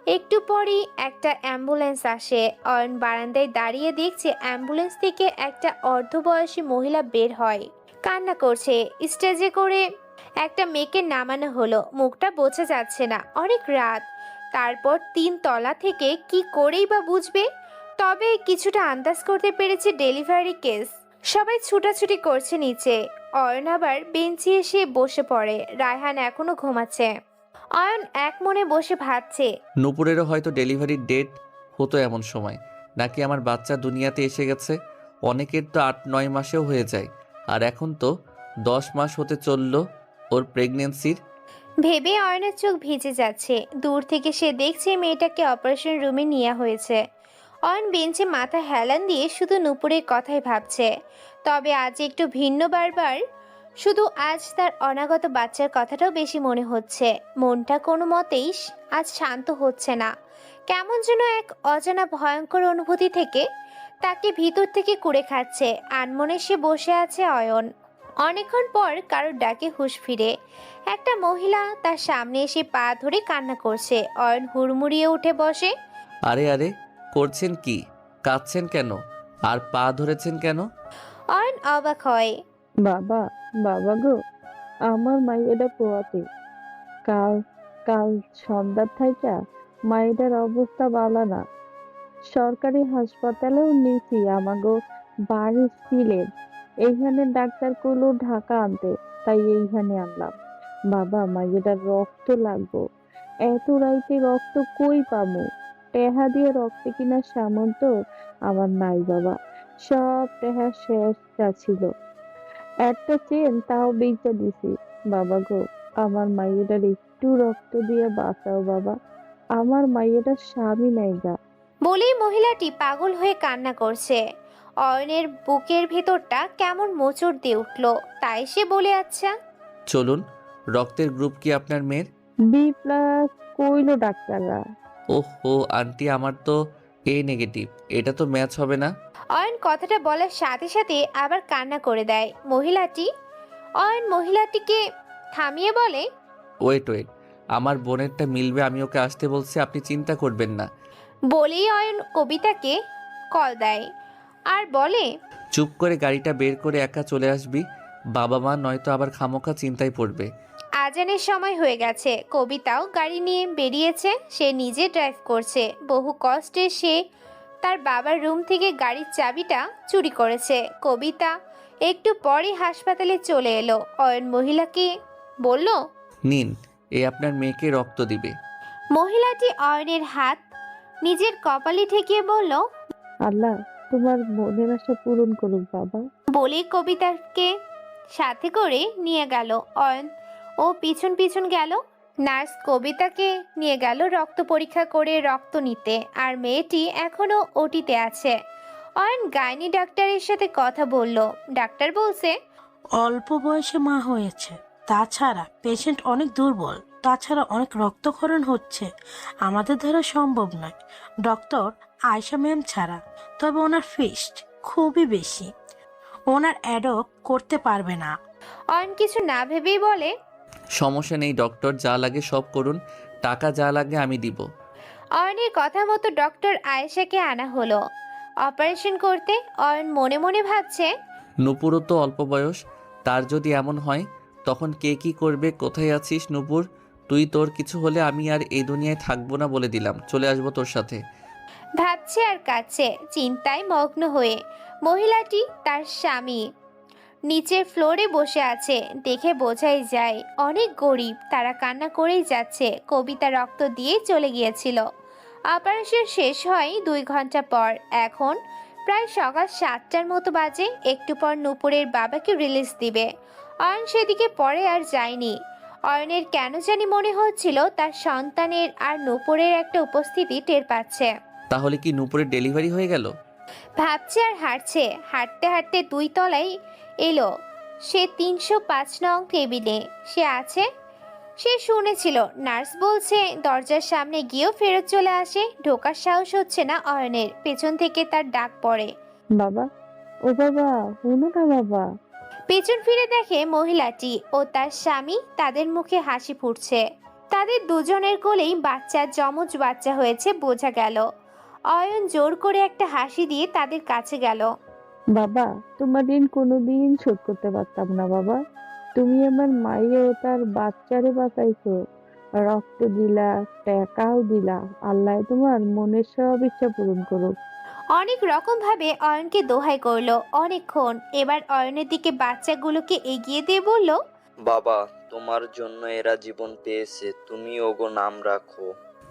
একটু পরই একটা অ্যাম্বুলেন্স আসে। অয়ন বারান্দায় দাঁড়িয়ে দেখছে অ্যাম্বুলেন্স থেকে একটা অর্ধবয়সী মহিলা বের হয়, কান্না করছে। স্টেজে করে একটা মেয়েকে নামানো হলো, মুখটা বোঝা যাচ্ছে না, অনেক রাত। তারপর 3 তলা থেকে কি করেই বা বুঝবে, তবে কিছুটা আন্দাজ করতে পেরেছে ডেলিভারি কেস। সবাই ছুটাছুটি করছে নিচে। অয়ন আবার বেঞ্চে এসে বসে পড়ে। রায়হান এখনো ঘুমাচ্ছে। অয়ন এক মনে বসে ভাবছে,
নূপুরেরও হয়তো ডেলিভারির ডেট হতো এমন সময়, নাকি আমার বাচ্চা দুনিয়াতে এসে গেছে। অনেকের তো 8-9 মাসেও হয়ে যায়, আর এখন তো 10 মাস হতে চললো ওর প্রেগনেন্সির।
ভেবে অয়নের চোখ ভিজে যাচ্ছে। দূর থেকে সে দেখছে মেয়েটাকে অপারেশন রুমে নেওয়া হয়েছে। অয়ন বেঞ্চে মাথা হেলান দিয়ে শুধু নূপুরের কথাই ভাবছে। তবে আজ একটু ভিন্ন বারবার। শুধু আজ তার অনাগত বাচ্চার কথাটাও বেশি মনে হচ্ছে। মনটা কোনো মতেই আজ শান্ত হচ্ছে না। কেমন যেন এক অজানা ভয়ঙ্কর অনুভূতি থেকে তাকে ভিতর থেকে কুড়ে খাচ্ছে। আনমনে সে বসে আছে অয়ন। অনেকক্ষণ পর কারোর ডাকে হুঁশ ফিরে। একটা মহিলা তার সামনে এসে পা ধরে কান্না করছে। অয়ন হুড়মুড়িয়ে উঠে বসে।
আরে আরে, করছেন কি? কাঁদছেন কেন? আর পা ধরেছেন কেন?
অয়ন অবাক হয়।
বাবা, বাবা গো, আমার মাইয়াটা পোয়াতে কাল কাল সন্ধ্যার থাইকা মাইয়াটার অবস্থা ভালো না। সরকারি হাসপাতালেও নিছি আমাগো বাড়ির সিলেট। এইখানে ডাক্তার কইলো ঢাকা আনতে, তাই এইখানে আনলাম। বাবা, মাইয়াটার রক্ত লাগবো। এত রাইতে রক্ত কই পামু? টেহা দিয়ে রক্ত কিনার সামর্থ্য আমার নাই বাবা। সব টেহা শেষ যা ছিল। একটা চেন তাও বেচা দিছি। বাবা গো, আমার মাইয়াটার একটু রক্ত দিয়ে বাঁচাও বাবা। আমার মাইয়াটার স্বামী নাই গা।
বলেই মহিলাটি পাগল হয়ে কান্না করছে। অয়নের বুকের ভেতরটা কেমন মোচড় দিয়ে উঠল। তাই সে বলে, আচ্ছা
চলুন। রক্তের গ্রুপ কি আপনার মেয়ের?
বি প্লাস কইলো ডাক্তাররা।
ওহো আন্টি, আমার তো এ নেগেটিভ। এটা তো ম্যাচ হবে না।
অয়ন কথাটা বলার সাথে সাথে আবার কান্না করে দেয় মহিলাটি। অয়ন মহিলাটিকে থামিয়ে বলে,
ওয়েট ওয়েট, আমার বোনেরটা মিলবে। আমি ওকে আসতে বলছি, আপনি চিন্তা করবেন না।
বলেই অয়ন কবিতাকে কল দেয় আর বলে,
চুপ করে গাড়িটা বের করে একা চলে আসবি। বাবা মা নয়তো আবার খামোখা চিন্তায় পড়বে।
আজানের সময় হয়ে গেছে। কবিতাও গাড়ি নিয়ে বেরিয়েছে। সে নিজে ড্রাইভ করছে। বহু কষ্টে সে তার বাবার রুম থেকে গাড়ির চাবিটা চুরি করেছে। কবিতা একটু পরে হাসপাতালে চলে এলো। অয়ন মহিলাকে বলল,
নিন, এ আপনার মেয়েকে রক্ত দিবে।
মহিলাটি অয়নের হাত নিজের কপালে ঠেকিয়ে বলল,
আল্লাহ তোমার মনের আশা পূরণ করুক বাবা।
বলেই কবিতাকে সাথে করে নিয়ে গেল। অয়ন ও পিছন পিছন গেল। নার্স কবিতাকে নিয়ে গেল রক্ত পরীক্ষা করে রক্ত নিতে। আর মেয়েটি এখনো ওটিতে আছে। অয়ন গাইনি ডাক্তারের সাথে কথা বলল। ডাক্তার বলছে,
অল্প বয়সে মা হয়েছে, তাছাড়া পেশেন্ট অনেক দুর্বল, তাছাড়া অনেক রক্তক্ষরণ হচ্ছে, আমাদের দ্বারা সম্ভব নয় ডক্টর আয়শা ম্যাম ছাড়া। তবে ওনার ফিস্ট খুবই বেশি, ওনার অ্যাডপ্ট করতে পারবে না।
অয়ন কিছু না ভেবেই বলে,
সমস্যা নেই ডক্টর, যা লাগে সব করুন। টাকা যা লাগে আমি দিব।
অয়নের কথা মতো ডক্টর আয়েশাকে আনা হলো অপারেশন করতে। অয়ন মনে মনে ভাবছে,
নূপুরও তো অল্প বয়স, তার যদি এমন হয় তখন কে কি করবে? কোথায় আছিস নূপুর? তুই তোর কিছু হলে আমি আর এই দুনিয়ায় থাকবো না বলে দিলাম, চলে আসবো তোর সাথে।
ভাবছে আর কাছে চিন্তায় মগ্ন হয়ে। মহিলাটি তার স্বামী নিচের ফ্লোরে বসে আছে। দেখে বোঝাই যায় অনেক গরিব। তারা কান্না করেই যাচ্ছে। কবিতা রক্ত দিয়ে চলে গিয়েছিল। অপারেশন শেষ হয় 2 ঘন্টা পর। এখন প্রায় সকাল 7টার মতো বাজে। একটু পর নূপুরের বাবাকে রিলিজ দিবে। অয়ন সেদিকে পরে আর যায়নি। অয়নের কেন জানি মনে হচ্ছিল তার সন্তানের আর নূপুরের একটা উপস্থিতি টের পাচ্ছে।
তাহলে কি নূপুরের ডেলিভারি হয়ে গেল?
ভাবছে আর হাঁটছে। হাঁটতে হাঁটতে 2 তলায় এলো সে। 305 নং টেবিলে সে আছে। সে শুনেছিল নার্স বলছে। দরজার সামনে গিয়েও ফেরত চলে আসে। ঢোকার সাহস হচ্ছে না অয়নের। পেছন থেকে তার ডাক পড়ে,
বাবা, ও বাবা, শুনো না বাবা।
পেছন ফিরে দেখে মহিলাটি ও তার স্বামী। তাদের মুখে হাসি ফুটছে। তাদের দুজনের কোলেই বাচ্চা, যমজ বাচ্চা হয়েছে বোঝা গেল। অয়ন জোর করে একটা হাসি দিয়ে তাদের কাছে গেল।
বাবা, তোমার ঋণ কোনোদিন শোধ করতে পারতাম না বাবা। তুমি আমার মাইয়া ও তার বাচ্চারে বাঁচাইছো, রক্ত দিলা, টাকাও দিলা। আল্লাহ তোমার মনের সব ইচ্ছা পূরণ করুক।
অনেক রকম ভাবে অয়নকে দোহাই করলো অনেকক্ষণ। এবার অয়নের দিকে বাচ্চাগুলোকে এগিয়ে দিয়ে বলল,
বাবা, তোমার জন্য এরা জীবন পেয়েছে, তুমি ওগো নাম রাখো।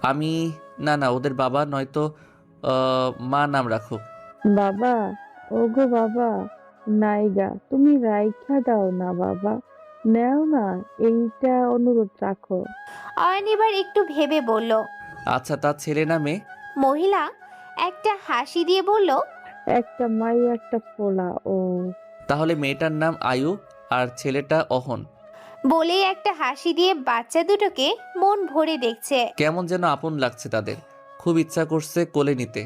আমি না না, ওদের বাবা নয়তো মা নাম রাখুক।
বাবা, ওগো বাবা, নাইগা তুমি রাইখা দাও না বাবা। নেও না, এইটা অনুরোধ রাখো।
অয়ন এবার একটু ভেবে বলল।
আচ্ছা, তার ছেলে না মেয়ে?
মহিলা একটা হাসি দিয়ে বলল,
একটা মাই একটা পোলা। ও
তাহলে মেয়েটার নাম আয়ু আর ছেলেটা অহন।
বলেই একটা হাসি দিয়ে বাচ্চা দুটোকে মন ভরে দেখছে।
কেমন যেন আপন লাগছে তাদের, খুব ইচ্ছা করছে কোলে নিতে।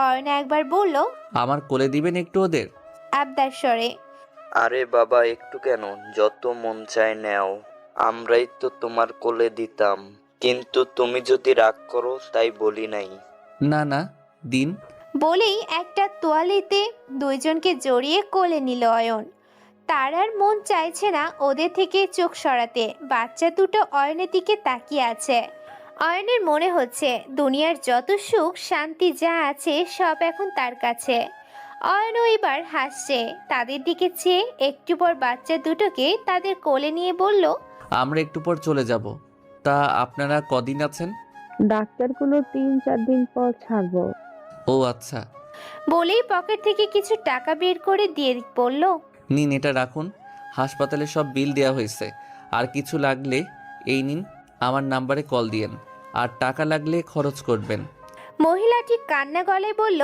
অয়ন একবার বলল,
আমার কোলে দিবেন একটু ওদের?
আবদার স্বরে।
আরে বাবা, একটু কেন, যত মন চায় নেও, আমরাই তো তোমার কোলে দিতাম, কিন্তু তুমি যদি রাগ করো তাই বলি নাই।
না না, দিন।
বলেই একটা তোয়ালেতে দুইজনকে জড়িয়ে কোলে নিল অয়ন। তার আর মন চাইছে না ওদের থেকে চোখ সরাতে। বাচ্চা দুটো অয়নের দিকে তাকিয়ে আছে। অয়নের মনে হচ্ছে দুনিয়ার যত সুখ শান্তি যা আছে সব এখন তার কাছে। অয়নও এবার হাসছে তাদের দিকে চেয়ে। একটু পর বাচ্চা দুটোকে তাদের কোলে নিয়ে বলল,
আমরা একটু পর চলে যাব। তা আপনারা কদিন আছেন?
ডাক্তারগুলো 3-4 দিন পর ছাড়বো।
ও আচ্ছা।
বলেই পকেট থেকে কিছু টাকা বের করে দিয়ে বলল,
নিন, এটা রাখুন, হাসপাতালে সব বিল দেওয়া হয়েছে। আর কিছু লাগলে এই নিন, আমার নাম্বারে কল দিয়েন, আর টাকা লাগলে খরচ করবেন।
মহিলাটি কান্না গলায় বলল,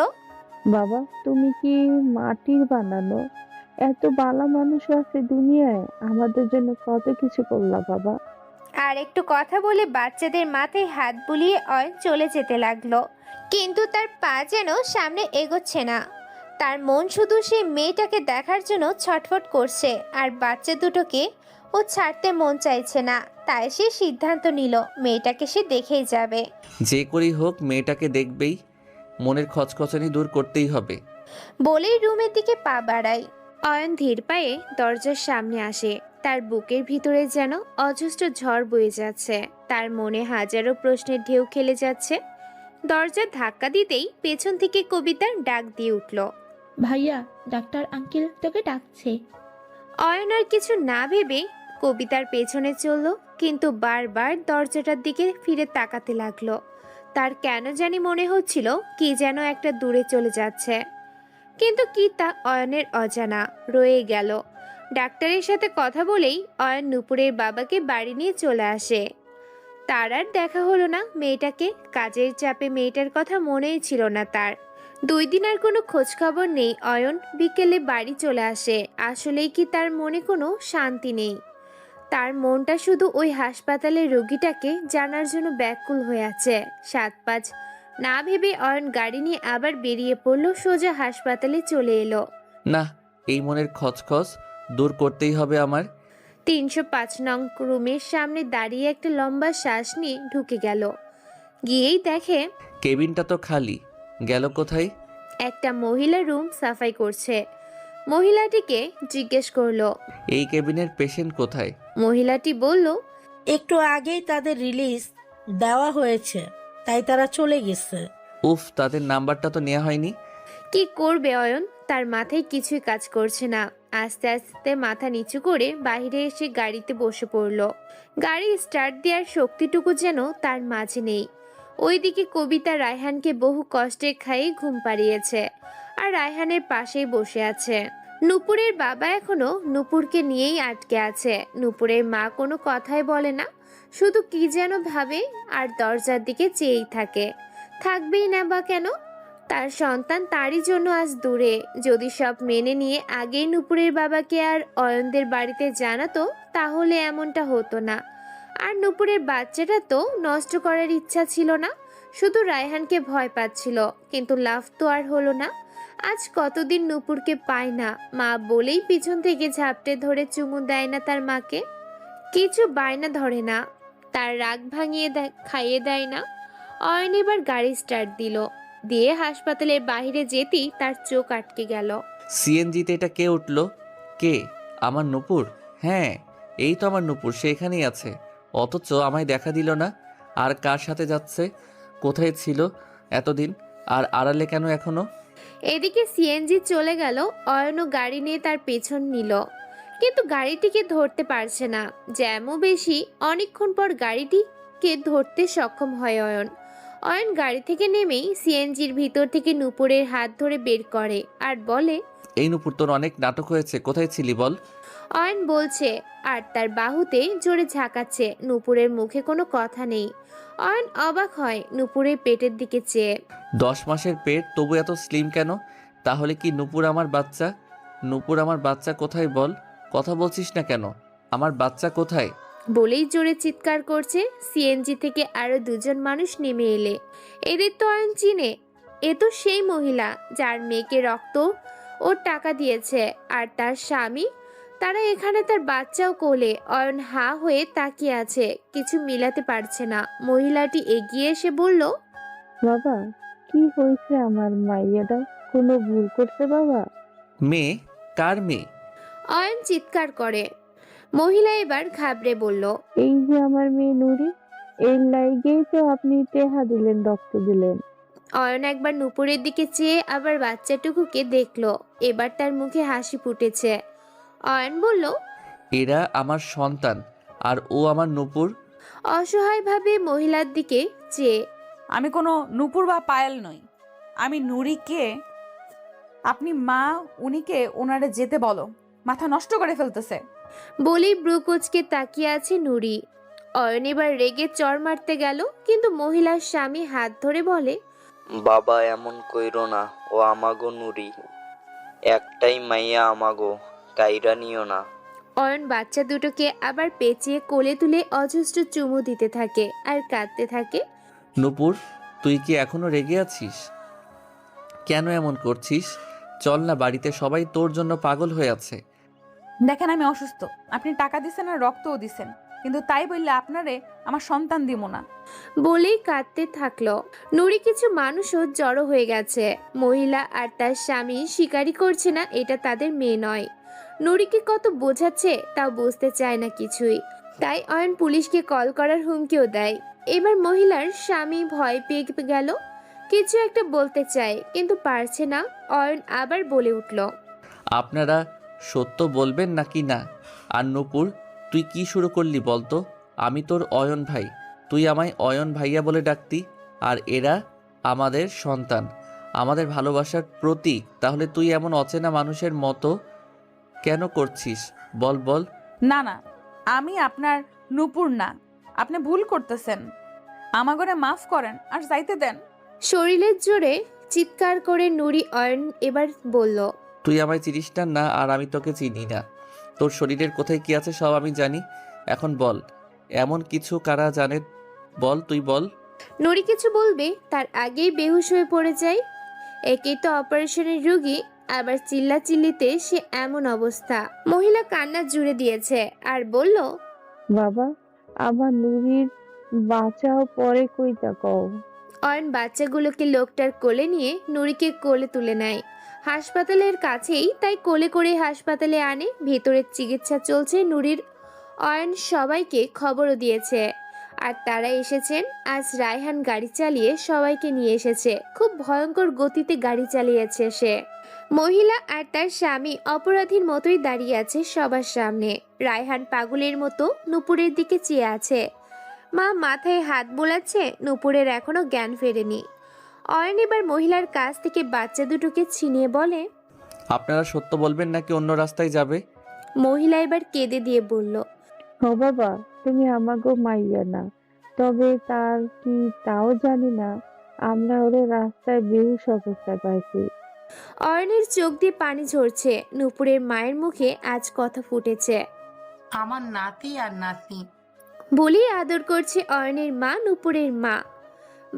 বাবা তুমি কি মাটির বানানো? এত ভালো মানুষ আছে দুনিয়ায়, আমাদের জন্য কত কিছু করলা বাবা।
আর একটু কথা বলে বাচ্চাদের মাথায় হাত বুলিয়ে অয়ন চলে যেতে লাগলো। কিন্তু তার পা যেন সামনে এগোচ্ছে না। তার মন শুধু সেই মেয়েটাকে দেখার জন্য ছটফট করছে, আর বাচ্চা দুটোকে ও ছাড়তে মন চাইছে না। তাই সে সিদ্ধান্ত নিল মেয়েটাকে সে দেখেই যাবে।
যে করেই হোক মেয়েটাকে দেখবেই, মনের খচখচানি দূর করতেই হবে।
বলেই রুমের দিকে পা বাড়ায়। অয়ন ধীর পায়ে দরজার সামনে আসে। তার বুকের ভিতরে যেন অজস্র ঝড় বয়ে যাচ্ছে। তার মনে হাজারো প্রশ্নের ঢেউ খেলে যাচ্ছে। দরজার ধাক্কা দিতেই পেছন থেকে কবিতার ডাক দিয়ে উঠল,
ভাইয়া, ডাক্তার আঙ্কেল তোকে ডাকছে।
অয়ন আর কিছু না ভেবে কবিতার পেছনে চলল, কিন্তু বারবার দরজাটার দিকে ফিরে তাকাতে লাগলো। তার কেন জানি মনে হচ্ছিল কি যেন একটা দূরে চলে যাচ্ছে, কিন্তু কি তা অয়নের অজানা রয়ে গেল। ডাক্তারের সাথে কথা বলেই অয়ন নুপুরের বাবাকে বাড়ি নিয়ে চলে আসে। তার আর দেখা হলো না মেয়েটাকে। কাজের চাপে মেয়েটার কথা মনেই ছিল না তার। 2 দিন আর কোনো খোঁজ খবর নেই। অয়ন বিকেলে বাড়ি চলে আসে। আসলেই কি তার মনে কোনো শান্তি নেই? তার মনটা শুধু ওই হাসপাতালের রোগীটাকে জানার জন্য ব্যাকুল হয়ে আছে। 7-5 না ভেবে অয়ন গাড়ি নিয়ে আবার বেরিয়ে পড়ল। সোজা হাসপাতালে চলে এলো।
না, এই মনের খচখচ দূর করতেই হবে আমার।
305 নং রুমের সামনে দাঁড়িয়ে একটা লম্বা শ্বাস নিয়ে ঢুকে গেল। গিয়েই দেখে
কেবিনটা তো খালি, গেল কোথায়?
একটা মহিলা রুম সাফাই করছে। মহিলাটিকে জিজ্ঞেস করলো,
এই কেবিনের পেশেন্ট কোথায়?
মহিলাটি বলল,
একটু আগেই তাদের রিলিজ দেওয়া হয়েছে, তাই তারা চলে গেছে।
উফ, তাদের নাম্বারটা তো নেওয়া হয়নি।
কি করবে অয়ন? তার মাথায় কিছুই কাজ করছে না। আস্তে আস্তে মাথা নিচু করে বাইরে এসে গাড়িতে বসে পড়ল। গাড়ি স্টার্ট দেওয়ার শক্তিটুকু যেন তার মাঝে নেই। ওইদিকে কবিতা রায়হানকে বহু কষ্টে খাইয়ে ঘুম পাড়িয়েছে, আর রায়হানের পাশেই বসে আছে। নুপুরের বাবা এখনো নুপুরকে নিয়েই আটকে আছে। নুপুরের মা কোনো কথাই বলে না, শুধু কি যেন ভাবে আর দরজার দিকে চেয়েই থাকে। থাকবেই না বা কেন? তার সন্তান তারই জন্য আজ দূরে। যদি সব মেনে নিয়ে আগেই নুপুরের বাবাকে আর অয়নদের বাড়িতে জানাতো তাহলে এমনটা হতো না। আর নুপুরের বাচ্চাটা তো নষ্ট করার ইচ্ছা ছিল না, শুধু রায়হানকে ভয় পাচ্ছিল। কিন্তু লাভ তো আর হলো না। আজ কতদিন নুপুরকে পায় না। মা বলেই পিছন থেকে ঝাপটে ধরে চুমু দেয় না তার মাকে, কিছু বায়না ধরে না, তার রাগ ভাঙিয়ে খাইয়ে দেয় না। অয়ন এবার গাড়ি স্টার্ট দিয়ে হাসপাতালের বাইরে যেতেই তার চোখ আটকে গেল।
সিএনজিতে এটা কে উঠলো? কে? আমার নুপুর? হ্যাঁ, এই তো আমার নুপুর, সে এখানেই আছে, অথচ আমায় দেখা দিল না। আর কার সাথে যাচ্ছে? কোথায় ছিল এতদিন? আর আড়ালে কেন এখনো?
এদিকে সিএনজি চলে গেল। অয়নও গাড়ি নিয়ে তার পেছন নিল, কিন্তু গাড়িটিকে ধরতে পারছে না। জ্যামও বেশি। অনেকক্ষণ পর গাড়িটিকে ধরতে সক্ষম হয় অয়ন। অয়ন গাড়ি থেকে নেমেই সিএনজির ভিতর থেকে নুপুরের হাত ধরে বের করে আর বলে,
এই নুপুর, তোর অনেক নাটক হয়েছে, কোথায় ছিলি বল?
অয়ন বলছে আর তার বাহুতে জোরে ঝাঁকাচ্ছে। নূপুরের মুখে কোনো কথা নেই। অয়ন অবাক হয় নূপুরের পেটের দিকে চেয়ে।
10 মাসের পেট, তবু এত স্লিম কেন? তাহলে কি নূপুর আমার বাচ্চা? নূপুর আমার বাচ্চা কোথায় বল? কথা বলছিস না কেন? আমার বাচ্চা কোথায়?
বলেই জোরে চিৎকার করছে। সিএনজি থেকে আরো দুজন মানুষ নেমে এলে। এদের তো অয়ন চিনে। এ তো সেই মহিলা যার মেয়েকে রক্ত ওর টাকা দিয়েছে, আর তার স্বামী। তারা এখানে, তার বাচ্চাও কোলে। অয়ন হা হয়ে তাকিয়ে আছে, কিছু মিলাতে পারছে না। মহিলাটি এগিয়ে এসে বলল,
বাবা, কি হয়েছে আমার মাইয়াটা? কোনো ভুল করছে বাবা?
মেয়ে? কার মেয়ে?
অয়ন চিৎকার করে। মহিলা এবার ঘাবড়ে বলল,
এই যে আমার মেয়ে নুরি, এর লাইগেই তো আপনি টেহা দিলেন, রক্ত দিলেন।
অয়ন একবার নূপুরের দিকে চেয়ে আবার বাচ্চাটুকুকে দেখলো। এবার তার মুখে হাসি ফুটেছে। অয়ন বলল,
এরা আমার সন্তান, আর ও আমার নূপুর।
অসহায়ভাবে মহিলার দিকে চেয়ে,
আমি কোনো নূপুর বা পায়েল নই। আমি নুরিকে। আপনি মা, উনিকে ওনারে যেতে বলো, মাথা নষ্ট করে ফেলতেছে।
বলেই ব্রু কুচকে তাকিয়ে আছে নুরি। অয়ন এবার রেগে চড় মারতে গেল, কিন্তু মহিলার স্বামী হাত ধরে বলে,
বাবা এমন কইরো না, ও আমাগো নুরি, একটাই মাইয়া আমাগো, কাইরা নিও না।
অয়ন বাচ্চা দুটোকে আবার পেঁচিয়ে কোলে তুলে অজস্র চুমু দিতে থাকে আর কাঁদতে থাকে।
নূপুর, তুই কি এখনো রেগে আছিস? কেন এমন করছিস? চল না বাড়িতে, সবাই তোর জন্য পাগল হয়ে আছে।
দেখেন আমি অসুস্থ, আপনি টাকা দিছেন আর রক্তও দিছেন, কিন্তু তাই বললে আপনারে আমার সন্তান দিব না।
বলেই কাঁদতে থাকলো। নুরি কিছু মানুষও জড়ো হয়ে গেছে। মহিলা আর তার স্বামী স্বীকারই করছে না এটা তাদের মেয়ে নয়। নুরিকে কত বোঝাচ্ছে তাও বুঝতে চায় না কিছুই। তাই অয়ন পুলিশকে কল করার হুমকিও দেয়। এবার মহিলার স্বামী ভয় পেয়ে গেল, কিছু একটা বলতে চায় কিন্তু পারছে না। অয়ন আবার বলে উঠল,
আপনারা সত্য বলবেন নাকি না? আর নূপুর, তুই কি শুরু করলি বলতো? আমি তোর অয়ন ভাই, তুই আমায় অয়ন ভাইয়া বলে ডাকতি, আর এরা আমাদের সন্তান, আমাদের ভালোবাসার প্রতীক। তাহলে তুই এমন অচেনা মানুষের মতো কেন করছিস? বল বল।
না না, আমি আপনার নূপুর না, আপনি ভুল করতেছেন। আমাগরে মাফ করেন আর যাইতে দেন।
শরীরের জোরে চিৎকার করে নুরি অয়ন এবার বলল,
তুই আমায় চিনিস না, আর আমি তোকে চিনি না। তোর শরীরের কোথায় কি আছে সব আমি জানি। এখন বল, এমন কিছু কারা জানে? বল, তুই বল।
নুরি কিছু বলবে তার আগেই বেহুশ হয়ে পড়ে যায়। একেই তো অপারেশনের রোগী, আবার চিল্লাচিল্লিতে সে এমন অবস্থা। মহিলা কান্না জুড়ে দিয়েছে আর বলল,
বাবা, আমার নুরির বাঁচাও পরে কইতা কও।
অয়ন বাচ্চাগুলোকে লোকটার কোলে নিয়ে নুরিকে কোলে তুলে নেয়। হাসপাতালের কাছেই, তাই কোলে করে হাসপাতালে আনে। ভেতরের চিকিৎসা চলছে নুরির। অয়ন সবাইকে খবরও দিয়েছে, আর তারা এসেছেন। আজ রায়হান গাড়ি চালিয়ে সবাইকে নিয়ে এসেছে। খুব ভয়ঙ্কর গতিতে গাড়ি চালিয়েছে সে। মহিলা আর তার স্বামী অপরাধীর মতোই দাঁড়িয়ে আছে সবার সামনে। রায়হান পাগলের মতো নূপুরের দিকে চেয়ে আছে। মা মাথায় হাত বোলাচ্ছে, নূপুরের এখনো জ্ঞান ফেরেনি। অয়ন এবার মহিলার কাছ থেকে বাচ্চা দুটোকে ছিনিয়ে বলে,
আপনারা সত্য বলবেন নাকি অন্য রাস্তায় যাবে?
মহিলা এবার কেঁদে দিয়ে বলল,
ও বাবা, তুমি আমাগো মাইয়া না, তবে তার কি তাও জানি না। আমরা ওরে রাস্তায় বেহুশ অবস্থায় পাইছি।
অয়নের চোখ দিয়ে পানি ঝরছে। নূপুরের মায়ের মুখে আজ কথা ফুটেছে।
আমার নাতি আর নাতনি
বলি আদর করছে অয়নের মা, নূপুরের মা,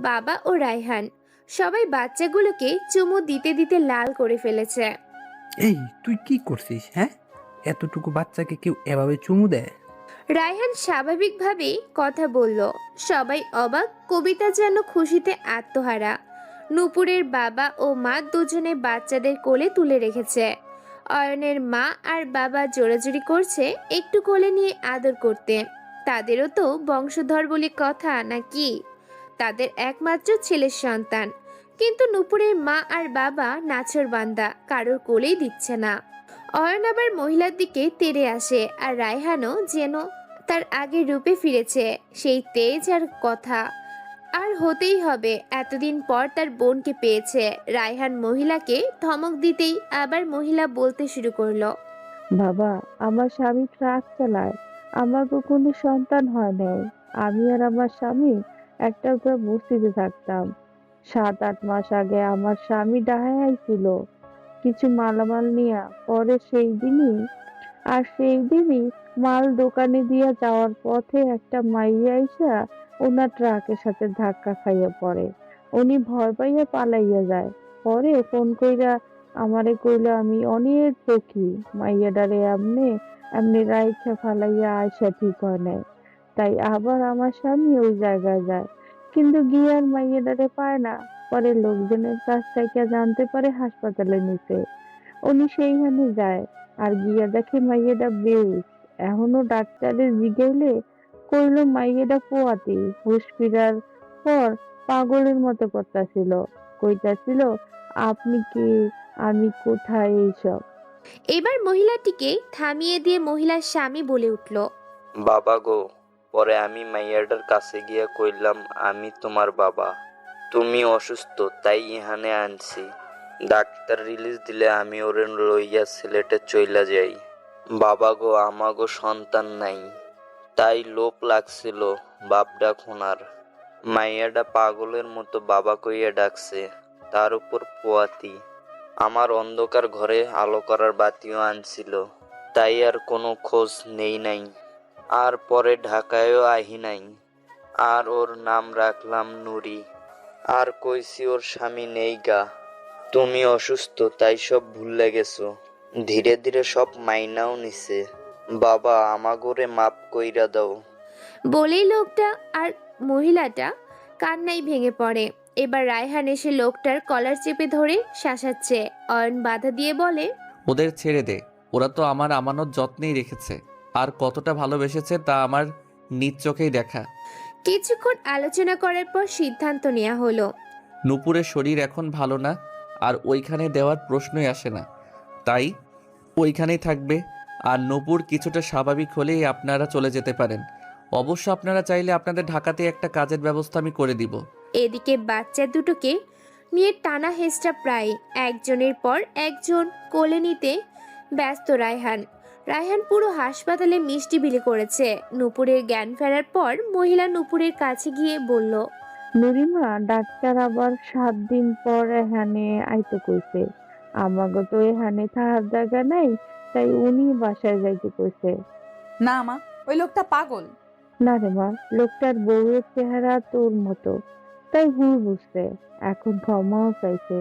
বাবা ও রায়হান। সবাই বাচ্চাগুলোকে চুমু দিতে দিতে লাল করে ফেলেছে।
এই তুই কি করছিস? হ্যাঁ, এতটুকু বাচ্চাকে কেউ এভাবে চুমু দেয়?
রায়হান স্বাভাবিকভাবেই কথা বলল। সবাই অবাক, কবিতা যেন খুশিতে আত্মহারা। নূপুরের বাবা ও মা দুজনে বাচ্চাদের কোলে তুলে রেখেছে। অয়নের মা আর বাবা জোরাজুরি করছে একটু কোলে নিয়ে আদর করতে। তাদেরও তো বংশধর বলে কথা নাকি, তাদের একমাত্র ছেলের সন্তান। কিন্তু নূপুরের মা আর বাবা নাছোড়বান্দা, কারোর কোলেই দিচ্ছে না। অয়ন আবার মহিলার দিকে তেড়ে আসে, আর রায়হানও যেন তার আগের রূপে ফিরেছে। সেই তেজ আর কথা আর হতেই হবে। এতদিন পর তার বোনকে পেয়েছে। রায়হান মহিলাকে ধমক দিতেই আবার মহিলা বলতে শুরু করলো,
বাবা, আমার স্বামী ট্রাক চালায়, আমাকে কোনো সন্তান হয় নাই। আমি আর আমার স্বামী একটা বস্তিতে থাকতাম। 7-8 মাস আগে আমার স্বামী ঢাকায় আইছিল কিছু মালামাল নিয়া। পরে সেই দিনই মাল দোকানে দিয়া যাওয়ার পথে একটা মাইয়া আইসা ওনার ট্রাকের সাথে ধাক্কা খাইয়া পড়ে। উনি ভয় পাইয়া পালাইয়া যায়। পরে ফোন কইরা আমারে কইলো আমি অনেক দুঃখী, মাইয়াডারে এমনে এমনি রাইখা ফালাইয়া আইসা ঠিক হয় নাই। তাই আবার আমার স্বামী ওই জায়গায় যায়, কিন্তু গিয়ার মাইয়াডারে পায় না। পরে লোকজনের কাছ থেকে জানতে পারে হাসপাতালে নিছে। উনি সেইখানে যায় আর গিয়া দেখে মাইয়াটা বেশ। এখনো ডাক্তারে জিগাইলে কইলো মাইয়াটা পোয়াতি। হুশ ফিরার পর পাগলের মতো করতাছিল, কইতাছিল আপনি কে, আমি কোথায়, এইসব।
এবার মহিলাটিকে থামিয়ে দিয়ে মহিলার স্বামী বলে উঠল,
বাবা গো। পরে আমি মাইয়াটার কাছে গিয়া কইলাম আমি তোমার বাবা, তুমি অসুস্থ তাই ইহানে আনছি। ডাক্তার রিলিজ দিলে আমি ওরে লইয়া সিলেটে চইলা যাই। বাবা গো, আমাগো সন্তান নাই, তাই লোভ লাগছিল বাপডা খোনার। মাইয়াডা পাগলের মতো বাবা কইয়া ডাকছে, তার উপর পোয়াতি। আমার অন্ধকার ঘরে আলো করার বাতিও আনছিল, তাই আর কোনো খোঁজ নেই নাই। আর পরে ঢাকায়ও আহি নাই। আর ওর নাম রাখলাম নুরি। আর কইছি ওর স্বামী নেই গা। তুমি অসুস্থ তাই সব ভুলে গেছো। ধীরে ধীরে সব মাইনাও নিছে। বাবা, আমাগোরে মাপ কইরা দাও।
বলেই লোকটা আর মহিলাটা কান্নায় ভেঙে পড়ে। এবার রায়হান এসে লোকটার কলার চেপে ধরে শাসাচ্ছে। অয়ন বাধা দিয়ে বলে,
ওদের ছেড়ে দে, ওরা তো আমার আমানত যত্নেই রেখেছে, আর কতটা ভালোবেসেছে তা আমার নিজ চোখেই দেখা।
কিছুক্ষণ আলোচনা করার পর সিদ্ধান্ত নেওয়া হলো।
নূপুরের শরীর এখন ভালো না, আর ওইখানে দেওয়ার প্রশ্নই আসে না, তাই ওইখানেই থাকবে। আর নূপুর কিছুটা স্বাভাবিক হলেই আপনারা চলে যেতে পারেন। অবশ্য আপনারা চাইলে আপনাদের ঢাকাতে একটা কাজের ব্যবস্থা আমি করে দিব।
এদিকে বাচ্চা দুটোকে নিয়ে টানা হেসটা প্রায় একজনের পর একজন কোলে নিতে ব্যস্ত রায়হান পুরো হাসপাতালে মিষ্টি বিলি করেছে। নূপুরের জ্ঞান ফেরার পর মহিলা নূপুরের কাছে গিয়ে বলল,
নুরিমা, ডাক্তার আবার 7 দিন পর এখানে আইতে কইছে। আমাকে তো এখানে থাকার জায়গা নাই, তাই উনি বাসায় যাইতে কইছে।
না মা, ওই লোকটা পাগল।
না রে মা, লোকটার বউয়ের চেহারা তোর মতো, তাই ভুল বুঝছে। এখন ক্ষমাও চাইছে,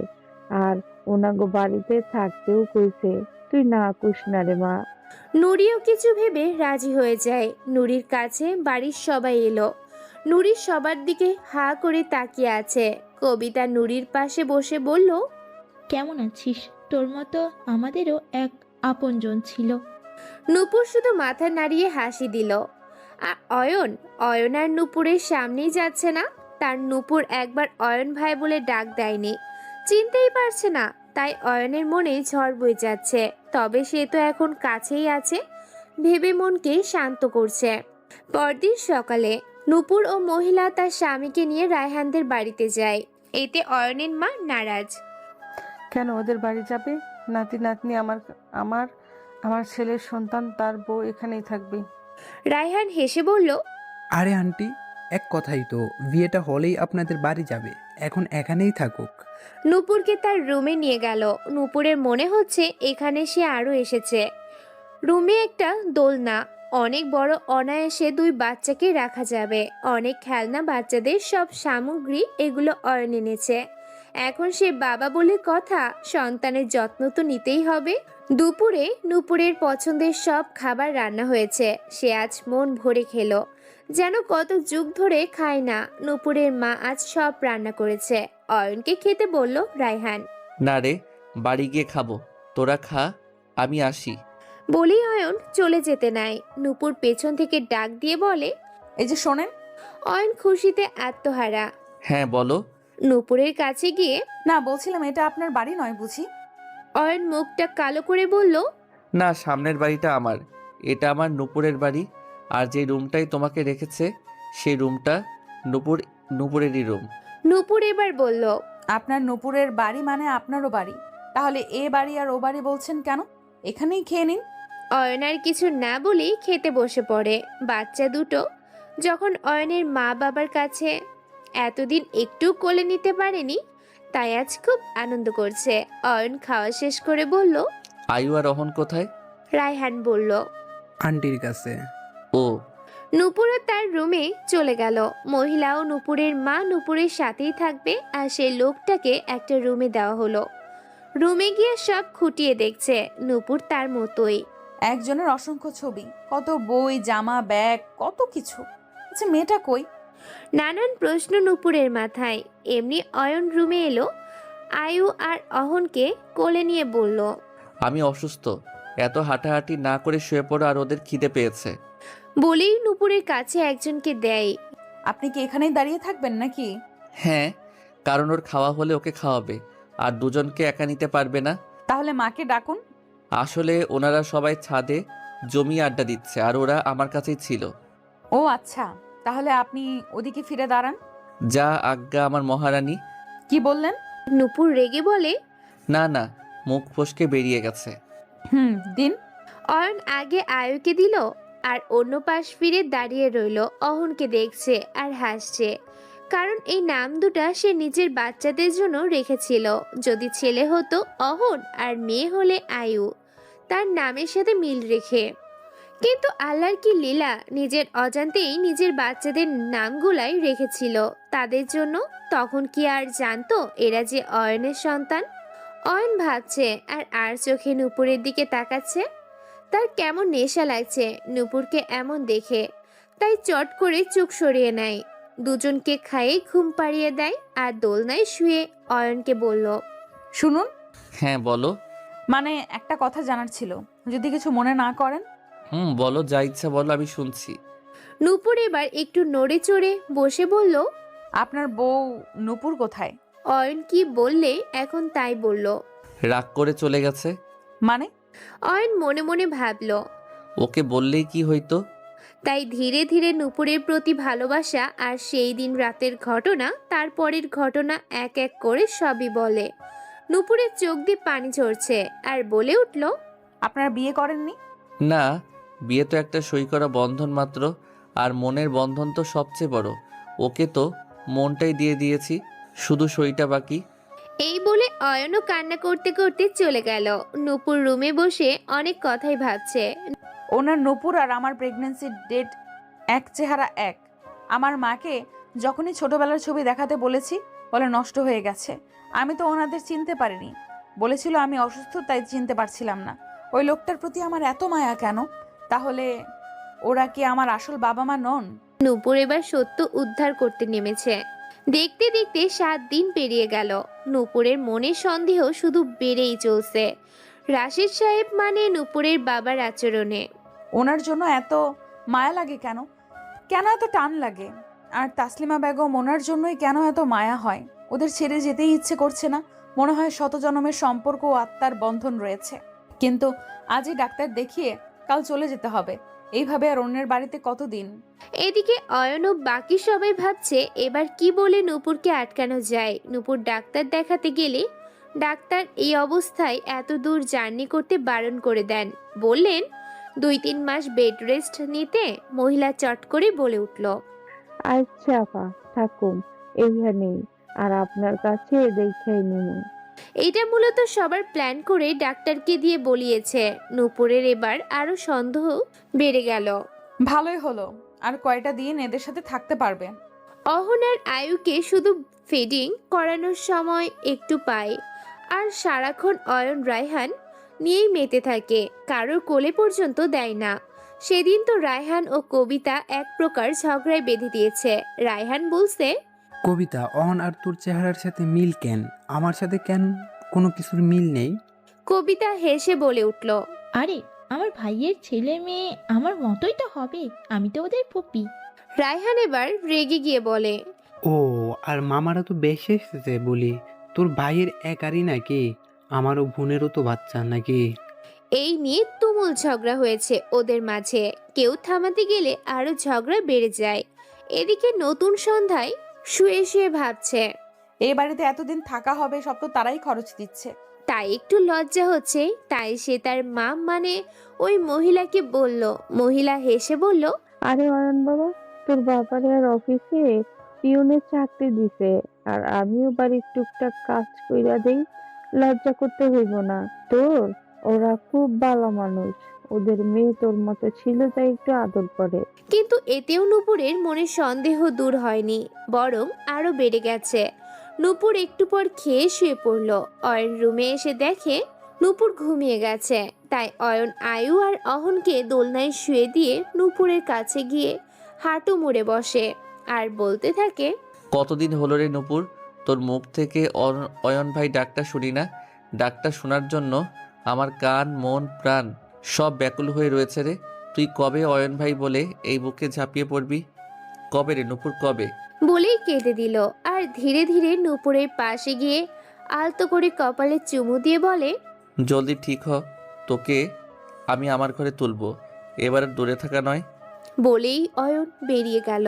আর ওনাগো বাড়িতে থাকতেও কইছে। তুই না কইস না রে মা।
নুরিও কিছু ভেবে রাজি হয়ে যায়। নুরির কাছে বাড়ির সবাই এলো। নুরি সবার দিকে হা করে তাকিয়ে আছে। কবিতা নুরির পাশে বসে বলল,
কেমন আছিস? তোর মতো আমাদেরও এক আপনজন ছিল।
নূপুর শুধু মাথা নাড়িয়ে হাসি দিল। আর অয়ন আর নূপুরের সামনেই যাচ্ছে না। তার নূপুর একবার অয়ন ভাই বলে ডাক দেয়নি, চিনতেই পারছে না। তাই অয়নের মনে ঝড় বয়ে যাচ্ছে। তবে সে তো এখন কাছেই আছে ভেবে মনকে শান্ত করছে। পরদিন সকালে নূপুর ও মহিলা তার স্বামীকে নিয়ে রায়হানদের বাড়িতে যায়। এতে অয়নের মা নারাজ।
কেন ওদের বাড়ি যাবে? নাতি নাতনি আমার আমার আমার ছেলের সন্তান, তার বউ এখানেই থাকবে।
রায়হান হেসে বলল,
আরে আন্টি, এক কথাই তো, বিয়েটা হলেই আপনাদের বাড়ি যাবে, এখন এখানেই থাকুক।
নূপুরকে তার রুমে নিয়ে গেল। নূপুরের মনে হচ্ছে এখানে সে আরো এসেছে। রুমে একটা দোলনা, অনেক বড়, অনায়াসে 2 বাচ্চাকে রাখা যাবে। অনেক খেলনা, বাচ্চাদের সব সামগ্রী, এগুলো অয়ন এনেছে। এখন সে বাবা বলে কথা, সন্তানের যত্ন তো নিতেই হবে। দুপুরে নূপুরের পছন্দের সব খাবার রান্না হয়েছে। সে আজ মন ভরে খেলো, যেন কত যুগ ধরে খায় না। নূপুরের মা আজ সব রান্না করেছে। অয়নকে খেতে বলল রায়হান।
না রে, বাড়ি গিয়ে খাবো, তোরা খা, আমি আসি।
বলেই অয়ন চলে যেতে নাই। নূপুর পেছন থেকে ডাক দিয়ে বলে,
এই যে শোনেন।
অয়ন খুশিতে আত্মহারা।
হ্যাঁ বলো।
নূপুরের কাছে গিয়ে,
না, বলছিলাম এটা আপনার বাড়ি নয় বুঝি?
অয়ন মুখটা কালো করে বলল,
না, সামনের বাড়িটা আমার, এটা আমার নূপুরের বাড়ি। আর যে রুমটাই তোমাকে রেখেছে সেই রুমটা নূপুরেরই রুম।
নূপুর এবার বলল,
আপনার নূপুরের বাড়ি মানে আপনারও বাড়ি। তাহলে এ বাড়ি আর ও বাড়ি বলছেন কেন? এখানেই খেয়ে নিন।
অয়ন আর কিছু না বলেই খেতে বসে পড়ে। বাচ্চা দুটো যখন অয়নের মা বাবার কাছে এতদিন একটু কোলে নিতে পারেনি, তাই আজ খুব আনন্দ করছে। অয়ন খাওয়া শেষ করে বলল,
আয়ু আর রহন কোথায়?
রায়হান বলল।
আন্টির কাছে।
ও।
নূপুরও তার রুমে চলে গেল। মহিলা ও নূপুরের মা নূপুরের সাথেই থাকবে, আর সেই লোকটাকে একটা রুমে দেওয়া হলো। রুমে গিয়ে সব খুঁটিয়ে দেখছে। নূপুর তার মতোই।
একজনের অসংখ্য ছবি, কত বই, জামা, ব্যাগ, কত কিছু। আচ্ছা, মেয়েটা কই?
নানান প্রশ্ন নূপুরের মাথায়। এমনি অয়ন রুমে এলো। আয়ু আর অহনকে কোলে নিয়ে বলল,
আমি অসুস্থ, এত হাঁটাহাঁটি না করে শুয়ে পড়ো, আর ওদের খিদে পেয়েছে।
বলেই নূপুরের কাছে একজনকে দেয়।
আপনি কি এখানেই দাঁড়িয়ে থাকবেন নাকি?
হ্যাঁ, কারণ ওর খাওয়া হলে ওকে খাওয়াবে, আর দুজনকে একা নিতে পারবে না।
তাহলে মাকে ডাকুন।
আসলে ওনারা সবাই ছাদে জমিয়ে আড্ডা দিচ্ছে, আর ওরা আমার কাছেই ছিল।
ও আচ্ছা, তাহলে আপনি ওদিকে ফিরে দাঁড়ান।
যা আজ্ঞা আমার মহারানী।
কি বললেন?
নূপুর রেগে বলে,
না না, মুখ ফসকে বেরিয়ে গেছে।
দিন।
অয়ন আগে আয়ুকে দিল, আর অন্য পাশ ফিরে দাঁড়িয়ে রইল। অহনকে দেখছে আর হাসছে, কারণ এই নাম দুটা সে নিজের বাচ্চাদের জন্য রেখেছিল। যদি ছেলে হতো অহন আর মেয়ে হলে আয়ু, তার নামের সাথে মিল রেখে। কিন্তু আল্লাহর কি লীলা, নিজের অজান্তেই নিজের বাচ্চাদের নামগুলাই রেখেছিল তাদের জন্য। তখন কি আর জানতো এরা যে অয়নের সন্তান? অয়ন ভাবছে আর চোখে নূপুরের দিকে তাকাচ্ছে। তার কেমন নেশা লাগছে নূপুরকে এমন দেখে, তাই চট করে চোখ সরিয়ে নেয়। দুজনকে খাইয়ে ঘুম পাড়িয়ে দেয়, আর দোলনায় শুয়ে অয়নকে বলল,
শুনুন।
হ্যাঁ বলো।
মানে একটা কথা জানার ছিল, যদি কিছু মনে না করেন।
বলো, যা ইচ্ছা বলো, আমি শুনছি।
নূপুর এবার একটু নড়ে চড়ে বসে বলল,
আপনার বউ নূপুর কোথায়?
অয়ন কি বললে এখন তাই বলল।
রাগ করে চলে গেছে।
মানে?
অয়ন মনে মনে ভাবল,
ওকে বললেই কি হইতো।
তাই ধীরে ধীরে নূপুরের প্রতি ভালোবাসা আর সেই দিন রাতের ঘটনা, তারপরের ঘটনা এক এক করে সবই বলে। নূপুরের চোখ দিয়ে পানি ঝরছে আর বলে উঠল,
আপনারা বিয়ে করেননি?
না, বিয়ে তো একটা সই করা বন্ধন মাত্র, আর মনের বন্ধন তো সবচেয়ে বড়। ওকে তো মনটাই দিয়ে দিয়েছি, শুধু সইটা বাকি।
এই বলে অয়নও কান্না করতে করতে চলে গেল। নূপুর রুমে বসে অনেক কথাই ভাবছে।
ওনার নূপুর আর আমার প্রেগন্যান্সির ডেট এক, চেহারা এক। আমার মাকে যখনই ছোটবেলার ছবি দেখাতে বলেছি, বলে নষ্ট হয়ে গেছে। আমি তো ওনাদের চিনতে পারিনি, বলেছিল আমি অসুস্থ, তাই চিনতে পারছিলাম না। ওই লোকটার প্রতি আমার এত মায়া কেন? তাহলে ওরা কি আমার আসল বাবা মা নন?
নূপুর এবার সত্য উদ্ধার করতে নেমেছে। দেখতে দেখতে 7 দিন পেরিয়ে গেল। নূপুরের মনে সন্দেহ শুধু বেড়েই চলছে রাশিদ সাহেব মানে নূপুরের বাবার আচরণে।
ওনার জন্য এত মায়া লাগে কেন? কেন এত টান লাগে? আর তাসলিমা বেগম, ওনার জন্যই কেন এত মায়া হয়? ওদের ছেড়ে যেতেই ইচ্ছে করছে না। মনে হয় শত জনমের সম্পর্ক ও আত্মার বন্ধন রয়েছে। কিন্তু আজই ডাক্তার দেখিয়ে কাল চলে যেতে হবে। এইভাবে আর অন্যের বাড়িতে কতদিন?
এদিকে অয়ন ও বাকি সবাই ভাবছে এবার কি বলে নূপুরকে আটকানো যায়। নূপুর ডাক্তার দেখাতে গেলে ডাক্তার এই অবস্থায় এত দূর জার্নি করতে বারণ করে দেন। বললেন 2-3 মাস বেড রেস্ট নিতে। মহিলা চট করে বলে উঠল,
আচ্ছা আপা, থাকুন এইখানেই, আর আপনার কাছে দেখাই নিব।
এটা মূলত সবার প্ল্যান করে ডাক্তারকে দিয়ে বলিয়েছে। নূপুরের এবার আরো সন্দেহ বেড়ে গেল।
ভালোই হলো, আর কয়টা দিন এদের সাথে থাকতে পারবে।
অহন আর আয়ুকে শুধু ফিডিং করানোর সময় একটু পায়, আর সারাক্ষণ অয়ন রায়হান নিয়েই মেতে থাকে, কারোর কোলে পর্যন্ত দেয় না। সেদিন তো রায়হান ও কবিতা এক প্রকার ঝগড়ায় বেঁধে দিয়েছে। রায়হান বলছে,
কবিতা, অহন আর তোর চেহারার সাথে মিল কেন? আমার সাথে কেন কোনো কিছুর মিল নেই?
কবিতা হেসে বলে উঠল,
আরে আমার ভাইয়ের ছেলে মেয়ে আমার মতোই তো হবে, আমি তো ওদের পপি।
রায়হান এবার রেগে গিয়ে বলে,
ও, আর মামারা তো বেশ এসেছে বলি, তোর ভাইয়ের একারই নাকি? আমারও বোনেরও তো বাচ্চা নাকি?
এই নিয়ে তুমুল ঝগড়া হয়েছে ওদের মাঝে। কেউ থামাতে গেলে আরো ঝগড়া বেড়ে যায়। এদিকে নতুন সন্ধ্যায় শুয়ে শুয়ে ভাবছে,
এই বাড়িতে এতদিন থাকা হবে, সব তো তারাই খরচ দিচ্ছে।
তাই একটু লজ্জা হচ্ছে। তাই সে তার মা মানে ওই মহিলাকে বলল। মহিলা হেসে বলল,
আরে অয়ন বাবা, তোর বাবারে আর অফিসে পিয়নের চাকরি দিছে, আর আমিও বাড়ির টুকটাক কাজ কইরা দেই। লজ্জা করতে হইব না তোর। ওরা খুব ভালো মানুষ। ওদের মেয়ে তোর মতো ছিল, তাই একটু আদর করে।
কিন্তু এতেও নূপুরের মনে সন্দেহ দূর হয়নি, বরং আরো বেড়ে গেছে। নূপুর একটু পর খেয়ে শুয়ে পড়ল। অয়ন রুমে এসে দেখে নূপুর ঘুমিয়ে গেছে। তাই অয়ন আয়ু আর অহনকে দোলনায় শুয়ে দিয়ে নূপুরের কাছে গিয়ে হাঁটু মুড়ে বসে আর বলতে থাকে,
কতদিন হলো রে নূপুর, তোর মুখ থেকে অয়ন ভাই ডাকটা শুনি না। ডাকটা শোনার জন্য আমার কান মন প্রাণ সব ব্যাকুল হয়ে রয়েছে রে। তুই কবে অয়ন ভাই বলে এই বুকে ঝাঁপিয়ে পড়বি? কবে রে নূপুর, কবে?
বলেই কেঁদে দিল আর ধীরে ধীরে নূপুরের পাশে গিয়ে আলতো করে কপালে চুমু দিয়ে বলে,
জলদি ঠিক হ, তোকে আমি আমার ঘরে তুলবো, এবার আর দূরে থাকা নয়।
বলেই অয়ন বেরিয়ে গেল।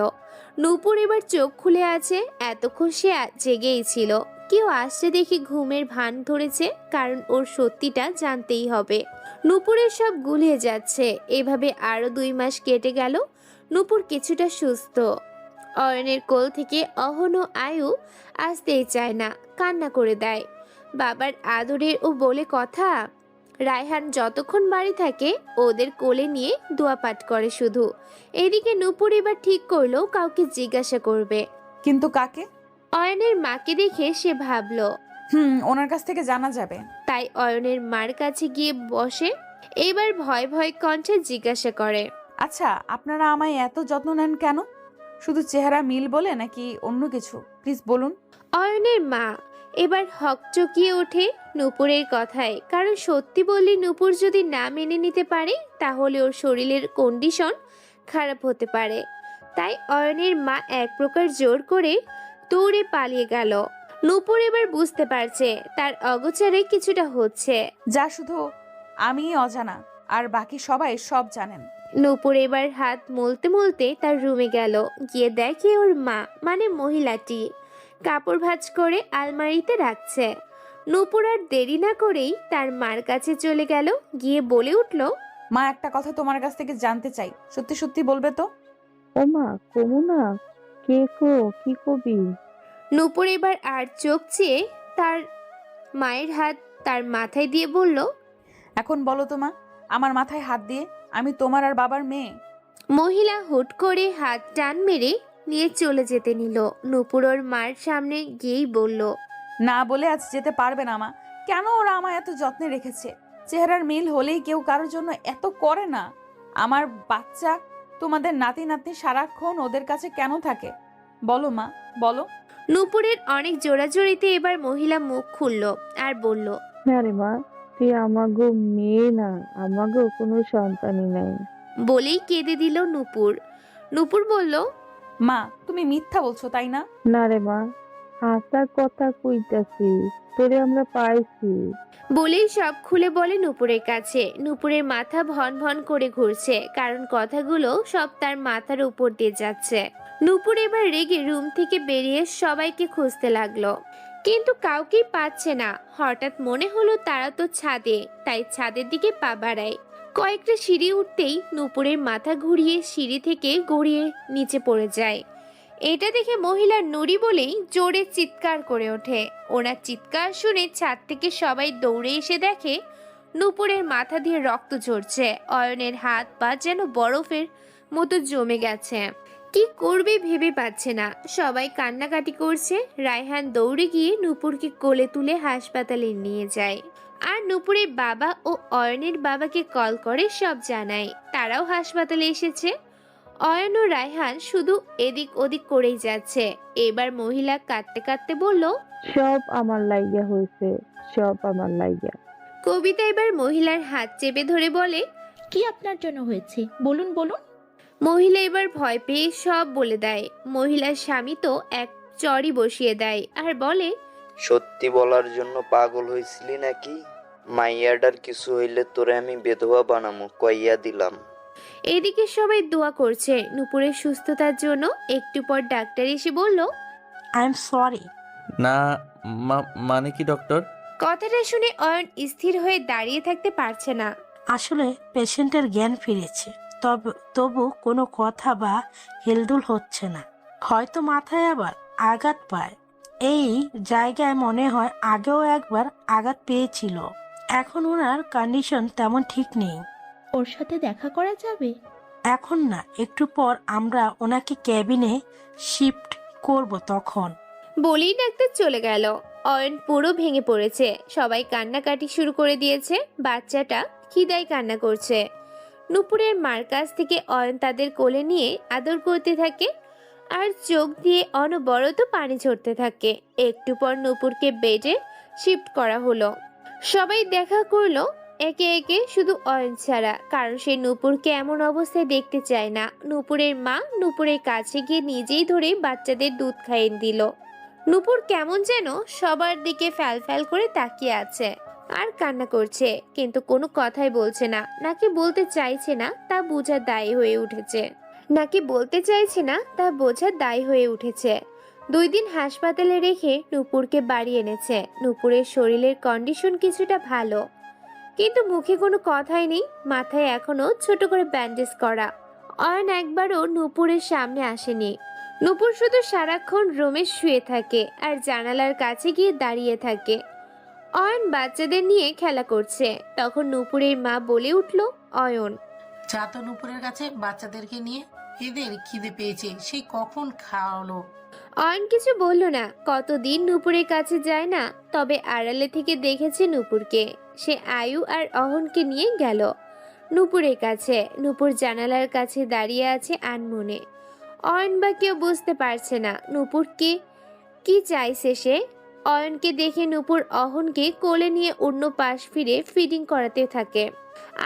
নূপুর এবার চোখ খুলে আছে। এতক্ষণ সে জেগেই ছিল। কেউ আসছে দেখে ঘুমের ভান ধরেছে, কারণ ওর সত্যিটা জানতেই হবে। নূপুরের সব গুলিয়ে যাচ্ছে। এভাবে আরো 2 মাস কেটে গেল। নূপুর কিছুটা সুস্থ। অয়নের কোল থেকে অহন ও আয়ু আসতেই চায় না, কান্না করে দেয়। বাবার আদরের ও বলে কথা। রায়হান যতক্ষণ বাড়ি থাকে ওদের কোলে নিয়ে দোয়া পাঠ করে শুধু। এদিকে নূপুর এবার ঠিক করলো কাউকে জিজ্ঞাসা করবে।
কিন্তু কাকে?
অয়নের মাকে দেখে সে ভাবলো
ওনার কাছ থেকে জানা যাবে।
তাই অয়নের মার কাছে গিয়ে বসে। এবার ভয় ভয় কণ্ঠে জিজ্ঞাসা করে,
আচ্ছা, আপনারা আমায় এত যত্ন নেন কেন? শুধু চেহারা মিল বলে নাকি অন্য কিছু? প্লিজ বলুন।
অয়নের মা এবার হকচকিয়ে ওঠে নূপুরের কথায়, কারণ সত্যি বললে নূপুর যদি না মেনে নিতে পারে তাহলে ওর শরীরের কন্ডিশন খারাপ হতে পারে। তাই অয়নের মা এক প্রকার জোর করে দৌড়ে পালিয়ে গেল। নূপুর এবার বুঝতে পারছে তার অগোচরে কিছুটা হচ্ছে,
যা শুধু আমি অজানা, আর বাকি সবাই সব জানেন।
নূপুর এবার হাত মলতে মলতে তার রুমে গেল। গিয়ে দেখে ওর মা মানে মহিলাটি কাপড় ভাঁজ করে আলমারিতে রাখছে। নূপুর আর দেরি না করেই তার মার কাছে চলে গেল। গিয়ে বলে উঠল,
মা, একটা কথা তোমার কাছ থেকে জানতে চাই, সত্যি সত্যি বলবে তো?
ওমা কমু না, কে কো কি কবি?
নূপুর এবার আর চোখ চেয়ে তার মায়ের হাত তার মাথায় দিয়ে বলল,
এখন বলো তো মা, আমার মাথায় হাত দিয়ে। আমি তোমার আর বাবার মেয়ে।
মহিলা হুট করে হাত টান মেরে নিয়ে চলে যেতে নিল। নূপুর ওর মার সামনে গিয়েই বলল,
না বলে আজ যেতে পারবে না মা। কেন ওরা আমায় এত যত্নে রেখেছে? চেহারার মিল হলেই কেউ কারোর জন্য এত করে না। আমার বাচ্চা, তোমাদের নাতি নাতনি সারাক্ষণ ওদের কাছে কেন থাকে? বলো মা, বলো।
নূপুরের অনেক জোরাজোরিতে এবার মহিলা মুখ খুলল আর বলল,
না রে মা, তুই আমাগো মেয়ে না, আমাগো কোনো সন্তানই নাই।
বলেই কেঁদে দিল নূপুর। নূপুর বলল,
মা, তুমি মিথ্যা বলছো তাই না?
না রে মা, হাসার কথা কইতাছি, তোরে আমরা পাইছি।
বলেই সব খুলে বলে নূপুরের কাছে। নূপুরের মাথা ভন ভন করে ঘুরছে, কারণ কথাগুলো সব তার মাথার উপর দিয়ে যাচ্ছে। নূপুর এবার রেগে রুম থেকে বেরিয়ে সবাইকে খুঁজতে লাগলো, কিন্তু কাউকেই পাচ্ছে না। হঠাৎ মনে হলো তারা তো ছাদে, তাই ছাদের দিকে পা বাড়ায়। কয়েকটা সিঁড়ি উঠতেই নূপুরের মাথা ঘুরিয়ে সিঁড়ি থেকে গড়িয়ে নিচে পড়ে যায়। এটা দেখে মহিলা নুরি বলেই জোরে চিৎকার করে ওঠে। ওনার চিৎকার শুনে ছাদ থেকে সবাই দৌড়ে এসে দেখে নূপুরের মাথা দিয়ে রক্ত ঝরছে। অয়নের হাত পা যেন বরফের মতো জমে গেছে। কি করবে ভেবে পাচ্ছে না। সবাই কান্নাকাটি করছে। রায়হান দৌড়ে গিয়ে নূপুরকে কোলে তুলে হাসপাতালে নিয়ে যায়। আর নূপুরের বাবা ও অয়নের বাবাকে কল করে সব জানায়। তারাও হাসপাতালে এসেছে। অয়ন ও রায়হান শুধু এদিক ওদিক করেই যাচ্ছে। এবার মহিলা কাঁদতে কাঁদতে বলল,
সব আমার লাইগা হয়েছে, সব আমার লাইগা।
কবিতা এবার মহিলার হাত চেপে ধরে বলে,
কি আপনার জন্য হয়েছে বলুন বলুন।
মহিলা এবার ভয় পেয়ে সব বলে দেয়। মহিলার স্বামী তো এক চড়ই বসিয়ে দেয় আর বলে,
সত্যি বলার জন্য পাগল হয়েছিলি নাকি? মাইয়াডার কিছু হইলে তোরে আমি বেধবা বানামু কইয়া দিলাম।
এদিকে সবাই দোয়া করছে নূপুরের সুস্থতার জন্য। একটু পর ডাক্তার এসে বলল,
আই এম সরি।
না মানে কি ডক্টর?
কথাটা শুনে অয়ন স্থির হয়ে দাঁড়িয়ে থাকতে পারছে না।
আসলে পেশেন্টের জ্ঞান ফিরেছে, তবু কোনো কথা বা হেলদুল হচ্ছে না। হয়তো মাথায় আবার আঘাত পায়। এই জায়গায় মনে হয় আগেও একবার আঘাত পেয়েছিল। এখন ওনার কন্ডিশন তেমন ঠিক নেই।
ওর সাথে দেখা করা যাবে?
এখন না, একটু পর আমরা ওনাকে ক্যাবিনে শিফট করব তখন।
বলেই ডাক্তার চলে গেল। অয়ন পুরো ভেঙে পড়েছে। সবাই কান্নাকাটি শুরু করে দিয়েছে। বাচ্চাটা খিদায় কান্না করছে। নূপুরের মার কাছ থেকে অয়ন তাদের কোলে নিয়ে আদর করতে থাকে আর চোখ দিয়ে অনবরত পানি ঝরতে থাকে। একটু পর নূপুরকে বেডে শিফট করা হলো। সবাই দেখা করলো একে একে, শুধু অয়ন ছাড়া, কারণ সে নূপুরকে এমন অবস্থায় দেখতে চায় না। নূপুরের মা নূপুরের কাছে গিয়ে নিজেই ধরে বাচ্চাদের দুধ খাইয়ে দিল। নূপুর কেমন যেন সবার দিকে ফ্যাল ফ্যাল করে তাকিয়ে আছে আর কান্না করছে, কিন্তু কোনো কথাই বলছে না। নাকি বলতে চাইছে না তা বোঝা দায়ী হয়ে উঠেছে। 2 দিন হাসপাতালে রেখে নূপুরকে বাড়ি এনেছে। নূপুরের শরীরের কন্ডিশন কিছুটা ভালো, কিন্তু মুখে কোনো কথাই নেই। মাথায় এখনো ছোট করে ব্যান্ডেজ করা। অয়ন একবারও নূপুরের সামনে আসেনি। নূপুর শুধু সারাক্ষণ রুমে শুয়ে থাকে আর জানালার কাছে গিয়ে দাঁড়িয়ে থাকে। অয়ন বাচ্চাদের নিয়ে খেলা করছে। তখন নূপুরের মা বলে উঠল, অয়ন,
যা তো নূপুরের কাছে বাচ্চাদেরকে নিয়ে, এদের খিদে পেয়েছে, সেই কখন খাওয়ালো।
অয়ন কিছু বলল না। কতদিন নূপুরের কাছে যায় না, তবে আড়ালে থেকে দেখেছে নূপুরকে। সে আয়ু আর অহনকে নিয়ে গেল নূপুরের কাছে। নূপুর জানালার কাছে দাঁড়িয়ে আছে আনমনে। অয়ন বা কেউ বুঝতে পারছে না নূপুরকে কি চাইছে সে। অয়নকে দেখে নূপুর অহনকে কোলে নিয়ে অন্য পাশ ফিরে ফিডিং করাতে থাকে।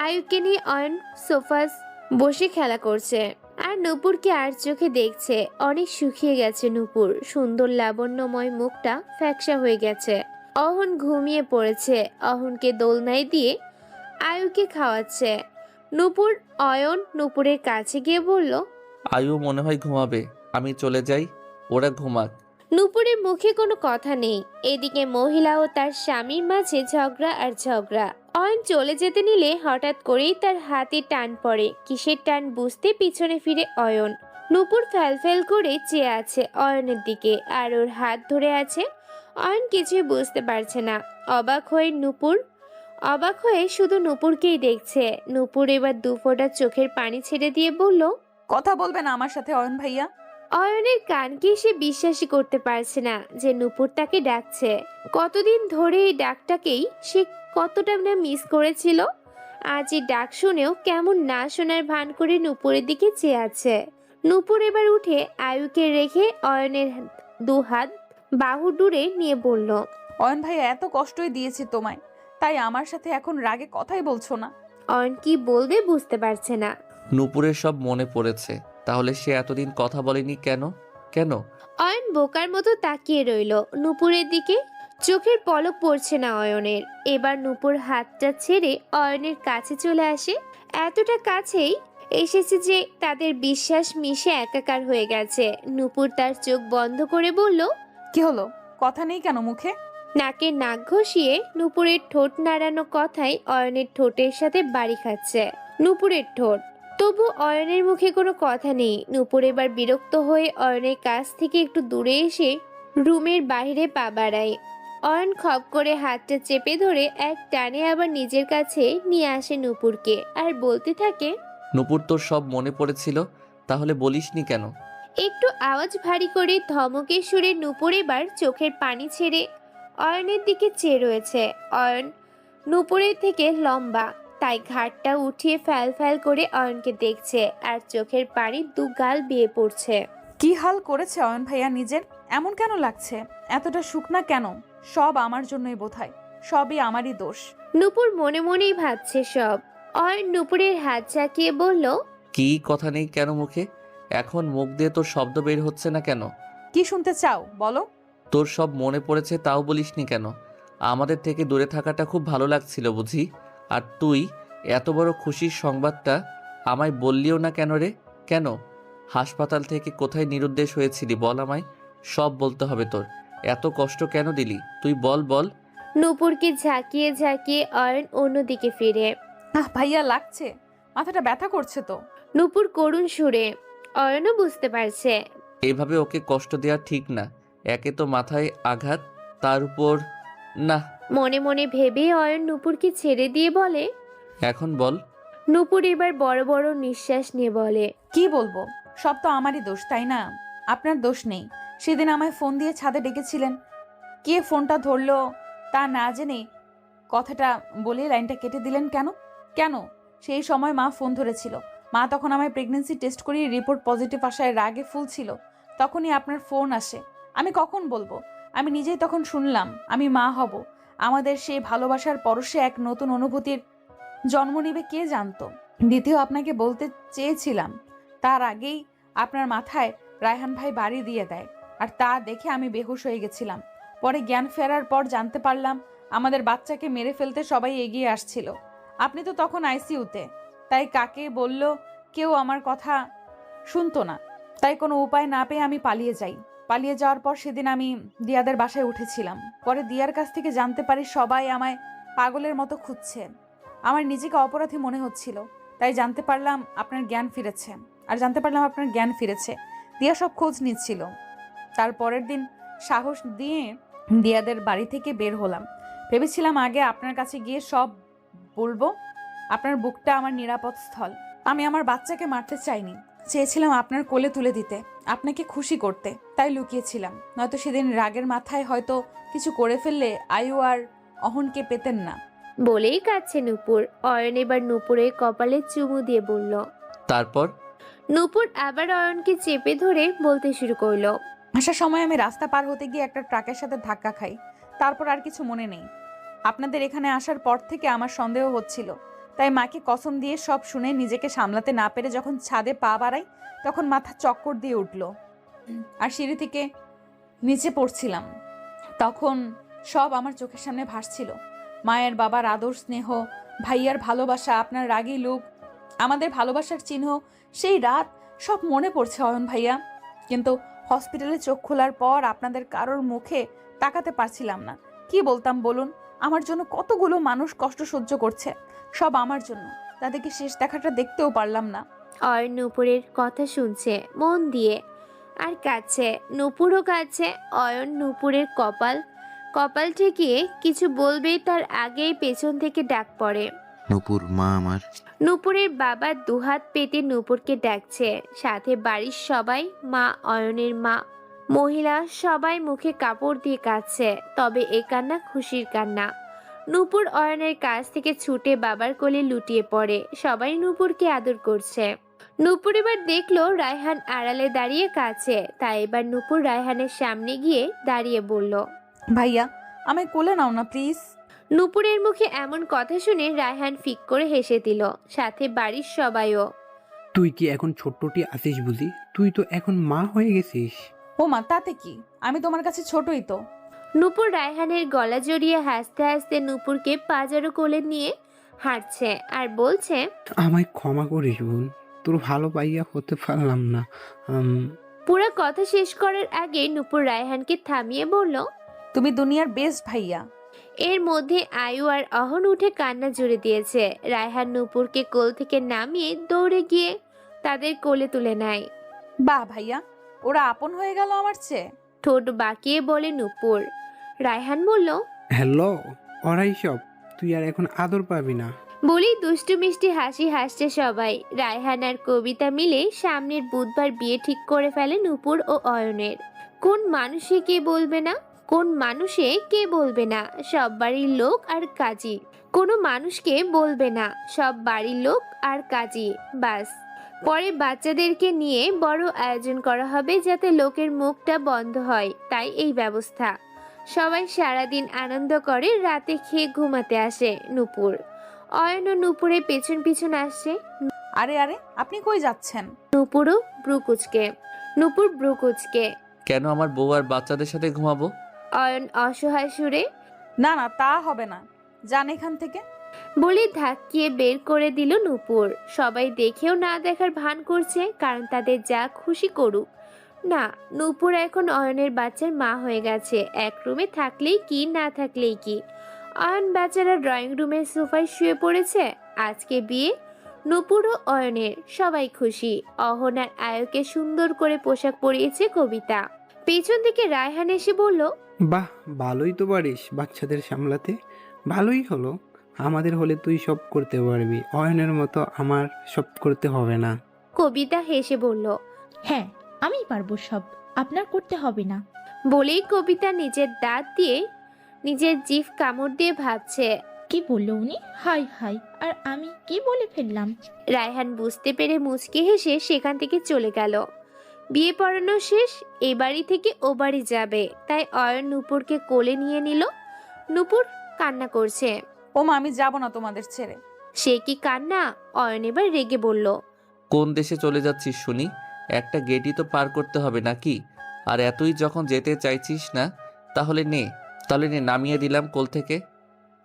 আয়ুকে নিয়ে অয়ন সোফাস বসে খেলা করছে আর নূপুরকে আর চোখে দেখছে। অনেক শুকিয়ে গেছে নূপুর। সুন্দর লাবণ্যময় মুখটা ফ্যাকসা হয়ে গেছে। অহন ঘুমিয়ে পড়েছে। অহনকে দোলনায় দিয়ে আয়ুকে খাওয়াচ্ছে। অয়ন নূপুরের কাছে গিয়ে বলল,
আয়ু মনে হয় ঘুমাবে, আমি চলে যাই, ওরা ঘুমাক।
নূপুরের মুখে কোনো কথা নেই। এদিকে মহিলা ও তার স্বামীর মাঝে ঝগড়া আর ঝগড়া। অয়ন চলে যেতে নিলে হঠাৎ করেই তার হাতে টান পড়ে। কিসের টান বুঝতে পিছনে ফিরে অয়ন। নূপুর ফ্যাল করে চেয়ে আছে অয়নের দিকে আর ওর হাত ধরে আছে। অয়ন কিছুই বুঝতে পারছে না। অবাক হয়ে শুধু নূপুরকেই দেখছে। নূপুর এবার 2 ফোঁটা চোখের পানি ছেড়ে দিয়ে বলল,
কথা বলবে না আমার সাথে অয়ন ভাইয়া?
অয়নের কানকে সে বিশ্বাসই করতে পারছে না যে নূপুর তাকে ডাকছে। কতদিন ধরে এই ডাকটাকেই সে কতটা না মিস করেছিল। আজ এই ডাক শুনেও কেমন না শোনার ভান করে নূপুরের দিকে চেয়ে আছে। নূপুর এবার উঠে আয়ুকে রেখে অয়নের 2 হাত বাহু দূরে নিয়ে বলল,
অয়ন ভাইয়া এত কষ্টই দিয়েছি তোমায়, তাই আমার সাথে এখন রাগে কথাই বলছো না।
অয়ন কি বলবে বুঝতে পারছে না।
নূপুরের সব মনে পড়েছে, তাহলে সে এতদিন কথা বলেনি কেন?
অয়ন বোকার মতো তাকিয়ে রইল নূপুরের দিকে। চোখের পলক পড়ছে না অয়নের। এবার নূপুর হাতটা ছেড়ে অয়নের কাছে চলে আসে। এতটা কাছেই এসেছে যে তাদের বিশ্বাস মিশে একাকার হয়ে গেছে। নূপুর তার চোখ বন্ধ করে বলল,
কি হলো, কথা নেই কেন মুখে?
নাকে নাক ঘষিয়ে নূপুরের ঠোঁট নাড়ানো কথাই অয়নের ঠোঁটের সাথে বাড়ি খাচ্ছে নূপুরের ঠোঁট। তবু অয়নের মুখে কোনো কথা নেই। নূপুর এবার বিরক্ত হয়ে অয়নের কাছ থেকে একটু দূরে এসে রুমের বাইরে পা বাড়ায়। অয়ন খপ করে হাতটা চেপে ধরে এক টানে আবার নিজের কাছে নিয়ে আসে নূপুরকে আর বলতে থাকে,
নূপুর তোর সব মনে পড়েছিল, তাহলে বলিসনি কেন?
একটু আওয়াজ ভারী করে ধমকের সুরে নূপুর এবার চোখের পানি ছেড়ে অয়নের দিকে চেয়ে রয়েছে। অয়ন নূপুরের থেকে লম্বা, তাই ঘাটটা উঠিয়ে ফ্যাল করে অয়নকে দেখছে আর চোখের পানি 2 গাল বেয়ে পড়ছে।
কি হাল করেছে অয়ন ভাইয়া নিজের? এমন কেন লাগছে? এতটা শুকনা কেন? সব আমার জন্যই বোধহয়, সবই আমারই দোষ।
নূপুর মনে মনেই ভাবছে সব। অয়ন নূপুরের হাত ঝাঁকিয়ে বলল,
কি কথা নেই কেন মুখে? এখন মুখ দিয়ে তোর শব্দ বের হচ্ছে না কেন?
কি শুনতে চাও বলো?
তোর সব মনে পড়েছে তাও বলিসনি কেন? আমাদের থেকে দূরে থাকাটা খুব ভালো লাগছিল বুঝি? আর তুই এত বড় খুশির সংবাদটা আমায় বললিও না কেন রে? কেন? হাসপাতাল থেকে কোথায় নিরুদ্দেশ হয়েছিলি বল আমায়, সব বলতে হবে তোর। এত কষ্ট কেন দিলি তুই বল।
নূপুরকে ঝাঁকিয়ে ঝাঁকিয়ে অয়ন অন্যদিকে ফিরে।
ভাইয়া লাগছে, মাথাটা ব্যথা করছে তো।
নূপুর করুণ সুরে। অয়নও বুঝতে পারছে।
এইভাবে ওকে কষ্ট দেওয়া ঠিক না। একে তো মাথায় আঘাত, তার উপর না।
মনে মনে ভেবে অয়ন নূপুরকে ছেড়ে দিয়ে বলে,
এখন বল।
নূপুর এবার বড় বড় নিঃশ্বাস নিয়ে বলে,
কি বলবো, সব তো আমারই দোষ, তাই না? আপনার দোষ নেই। সেদিন আমায় ফোন দিয়ে ছাদে ডেকেছিলেন, কে ফোনটা ধরলো তা না জেনে কথাটা বলে লাইনটা কেটে দিলেন কেন? কেন? সেই সময় মা ফোন ধরেছিল। মা তখন আমায় প্রেগন্যান্সি টেস্ট করিয়ে রিপোর্ট পজিটিভ আসায় রাগে ফুল ছিল। তখনই আপনার ফোন আসে। আমি কখন বলবো? আমি নিজেই তখন শুনলাম আমি মা হব। আমাদের সেই ভালোবাসার পরশে এক নতুন অনুভূতির জন্ম নেবে কে জানতো। দ্বিতীয়, আপনাকে বলতে চেয়েছিলাম, তার আগেই আপনার মাথায় রায়হান ভাই বাড়ি দিয়ে দেয়, আর তা দেখে আমি বেহুশ হয়ে গেছিলাম। পরে জ্ঞান ফেরার পর জানতে পারলাম আমাদের বাচ্চাকে মেরে ফেলতে সবাই এগিয়ে আসছিল। আপনি তো তখন আইসিইউতে, তাই কাকে বলল কেউ আমার কথা শুনতো না। তাই কোনো উপায় না পেয়ে আমি পালিয়ে যাই। পালিয়ে যাওয়ার পর সেদিন আমি দিয়াদের বাসায় উঠেছিলাম। পরে দিয়ার কাছ থেকে জানতে পারি সবাই আমায় পাগলের মতো খুঁজছে। আমার নিজেকে অপরাধী মনে হচ্ছিল, তাই জানতে পারলাম আপনার জ্ঞান ফিরেছে। দিয়া সব খোঁজ নিচ্ছিল। তার পরের দিন সাহস দিয়ে দিয়াদের বাড়ি থেকে বের হলাম। ভেবেছিলাম আগে আপনার কাছে গিয়ে সব বলবো। আপনার বুকটা আমার নিরাপদ স্থল। আমি আমার বাচ্চাকে মারতে চাইনি, চেয়েছিলাম আপনার কোলে তুলে দিতে, আপনাকে খুশি করতে, তাই লুকিয়েছিলাম। নয়তো সেদিন রাগের মাথায় হয়তো কিছু করে ফেললে আয়ু আর অহনকে পেতেন না।
বলেই কাঁদছে নূপুর। অয়ন এবার নূপুরের কপালে চুমু দিয়ে বলল।
তারপর
নূপুর আবার অয়নকে চেপে ধরে বলতে শুরু করলো,
আসার সময় আমি রাস্তা পার হতে গিয়ে একটা ট্রাকের সাথে ধাক্কা খাই। তারপর আর কিছু মনে নেই। আপনাদের এখানে আসার পর থেকে আমার সন্দেহ হচ্ছিল, তাই মাকে কসম দিয়ে সব শুনে নিজেকে সামলাতে না পেরে যখন ছাদে পা বাড়াই তখন মাথা চক্কর দিয়ে উঠল, আর সিঁড়ি থেকে নিচে পড়ছিলাম। তখন সব আমার চোখের সামনে ভাসছিল। মায়ের বাবার আদর, স্নেহ, ভাইয়ার ভালোবাসা, আপনার রাগী লুক, আমাদের ভালোবাসার চিহ্ন, সেই রাত সব মনে পড়ছে অয়ন ভাইয়া। কিন্তু হসপিটালে চোখ খোলার পর আপনাদের কারোর মুখে তাকাতে পারছিলাম না। কি বলতাম বলুন? আমার জন্য কতগুলো মানুষ কষ্ট সহ্য করছে, সব আমার জন্য। তাদেরকে শেষ দেখাটা দেখতেও পারলাম না।
অয়ন নূপুরের কথা শুনছে মন দিয়ে আর কাঁদছে। নূপুরও কাঁদছে। অয়ন নূপুরের কপাল ঠেকিয়ে কিছু বলবে তার আগেই পেছন থেকে ডাক পড়ে,
নূপুর, মা আমার।
নূপুরের বাবা দুহাত পেতে নূপুরকে ডাকছে। সাথে বাড়ির সবাই, মা, অয়নের মা, মহিলা সবাই মুখে কাপড় দিয়ে কাঁদছে। তবে এ কান্না খুশির কান্না। নূপুর অয়নের কাছ থেকে ছুটে বাবার কোলে লুটিয়ে পড়ে। সবাই নূপুরকে আদর করছে। নূপুর এবার দেখলো রায়হান আড়ালে দাঁড়িয়ে কাঁদছে। তাই এবার নূপুর রায়হানের সামনে গিয়ে দাঁড়িয়ে বলল,
ভাইয়া আমায় কোলে নাও না প্লিজ।
নূপুরের মুখে এমন কথা শুনে রায়হান ফিক করে হেসে দিল, সাথে বাড়ির সবাইও।
তুই কি এখন ছোট্টটি আছিস বুঝি? তুই তো এখন মা হয়ে গেছিস।
ও মা, তাতে কি? আমি তোমার কাছে ছোটই তো।
নূপুর রায়হানের গলা জড়িয়ে হাসতে হাসতে নূপুরকে পাজারো কোলে নিয়ে হাঁটছে আর বলছে,
আমায় ক্ষমা করিস বোন, তোর ভালো পাইয়া হতে পারলাম না।
পুরো কথা শেষ করার আগে নূপুর রায়হানকে থামিয়ে বলল,
তুমি দুনিয়ার বেস্ট ভাইয়া।
এর মধ্যে আয়ু আর অহন উঠে কান্না জুড়ে দিয়েছে। রায়হান নূপুরকে কোল থেকে নামিয়ে দৌড়ে গিয়ে তাদের কোলে তুলে নেয়।
বাহ ভাইয়া, ওরা আপন হয়ে গেল আমার চেয়ে।
ঠোঁট বাঁকিয়ে বলে নূপুর। রায়হান বলল,
হ্যালো, ওরাই সব, তুই আর এখন আদর পাবি না।
বলেই দুষ্টু মিষ্টি হাসি হাসছে সবাই। রায়হান আর কবিতা মিলে সামনের বুধবার বিয়ে ঠিক করে ফেলে নূপুর ও অয়নের। কোন মানুষে কে বলবে না? সব বাড়ির লোক আর কাজী। কোনো মানুষকে বলবে না, সব বাড়ির লোক আর কাজী, বাস। পরে বাচ্চাদেরকে নিয়ে বড় আয়োজন করা হবে যাতে লোকের মুখটা বন্ধ হয়, তাই এই ব্যবস্থা। সবাই সারাদিন আনন্দ করে, রাতে খেয়ে ঘুমাতে আসে নূপুর। অয়ন ও নূপুরের পেছন পিছন আসছে।
আরে আরে, আপনি কই যাচ্ছেন?
নূপুর ব্রুকুচকে।
কেন আমার বউ আর বাচ্চাদের সাথে ঘুমাবো?
অয়ন অসহায় সুরে।
না না, তা হবে না, যান এখান থেকে।
বলে ধাক্কিয়ে বের করে দিল নূপুর। সবাই দেখেও না দেখার ভান করছে, কারণ তাদের যা খুশি করুক না, নূপুর এখন অয়নের বাচ্চার মা হয়ে গেছে। এক রুমে থাকলেই কি, না থাকলেই কি। অয়ন বেচারা ড্রয়িং রুমের সোফায় শুয়ে পড়েছে। আজকে বিয়ে নূপুর ও অয়নের, সবাই খুশি। অহন আর আয়ুকে সুন্দর করে পোশাক পরিয়েছে কবিতা। পেছন থেকে রায়হান এসে বলল,
বাহ, ভালোই তো পারিস বাচ্চাদের সামলাতে। ভালোই হলো, আমাদের হলে তুই সব করতে পারবি, অয়নের মতো আমার সব করতে হবে না।
কবিতা হেসে বলল,
হ্যাঁ আমি পারবো সব, আপনার করতে হবে না।
বলেই কবিতা নিজের দাঁত দিয়ে নিজের জিভ কামড় দিয়ে ভাবছে।
কি বললো উনি? হাই হাই, আর আমি কি বলে ফেললাম?
রায়হান বুঝতে পেরে মুচকি হেসে সেখান থেকে চলে গেল। বিয়ে পড়ানো শেষ, এ বাড়ি থেকে ও বাড়ি যাবে, তাই অয়ন নূপুরকে কোলে নিয়ে নিল। নূপুর কান্না করছে।
ও মা, আমি যাব না তোমাদের ছেড়ে।
সে কি কান্না? অয়ন এবার রেগে বলল,
কোন দেশে চলে যাচ্ছিস শুনি? একটা গেটই তো পার করতে হবে নাকি? আর এতই যখন যেতে চাইছিস না, তাহলে নে নামিয়ে দিলাম কোল থেকে,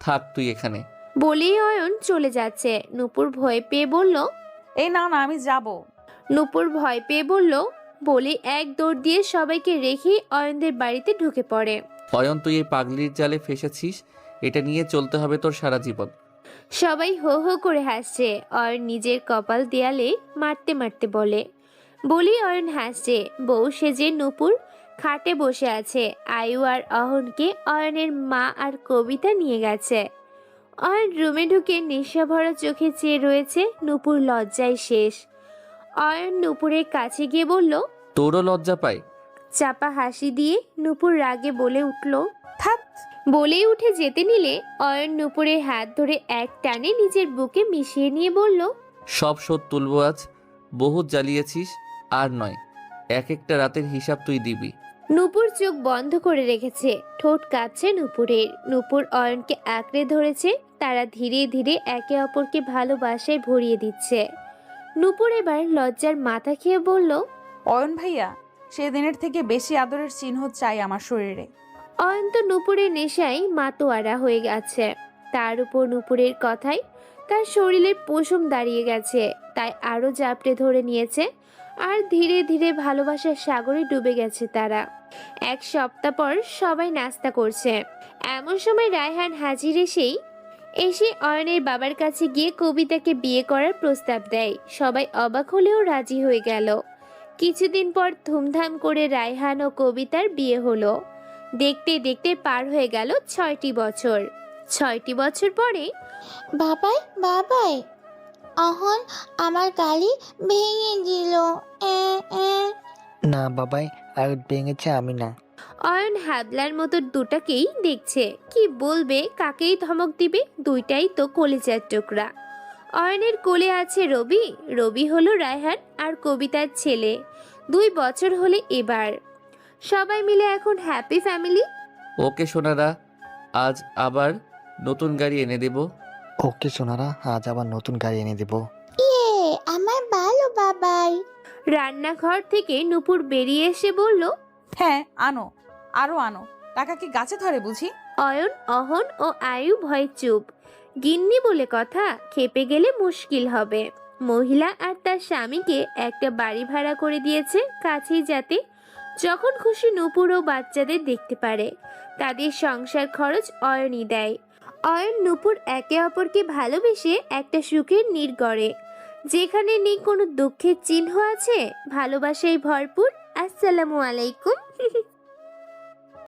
থাক তুই এখানে।
বলেই অয়ন চলে যাচ্ছে। নূপুর ভয় পেয়ে বলল,
এই না না, আমি যাব।
নূপুর ভয় পেয়ে বলল, বলে এক দৌড় দিয়ে সবাইকে রেখে অয়নদের বাড়িতে ঢুকে পড়ে।
অয়ন, তুই এই পাগলির জালে ফেসেছিস, এটা নিয়ে চলতে হবে তোর সারা জীবন।
সবাই হো হো করে হাসছে। অয়ন নিজের কপাল দেয়ালে মারতে মারতে বলি অয়ন হাসছে। বউ সেজে নূপুর খাটে বসে আছে। আয়ু আর অহনকে অয়নের মা আর কবিতা নিয়ে গেছে। অয়ন রুমে ঢুকে নেশা ভরা চোখে চেয়ে রয়েছে। নূপুর লজ্জায় শেষ। অয়ন নূপুরের কাছে গিয়ে বলল,
তোরও লজ্জা পায়?
চাপা হাসি দিয়ে নূপুর রাগে বলে উঠল,
থাক।
বলেই উঠে যেতে নিলে অয়ন নূপুরের হাত ধরে এক টানে নিজের বুকে মিশিয়ে নিয়ে বলল,
সব শোধ তুলবো আজ। বহুত জ্বালিয়েছিস, আর নয়, এক একটা রাতের হিসাব তুই দিবি।
নূপুর চোখ বন্ধ করে রেখেছে। ঠোঁট কাঁপছে নূপুরের। নূপুর অয়নকে আঁকড়ে ধরেছে। তারা ধীরে ধীরে একে অপরকে ভালোবাসায় ভরিয়ে দিচ্ছে। নূপুর এবার লজ্জার মাথা খেয়ে বলল,
অয়ন ভাইয়া, সেদিনের থেকে বেশি আদরের চিহ্ন চাই আমার শরীরে।
অয়ন তো নূপুরের নেশায় মাতোয়ারা হয়ে গেছে। তার উপর নূপুরের কথায় তার শরীরের পশম দাঁড়িয়ে গেছে। তাই আরো জাপটে ধরে নিয়েছে। আর ধীরে ধীরে ভালোবাসার সাগরে ডুবে গেছে তারা। এক সপ্তাহ পর সবাই নাস্তা করছে। এমন সময় রায়হান হাজির এসে অয়নের বাবার কাছে গিয়ে কবিতাকে বিয়ে করার প্রস্তাব দেয়। সবাই অবাক হলেও রাজি হয়ে গেল। কিছুদিন পর ধুমধাম করে রায়হান ও কবিতার বিয়ে হলো। দেখতে দেখতে পার হয়ে গেল 6টি বছর। 6টি বছর পরে,
বাবাই বাবাই, অহন আমার গালি ভেঙে দিল।
না বাবাই, আর ভেঙেছে আমি না।
অয়ন হ্যাবলার মতো দুটাকেই দেখছে। কি বলবে, কাকেই ধমক দিবে? দুইটাই তো কলিজার টুকরা। অয়নের কোলে আছে রবি। রবি হলো রায়হান আর কবিতার ছেলে। 2 বছর হলে এবার। সবাই মিলে এখন হ্যাপি ফ্যামিলি।
ওকে সোনারা, আজ আবার নতুন গাড়ি এনে দেব।
ওকে সোনারা, আজ আবার নতুন গাড়ি এনে দেব।
আমার ভালো বাবাই।
রান্নাঘর থেকে নূপুর বেরিয়ে এসে বলল,
হ্যাঁ আনো, আরো আনো। টাকা কি গাছে ধরে বুঝি?
অয়ন, অহন ও আয়ু ভয় চুপ। গিন্নি বলে কথা, খেপে গেলে মুশকিল হবে। মহিলা আর তার স্বামীকে একটা বাড়ি ভাড়া করে দিয়েছে কাছেই, যাতে যখন খুশি নূপুর ও বাচ্চাদের দেখতে পারে। তাদের সংসার খরচ অয়নই দেয়। অয়ন নূপুর একে অপরকে ভালোবেসে একটা সুখের নীড় গড়ে, যেখানে নেই কোনো দুঃখের চিহ্ন আছে, ভালোবাসায় ভরপুর। আসসালামু আলাইকুম।